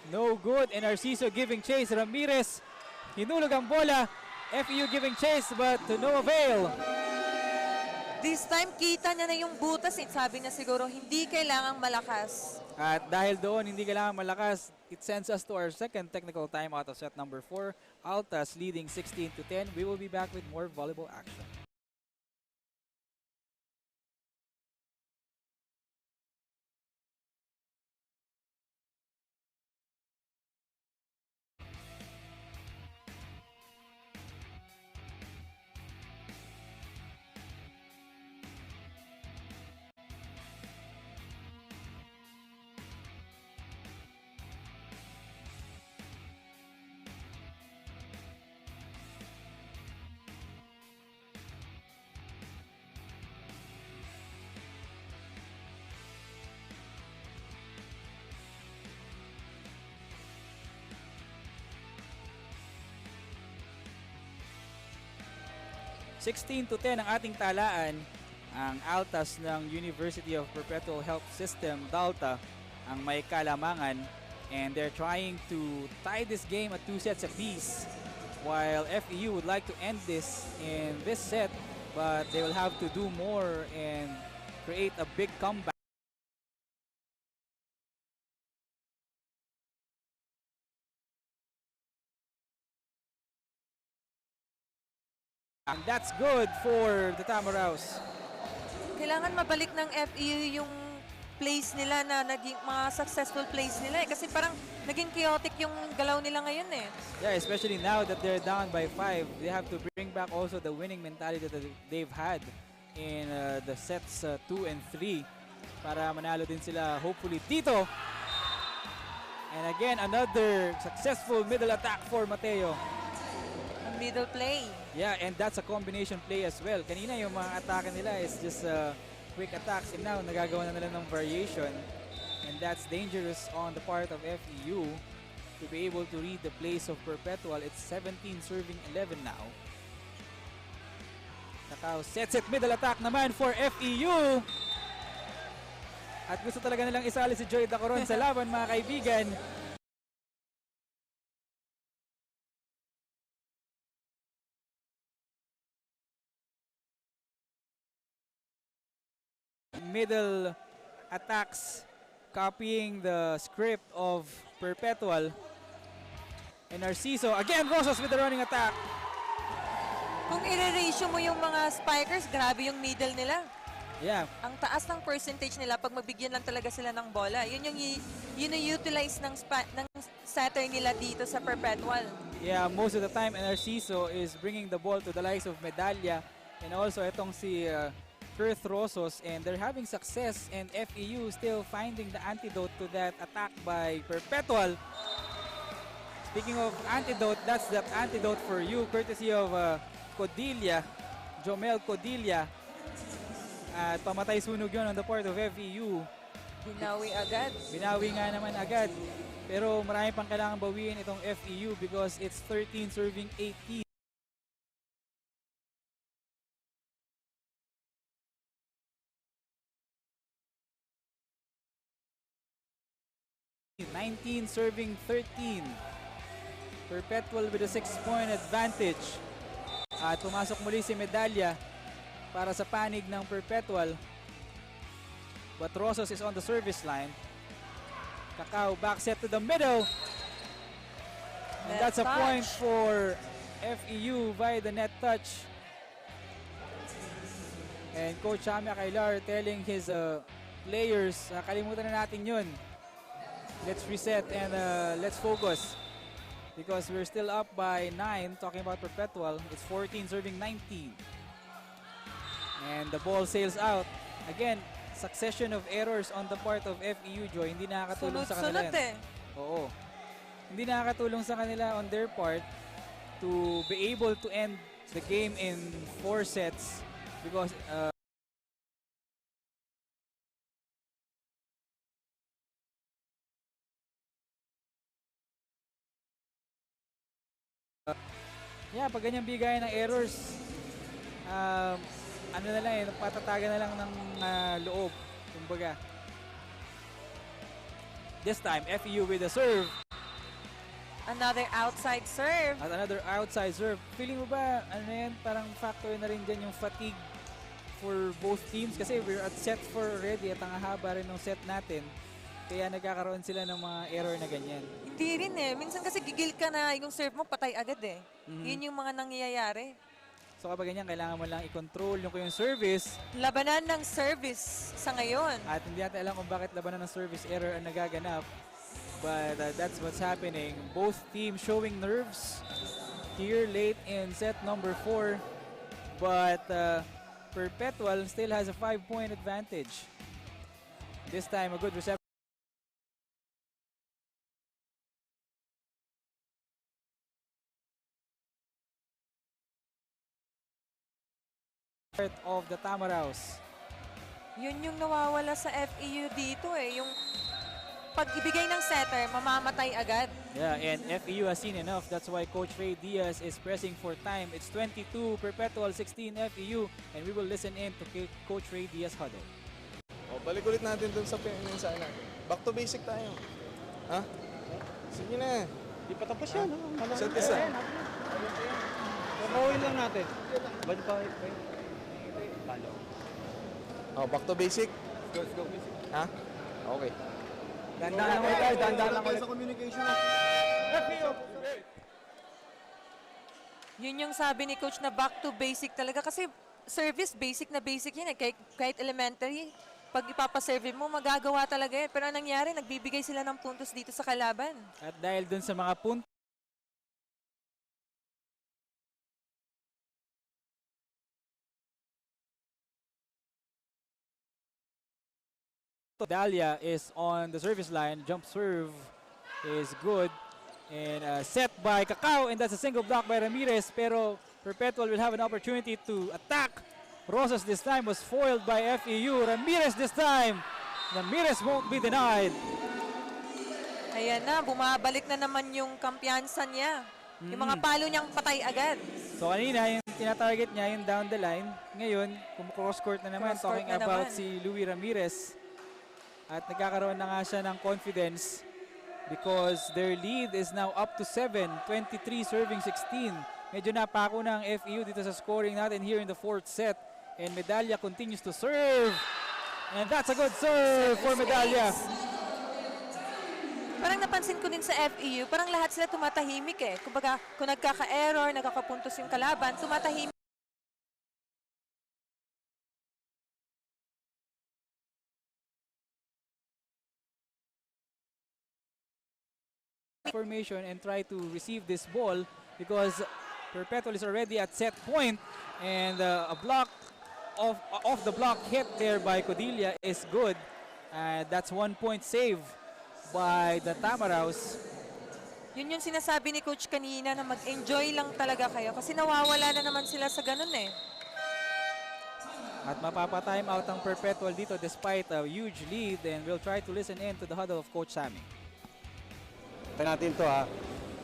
No good. And Narciso giving chase. Ramirez, hinulog ang bola. FEU giving chase, but to no avail. This time, kita niya na yung butas. Sabi niya siguro, hindi kailangang malakas. At dahil doon, hindi kailangan malakas, it sends us to our second technical timeout of set number 4. Altas leading 16-10. We will be back with more volleyball action. $16-10 ang ating talaan. Ang Altas ng University of Perpetual Health System, DALTA, ang may kalamangan. And they're trying to tie this game at 2 sets apiece. while FEU would like to end this in this set, but they will have to do more and create a big comeback. And that's good for the Tamaraws. Kailangan mabalik ng FEU yung plays nila na naging mga successful plays nila eh. Kasi parang naging chaotic yung galaw nila ngayon eh. Yeah, especially now that they're down by 5, they have to bring back also the winning mentality that they've had in the sets 2 and 3 para manalo din sila hopefully dito. And again, another successful middle attack for Mateo. Ang middle play. Yeah, and that's a combination play as well. Kanina yung mga atake nila is just quick attacks, and now nagagawa na nila ng variation. And that's dangerous on the part of FEU to be able to read the plays of Perpetual. It's 17 serving 11 now. Kakao sets it, middle attack naman for FEU. At gusto talaga nilang isali si Joy Dacoron sa laban, mga kaibigan. Middle attacks copying the script of Perpetual. And Narciso, again, Rosas with the running attack. Kung i-ratio mo yung mga spikers, grabe yung middle nila. Yeah. Ang taas ng percentage nila pag magbigyan lang talaga sila ng bola. Yun yung utilize ng setter nila dito sa Perpetual. Yeah, most of the time Narciso is bringing the ball to the likes of Medalla and also itong si Kurt Rosos, and they're having success, and FEU still finding the antidote to that attack by Perpetual. Speaking of antidote, that's the antidote for you, courtesy of Codilla, Jomel Codilla. At pamatay sunog yun on the part of FEU. Binawi agad. Binawi nga naman agad. Pero marami pang kailangan bawiin itong FEU because it's 13 serving 18. 19 serving 13. Perpetual with a 6-point advantage. At pumasok muli si Medalla para sa panig ng Perpetual. But Rosas is on the service line. Kakao back set to the middle. And that's a point for FEU via the net touch. And Coach Amia Kailar telling his players, kalimutan na natin yun. Let's reset and let's focus. Because we're still up by 9, talking about Perpetual. It's 14 serving 19. And the ball sails out. Again, succession of errors on the part of FEU, Joy. Hindi nakakatulong sa kanila. Sunod-sunod eh. Oo. Hindi nakakatulong sa kanila on their part to be able to end the game in 4 sets because yeah, pag ganyan bigayan ng errors, ano na lang eh, patatagan na lang ng loob. Kumbaga. This time, FEU with a serve. Another outside serve. At another outside serve. Feeling mo ba, ano na yan, parang factor na rin dyan yung fatigue for both teams? Kasi we're at set 4 already at ang haba rin ng set natin. Kaya nagkakaroon sila ng mga error na ganyan. Hindi rin eh. Minsan kasi gigil ka na yung serve mo, patay agad eh. Yun yung mga nangyayari. So kapag ganyan, kailangan mo lang i-control yung service. Labanan ng service sa ngayon. At hindi natin alam kung bakit labanan ng service error ang nagaganap. But that's what's happening. Both teams showing nerves here late in set number 4. But Perpetual still has a 5-point advantage. This time, a good reception of the Tamaraws. Yun yung nawawala sa FEU dito eh. Yung pag-ibigay ng setter, mamamatay agad. Yeah, and FEU has seen enough. That's why Coach Ray Diaz is pressing for time. It's 22, Perpetual 16 FEU. And we will listen in to Coach Ray Diaz huddle. O, balik ulit natin dun sa mensahe natin. Back to basic tayo. Ha? Sige na. Di pa tapos yan. Isa't isa. Kakawin lang natin. Ba't pa? Talo. Oh, back to basic. Let's go. Ha? Okay. Dandan lang ulit tayo, dandan lang ulit. Sa communication. Yun yung sabi ni coach na back to basic talaga kasi service basic na basic yan eh. Kahit elementary, pag ipapaserve mo, magagawa talaga yan. Pero anong nangyari, nagbibigay sila ng puntos dito sa kalaban. At dahil dun sa mga puntos, Dalia is on the service line. Jump serve is good. And set by Cacao, and that's a single block by Ramirez. Pero Perpetual will have an opportunity to attack. Rosas this time was foiled by FEU. Ramirez this time. Ramirez won't be denied. Ayan na, bumabalik na naman yung kampiyansa niya. Yung mga palo niyang patay agad. So kanina, yung tinatarget niya, yung down the line. Ngayon, cross court na naman, Cross-court talking na about naman. si Louie Ramirez. At nagkakaroon na nga siya ng confidence because their lead is now up to 7, 23 serving 16. Medyo napako ng FEU dito sa scoring natin here in the fourth set. And Medalla continues to serve. And that's a good serve for Medalla. Parang napansin ko din sa FEU, parang lahat sila tumatahimik eh. Kumbaga, kung nagkaka-error, nagkakapuntos yung kalaban, tumatahimik. Formation and try to receive this ball because Perpetual is already at set point, and a block off the block hit there by Codilla is good. That's 1 point save by the Tamaraws. Yun yung sinasabi ni coach kanina na mag-enjoy lang talaga kayo kasi nawawala na naman sila sa ganun eh. At mapapa-time out ang Perpetual dito despite a huge lead, and we'll try to listen in to the huddle of Coach Sammy. Kaya natin to ha.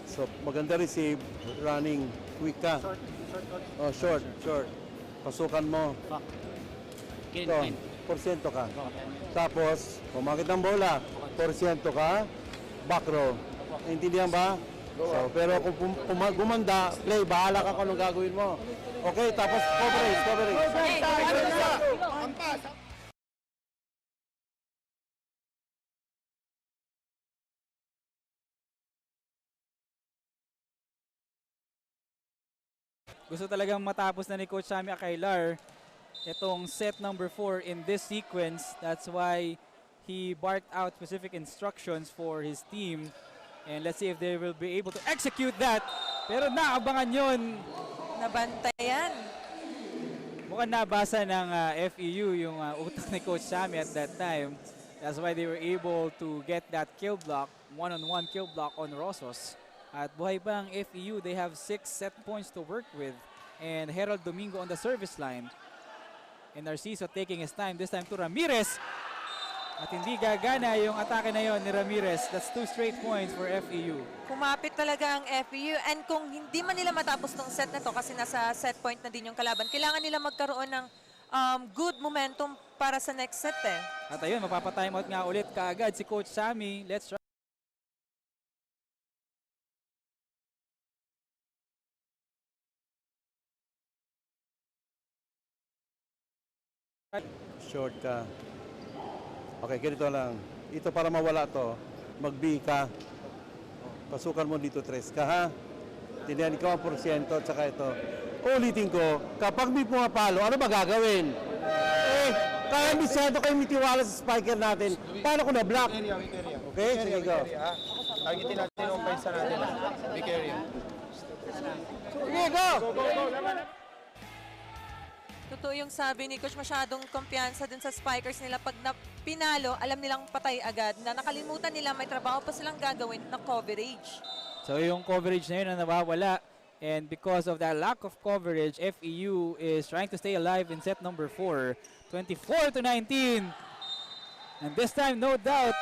So maganda receive, running, quick ka. Oh, short. Pasukan mo. Ito, porsyento ka. Tapos, pumakit ng bola, porsyento ka, back row. Naintindihan ba? So, pero kung gumanda, play, bahala ka kung anong gagawin mo. Okay, tapos coverage. Gusto talagang matapos na ni Coach Sammy Akailar itong set number 4 in this sequence. That's why he barked out specific instructions for his team. And let's see if they will be able to execute that. Pero naabangan yun. Nabantayan. Mukhang nabasa ng FEU yung utak ni Coach Sammy at that time. That's why they were able to get that kill block, one-on-one kill block on Rosos. At buhay pa ang FEU, they have 6 set points to work with. And Harold Domingo on the service line. And Narciso taking his time, this time to Ramirez. At hindi gagana yung atake na yon ni Ramirez. That's 2 straight points for FEU. Kumapit talaga ang FEU, and kung hindi man nila matapos tong set na to kasi nasa set point na din yung kalaban, kailangan nila magkaroon ng good momentum para sa next set eh. At ayun, mapapa-timeout nga ulit kaagad si Coach Sammy. Let's try. Short ka. Okay, ganito lang. Ito para mawala to, mag-B ka. Pasukan mo dito, 3 ka, ha? Tindihan, ikaw ang porsyento, at saka ito. Ulitin ko, kapag may pumapalo, ano ba gagawin? Kaya misyado kayo mitiwala sa spiker natin. Paano ko na-block? Okay, sige, go. Targetin natin yung offense natin. Big area. Sige, go! Totoo yung sabi ni Coach, masyadong kumpiyansa dun sa spikers nila. Pag pinalo, alam nilang patay agad. Na nakalimutan nila, may trabaho pa silang gagawin na coverage. So yung coverage na yun ang nawawala. And because of that lack of coverage, FEU is trying to stay alive in set number 4. 24-19. And this time, no doubt,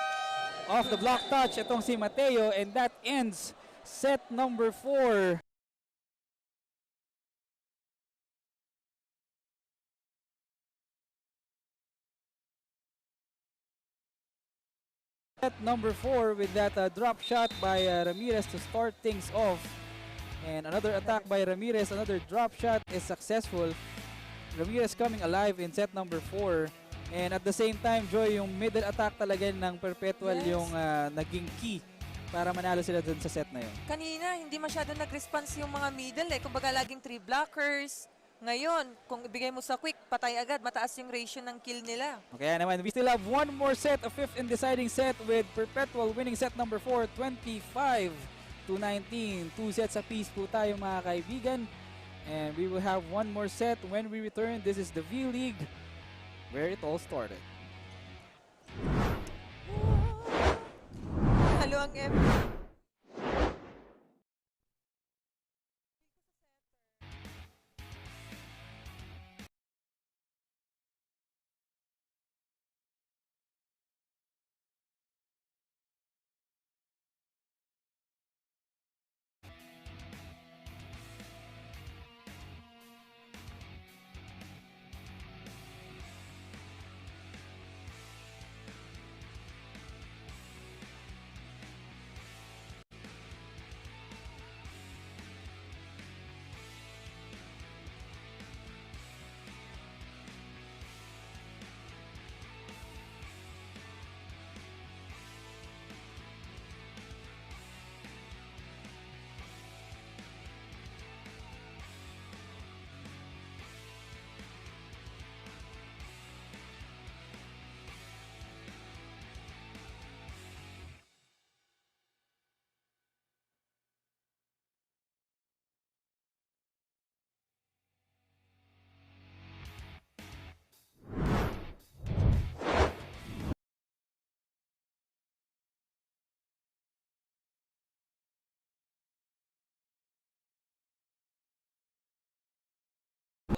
off the block touch, itong si Mateo. And that ends set number 4. Set number 4 with that drop shot by Ramirez to start things off. And another attack by Ramirez, another drop shot is successful. Ramirez coming alive in set number 4. And at the same time, Joy, yung middle attack talaga ng Perpetual yung naging key para manalo sila dun sa set na yun. Kanina, hindi masyado nag-response yung mga middle eh. Kumbaga laging 3 blockers. Ngayon, kung ibigay mo sa quick, patay agad. Mataas yung ratio ng kill nila. Okay naman, we still have one more set, a fifth and deciding set with Perpetual winning set number 4, 25-19. 2 sets apiece po tayo mga kaibigan. And we will have one more set when we return. This is the V-League where it all started. Halo ang M.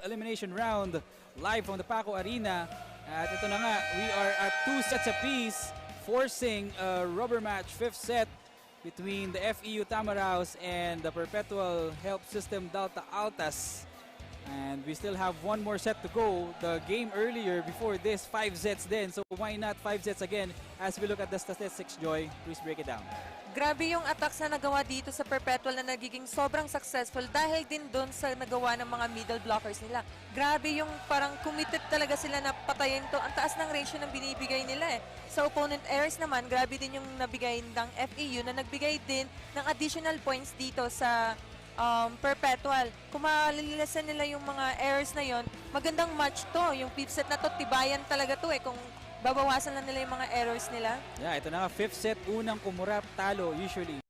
Elimination round live from the Paco Arena. At ito na nga, we are at 2 sets apiece, forcing a rubber match, 5th set between the FEU Tamaraos and the Perpetual Help System Delta Altas. And we still have one more set to go. The game earlier before this, 5 sets then. So why not 5 sets again as we look at the statistics, Joy? Please break it down. Grabe yung attacks na nagawa dito sa Perpetual na nagiging sobrang successful dahil din doon sa nagawa ng mga middle blockers nila. Grabe yung parang committed talaga sila na patayin to. Ang taas ng ratio ng binibigay nila eh. Sa opponent errors naman, grabe din yung nabigay ng FEU na nagbigay din ng additional points dito sa Perpetual. Kung malilisan nila yung mga errors na yon, magandang match to. Yung 5th set na to, tibayan talaga to eh. Kung babawasan lang nila yung mga errors nila. Yeah, ito na nga, 5th set, unang kumurap, talo usually.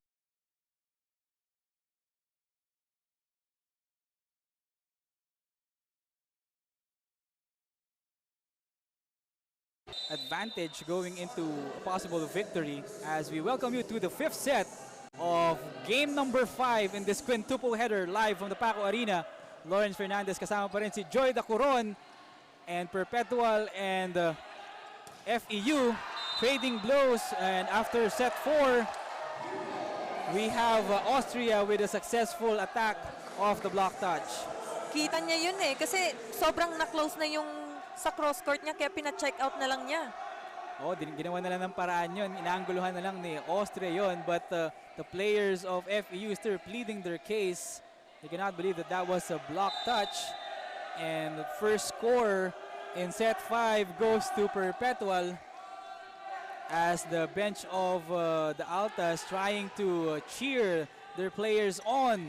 Advantage going into a possible victory as we welcome you to the 5th set of game number 5 in this quintuple header live from the Paco Arena. Lawrence Fernandez kasama pa rin si Joy Dacuron and Perpetual and FEU trading blows, and after set 4 we have Austria with a successful attack of the block touch. Kita niya yun eh kasi sobrang na-close na yung sa cross court niya kaya pina-check out na lang niya. Oh, ginawa na lang ng paraan yun. Inaangguluhan na lang ni Austria yun. But the players of FEU still pleading their case. They cannot believe that that was a block touch. And the first score in set 5 goes to Perpetual as the bench of the Altas trying to cheer their players on.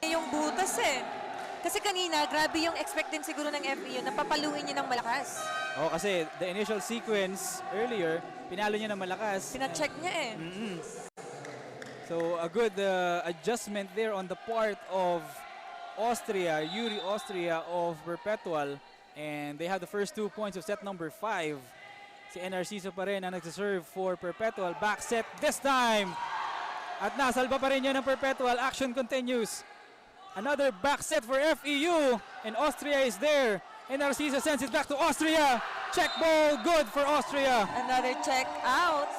Yung butas eh. Kasi kanina, grabe yung expect din siguro ng FEU na papaluin niya ng malakas. Oh, kasi the initial sequence earlier, pinalo niya ng malakas. Pina-check niya eh. So a good adjustment there on the part of Austria, Yuri Austria of Perpetual. And they have the first 2 points of set number 5. Si NRC pa rin ang nagsiserve for Perpetual. Back set this time. At nasalba pa rin yan ng Perpetual. Action continues. Another back set for FEU. And Austria is there. NRC sends it back to Austria. Check ball, good for Austria. Another check out.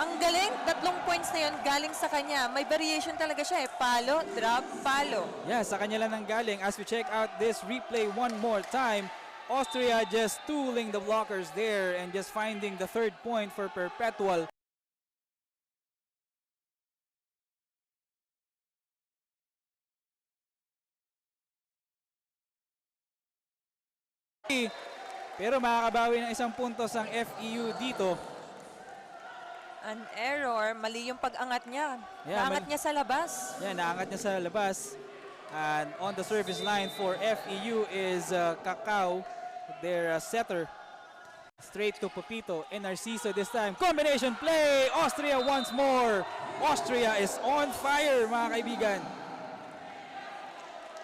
Ang galing, 3 points na yun galing sa kanya. May variation talaga siya eh. Palo, drop, palo. Yeah, sa kanya lang nang galing. As we check out this replay one more time, Austria just tooling the blockers there and just finding the 3rd point for Perpetual. Pero makakabawi ng 1 puntos ang FEU dito. An error, mali yung pag-angat niya. Yeah, Naangat niya sa labas. Yeah, naangat niya sa labas. And on the service line for FEU is Kakao, their setter. Straight to Pepito. Narciso this time. Combination play! Austria once more. Austria is on fire, mga kaibigan.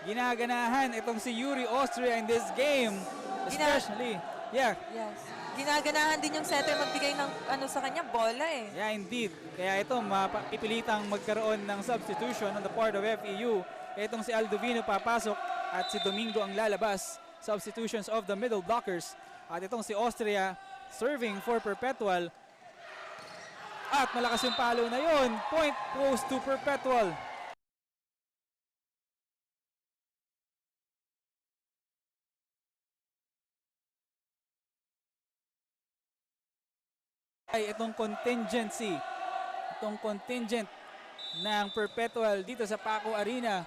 Ginaganahan itong si Yuri Austria in this game. Especially, yeah. Yes. Ginaganahan din yung setter magbigay ng ano sa kanya, bola eh. Yeah, indeed. Kaya ito, mapipilitang magkaroon ng substitution on the part of FEU. Itong si Aldovino papasok at si Domingo ang lalabas. Substitutions of the middle blockers. At itong si Austria serving for Perpetual. At malakas yung palo na yun. Point goes to Perpetual. Ay itong contingency, itong contingent ng Perpetual dito sa Paco Arena.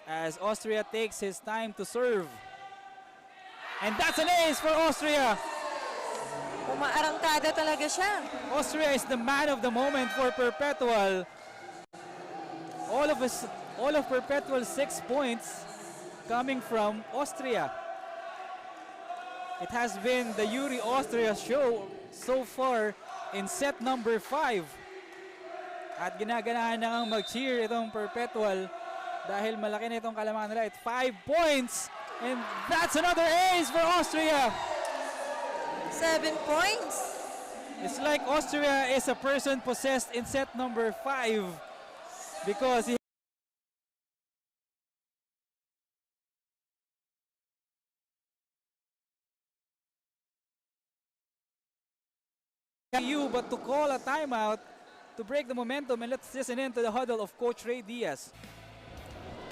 As Austria takes his time to serve. And that's an ace for Austria. Umaarangkada talaga siya. Austria is the man of the moment for Perpetual. All of Perpetual's 6 points coming from Austria. It has been the Yuri Austria show so far in set number 5. At ginaganahan na ang mag-cheer itong Perpetual dahil malaki na itong kalamangan nila. It's 5 points and that's another ace for Austria. 7 points. It's like Austria is a person possessed in set number 5 because he but to call a timeout to break the momentum, and let's listen in to the huddle of Coach Ray Diaz.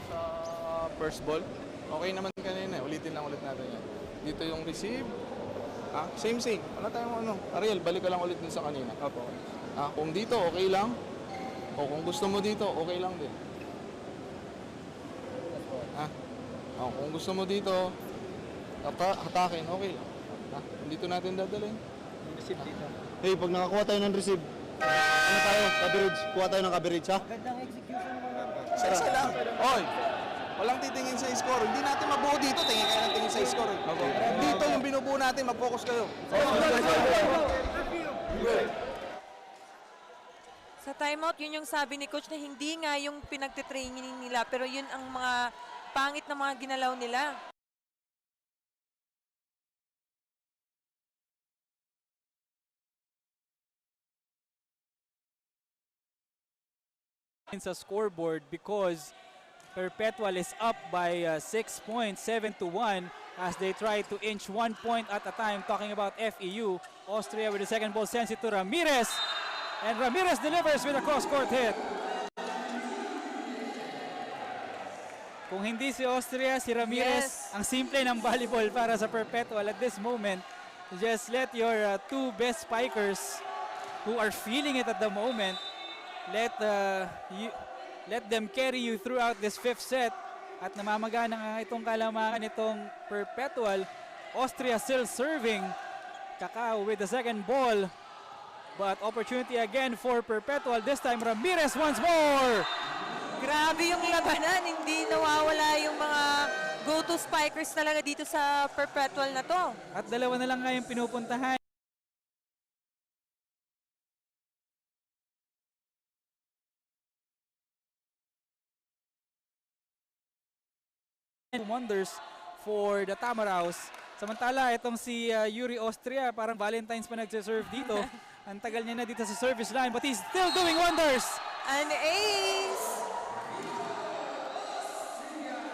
Sa first ball, okay naman kanina. Ulitin lang ulit natin yan. Dito yung receive. Same. Wala tayong ano. Ariel, balik ka lang ulit dun sa kanina. Opo. Kung dito, okay lang. O kung gusto mo dito, okay lang din. Kung gusto mo dito, hatakin, okay lang. Dito natin dadalhin. Receive dito. Hey, pag nakakuha tayo ng receive, ano tayo? Coverage. Kuha tayo ng coverage, ha? Gandang execution mo nga. Isa lang. Oy, walang titingin sa score. Hindi natin mabuo dito. Tingin kayo ng tingin sa score. Dito yung binubuo natin. Mag-focus kayo. Sa timeout, yun yung sabi ni Coach na hindi nga yung pinagtitraining nila, pero yun ang mga pangit na mga ginalaw nila. Sa scoreboard because Perpetual is up by 6 points, 7-1, as they try to inch 1 point at a time. Talking about FEU, Austria with the second ball sends it to Ramirez, and Ramirez delivers with a cross-court hit. Kung hindi si Austria, si Ramirez, ang simple ng volleyball para sa Perpetual at this moment. Just let your 2 best spikers who are feeling it at the moment, let them carry you throughout this 5th set. At namamagana nga itong kalamangan itong Perpetual. Austria still serving. Kakao with the second ball. But opportunity again for Perpetual. This time Ramirez once more. Grabe yung labanan. Hindi nawawala yung mga go-to spikers talaga dito sa Perpetual na to. At dalawa na lang nga yung pinupuntahan. Wonders for the Tamaraws. Samantala, itong si Yuri Austria, parang Valentine's pa nagsiserve dito. Ang tagal niya na dito sa service line, but he's still doing wonders. An ace!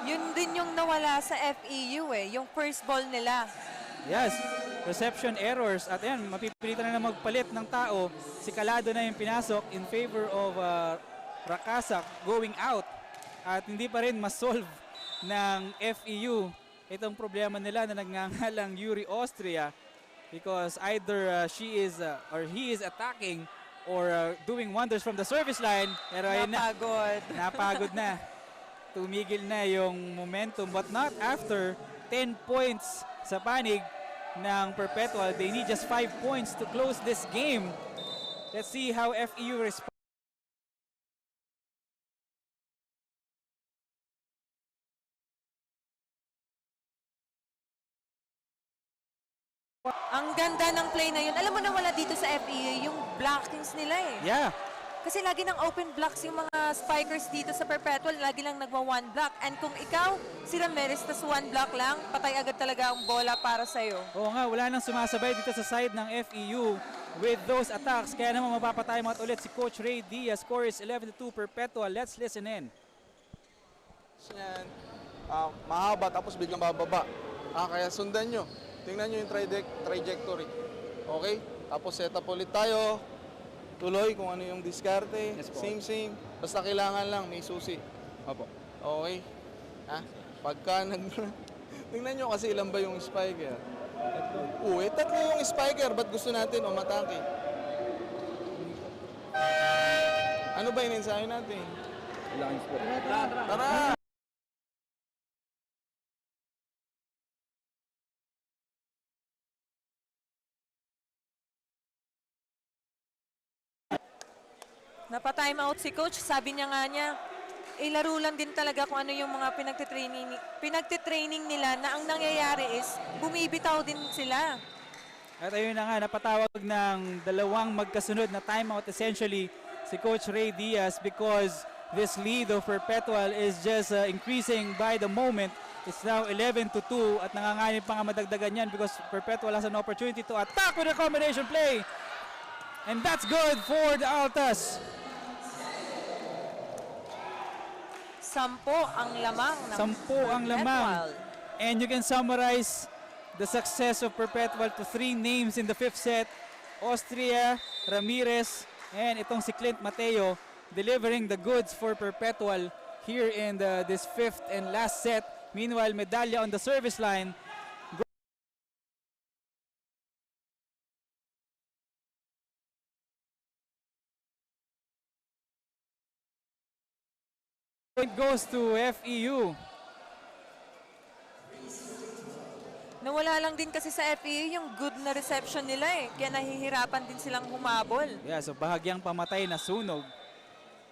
Yun din yung nawala sa FEU yung first ball nila. Yes, reception errors. At ayan, mapipilitan na magpalit ng tao. Si Calado na yung pinasok in favor of Rakasak going out. At hindi pa rin masolve ng FEU itong problema nila na nagngangalang Yuri Austria, because either she is or he is attacking or doing wonders from the service line. Pero ayun na, napagod na. Tumigil na yung momentum, but not after 10 points sa panig ng Perpetual. They need just 5 points to close this game. Let's see how FEU responds. Ang ganda ng play na yun. Alam mo na wala dito sa FEU yung blockings nila eh. Yeah. Kasi lagi ng open blocks yung mga spikers dito sa Perpetual. Lagi lang nagwa-one block. And kung ikaw, si Ramirez, tas one block lang, patay agad talaga ang bola para sa'yo. Oo nga, wala nang sumasabay dito sa side ng FEU with those attacks. Kaya naman mapapatay mo ulit si Coach Ray Diaz. Score is 11-2 Perpetual. Let's listen in. Yan. Mahaba tapos biglang bababa. Kaya sundan nyo. Tingnan nyo yung trajectory. Okay? Tapos set up ulit tayo. Tuloy kung ano yung diskarte. Same. Basta kailangan lang may susi. Opo. Okay? Pagka tingnan nyo kasi ilan ba yung spiker. Tatlo yung spiker. Ba't gusto natin umatake? Ano ba yung ensayo natin? Tara! Napa-time out si coach. Sabi niya nga niya, laro lang din talaga kung ano yung mga pinagtitraining nila na ang nangyayari is bumibitaw din sila. At ayun na nga, napatawag ng dalawang magkasunod na timeout essentially si Coach Ray Diaz, because this lead of Perpetual is just increasing by the moment. It's now 11-2 at nanganganib pa nga madagdagan yan because Perpetual has an opportunity to attack with a combination play. And that's good for the Altas. 10 ang lamang ng 10 ang lamang. Perpetual. And you can summarize the success of Perpetual to 3 names in the 5th set. Austria, Ramirez, and itong si Clint Mateo delivering the goods for Perpetual here in this 5th and last set. Meanwhile, Medalla on the service line. Point goes to FEU. Nawala lang din kasi sa FEU yung good na reception nila eh. Kaya nahihirapan din silang humabol. Yeah, so bahagyang pamatay na sunog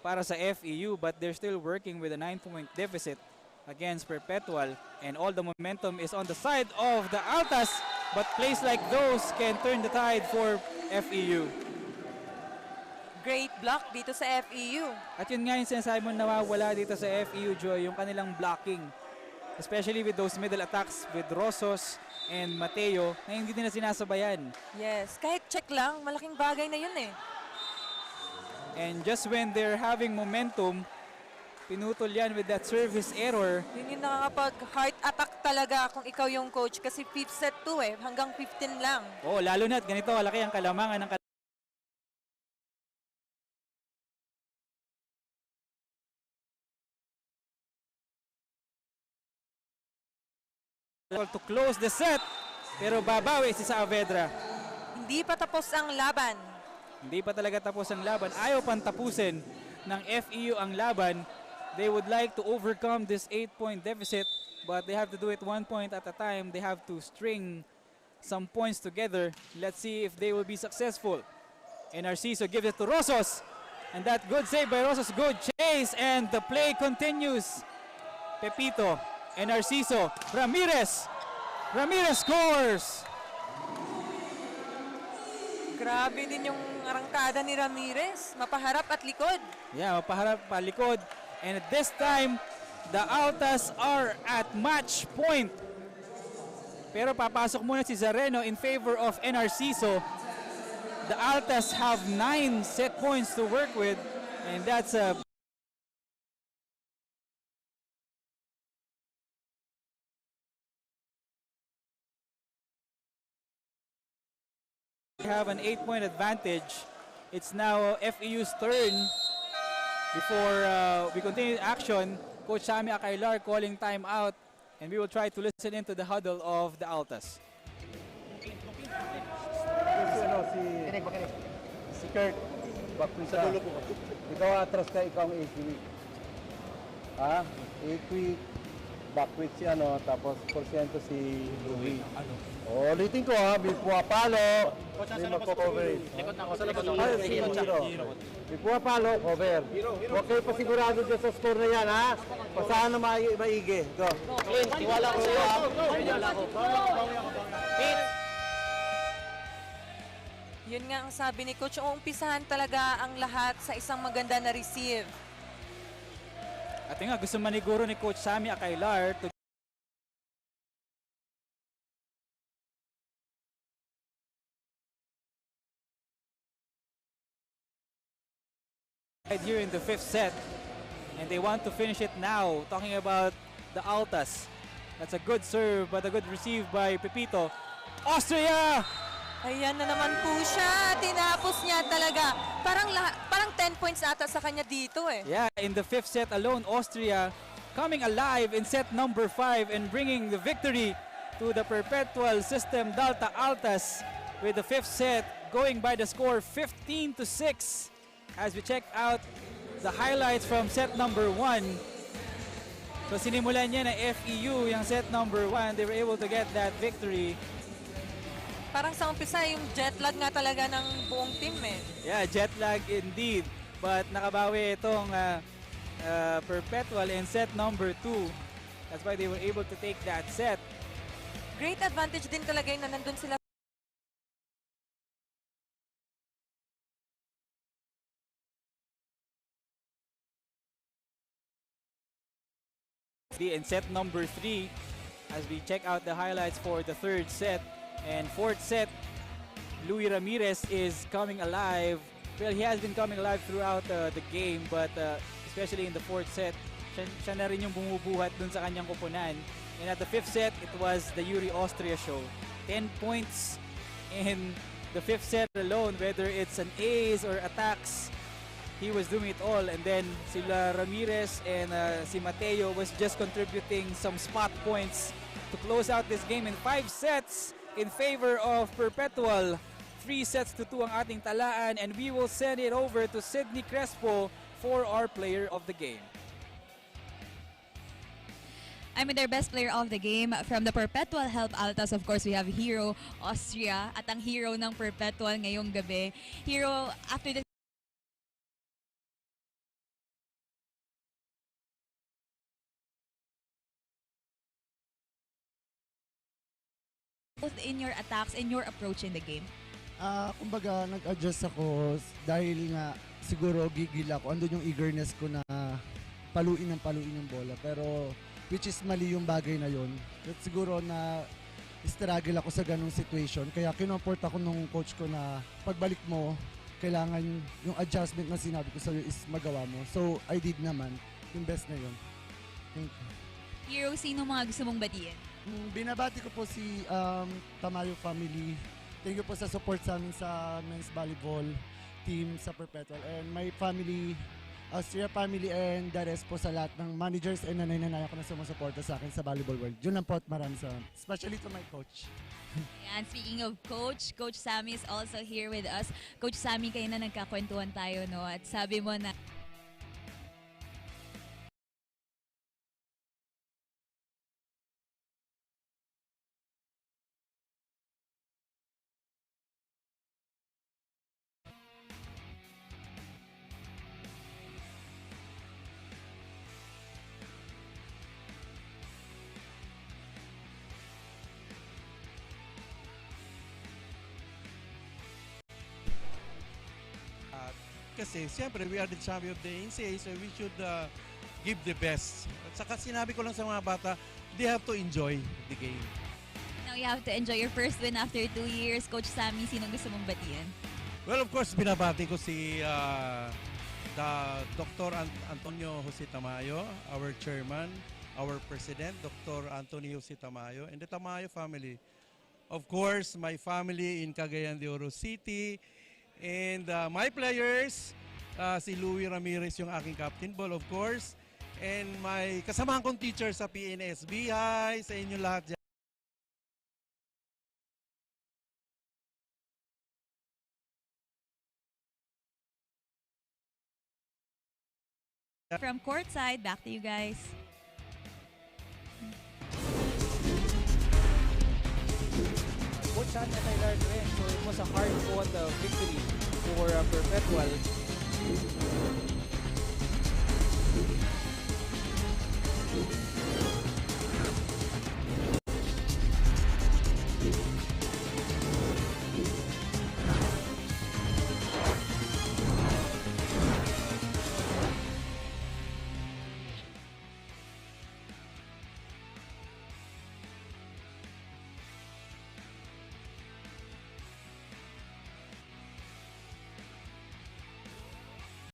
para sa FEU, but they're still working with a 9-point deficit against Perpetual, and all the momentum is on the side of the Altas, but plays like those can turn the tide for FEU. Great block dito sa FEU. At yun nga yung sinasabi mo nawawala dito sa FEU, Joy, yung kanilang blocking. Especially with those middle attacks with Rosos and Mateo na hindi nila sinasabayan. Yes, kahit check lang, malaking bagay na yun eh. And just when they're having momentum, pinutol yan with that service error. Yun yung nakakapag-heart attack talaga kung ikaw yung coach kasi 5th set 2 eh, hanggang 15 lang. Oh, lalo na't ganito, kalaki ang kalamangan ng to close the set, pero babawi si Saavedra. Hindi pa tapos ang laban. Hindi pa talaga tapos ang laban. Ayaw pang tapusin ng FEU ang laban. They would like to overcome this 8-point deficit, but they have to do it 1 point at a time. They have to string some points together. Let's see if they will be successful. And Narciso gives it to Rosos. And that good save by Rosos, good chase, and the play continues. Pepito and Narciso. Ramirez scores! Grabe din yung arangkada ni Ramirez. Mapaharap at likod. Yeah, mapaharap pa likod. And at this time, the Altas are at match point. Pero papasok muna si Zareno in favor of Narciso. The Altas have 9 set points to work with, and that's a have an 8-point advantage. It's now FEU's turn. Before we continue action, Coach Sammy Akailar calling timeout, and we will try to listen into the huddle of the Altas. Si Kurt, bakwita. Ikaw atras ka, ikaw ang equi. Ha? Equi, backwit si tapos porsyento si Louis. Ulitin ko ha, may puwapalo, may magpo-coverage. Ay, Hero. May puwapalo, cover. Huwag kayo pasigurado dyan sa score na yan ha. Pasahan na maigi. Go. Tiwala ko sa'yo ha. Tiwala ko. Yun nga ang sabi ni Coach, umpisahan talaga ang lahat sa isang maganda na receive. At nga, gusto maniguro ni Coach Sammy Akailar to here in the 5th set, and they want to finish it now. Talking about the Altas. That's a good serve but a good receive by Pepito. Austria! Ayan na naman po siya. Tinapos niya talaga. Parang 10 points ata sa kanya dito eh. Yeah, in the 5th set alone, Austria coming alive in set number 5 and bringing the victory to the Perpetual System Delta Altas with the 5th set going by the score 15-6. As we check out the highlights from set number 1. So sinimulan niya na FEU yung set number 1. They were able to get that victory. Parang sa umpisa yung jet lag nga talaga ng buong team eh. Yeah, jet lag indeed. But nakabawi itong Perpetual in set number 2. That's why they were able to take that set. Great advantage din talaga yun na nandun sila. In set number 3, as we check out the highlights for the 3rd set and 4th set, Louis Ramirez is coming alive. Well, he has been coming alive throughout the game, but especially in the 4th set, siya na rin yung bumubuhat dun sa kanyang kupunan. And at the 5th set, it was the Yuri Austria show. 10 points in the 5th set alone, whether it's an ace or attacks. He was doing it all, and then sila Ramirez and si Mateo was just contributing some spot points to close out this game in 5 sets in favor of Perpetual. 3-2 ang ating talaan, and we will send it over to Sydney Crespo for our player of the game. I mean, their best player of the game from the Perpetual Help Altas. Of course, we have Hero Austria at ang hero ng Perpetual ngayong gabi. Hero, after the both in your attacks and your approach in the game? Kumbaga, nag-adjust ako dahil nga siguro gigil ako. Andun yung eagerness ko na paluin ng bola. Pero which is mali yung bagay na yon. At siguro na struggle ako sa ganung situation. Kaya kinumport ako nung coach ko na pagbalik mo, kailangan yung adjustment na sinabi ko sa'yo is magawa mo. So I did naman. Yung best na yon. Thank you. Hero, sino mga gusto mong batiin? Binabati ko po si Tamayo family. Thank you po sa support sa amin sa men's volleyball team sa Perpetual. And my family, Austria family, and the rest po sa lahat ng managers and nanay-nanay ako na sumusuporta sa akin sa volleyball world. Yun lang po at maraming salamat. Especially to my coach. And speaking of coach, Coach Sammy is also here with us. Coach Sammy, kayo na nagkakwentuhan tayo, no? At sabi mo na kasi siyempre we are the champion of the NCAA, so we should give the best. At saka sinabi ko lang sa mga bata, they have to enjoy the game. now you have to enjoy your first win after 2 years. Coach Sammy, sinong gusto mong batiin? Well, of course, binabati ko si Dr. Antonio Jose Tamayo, our chairman, our president, Dr. Antonio Jose Tamayo, and the Tamayo family. of course, my family in Cagayan de Oro City, and my players, si Louie Ramirez yung aking captain ball, of course, and my kasamahan kong teacher sa PNSB. Hi sa inyo lahat dyan. From courtside, back to you guys. Both shots at Tyler rin. So it was a hard-fought victory for Perpetual.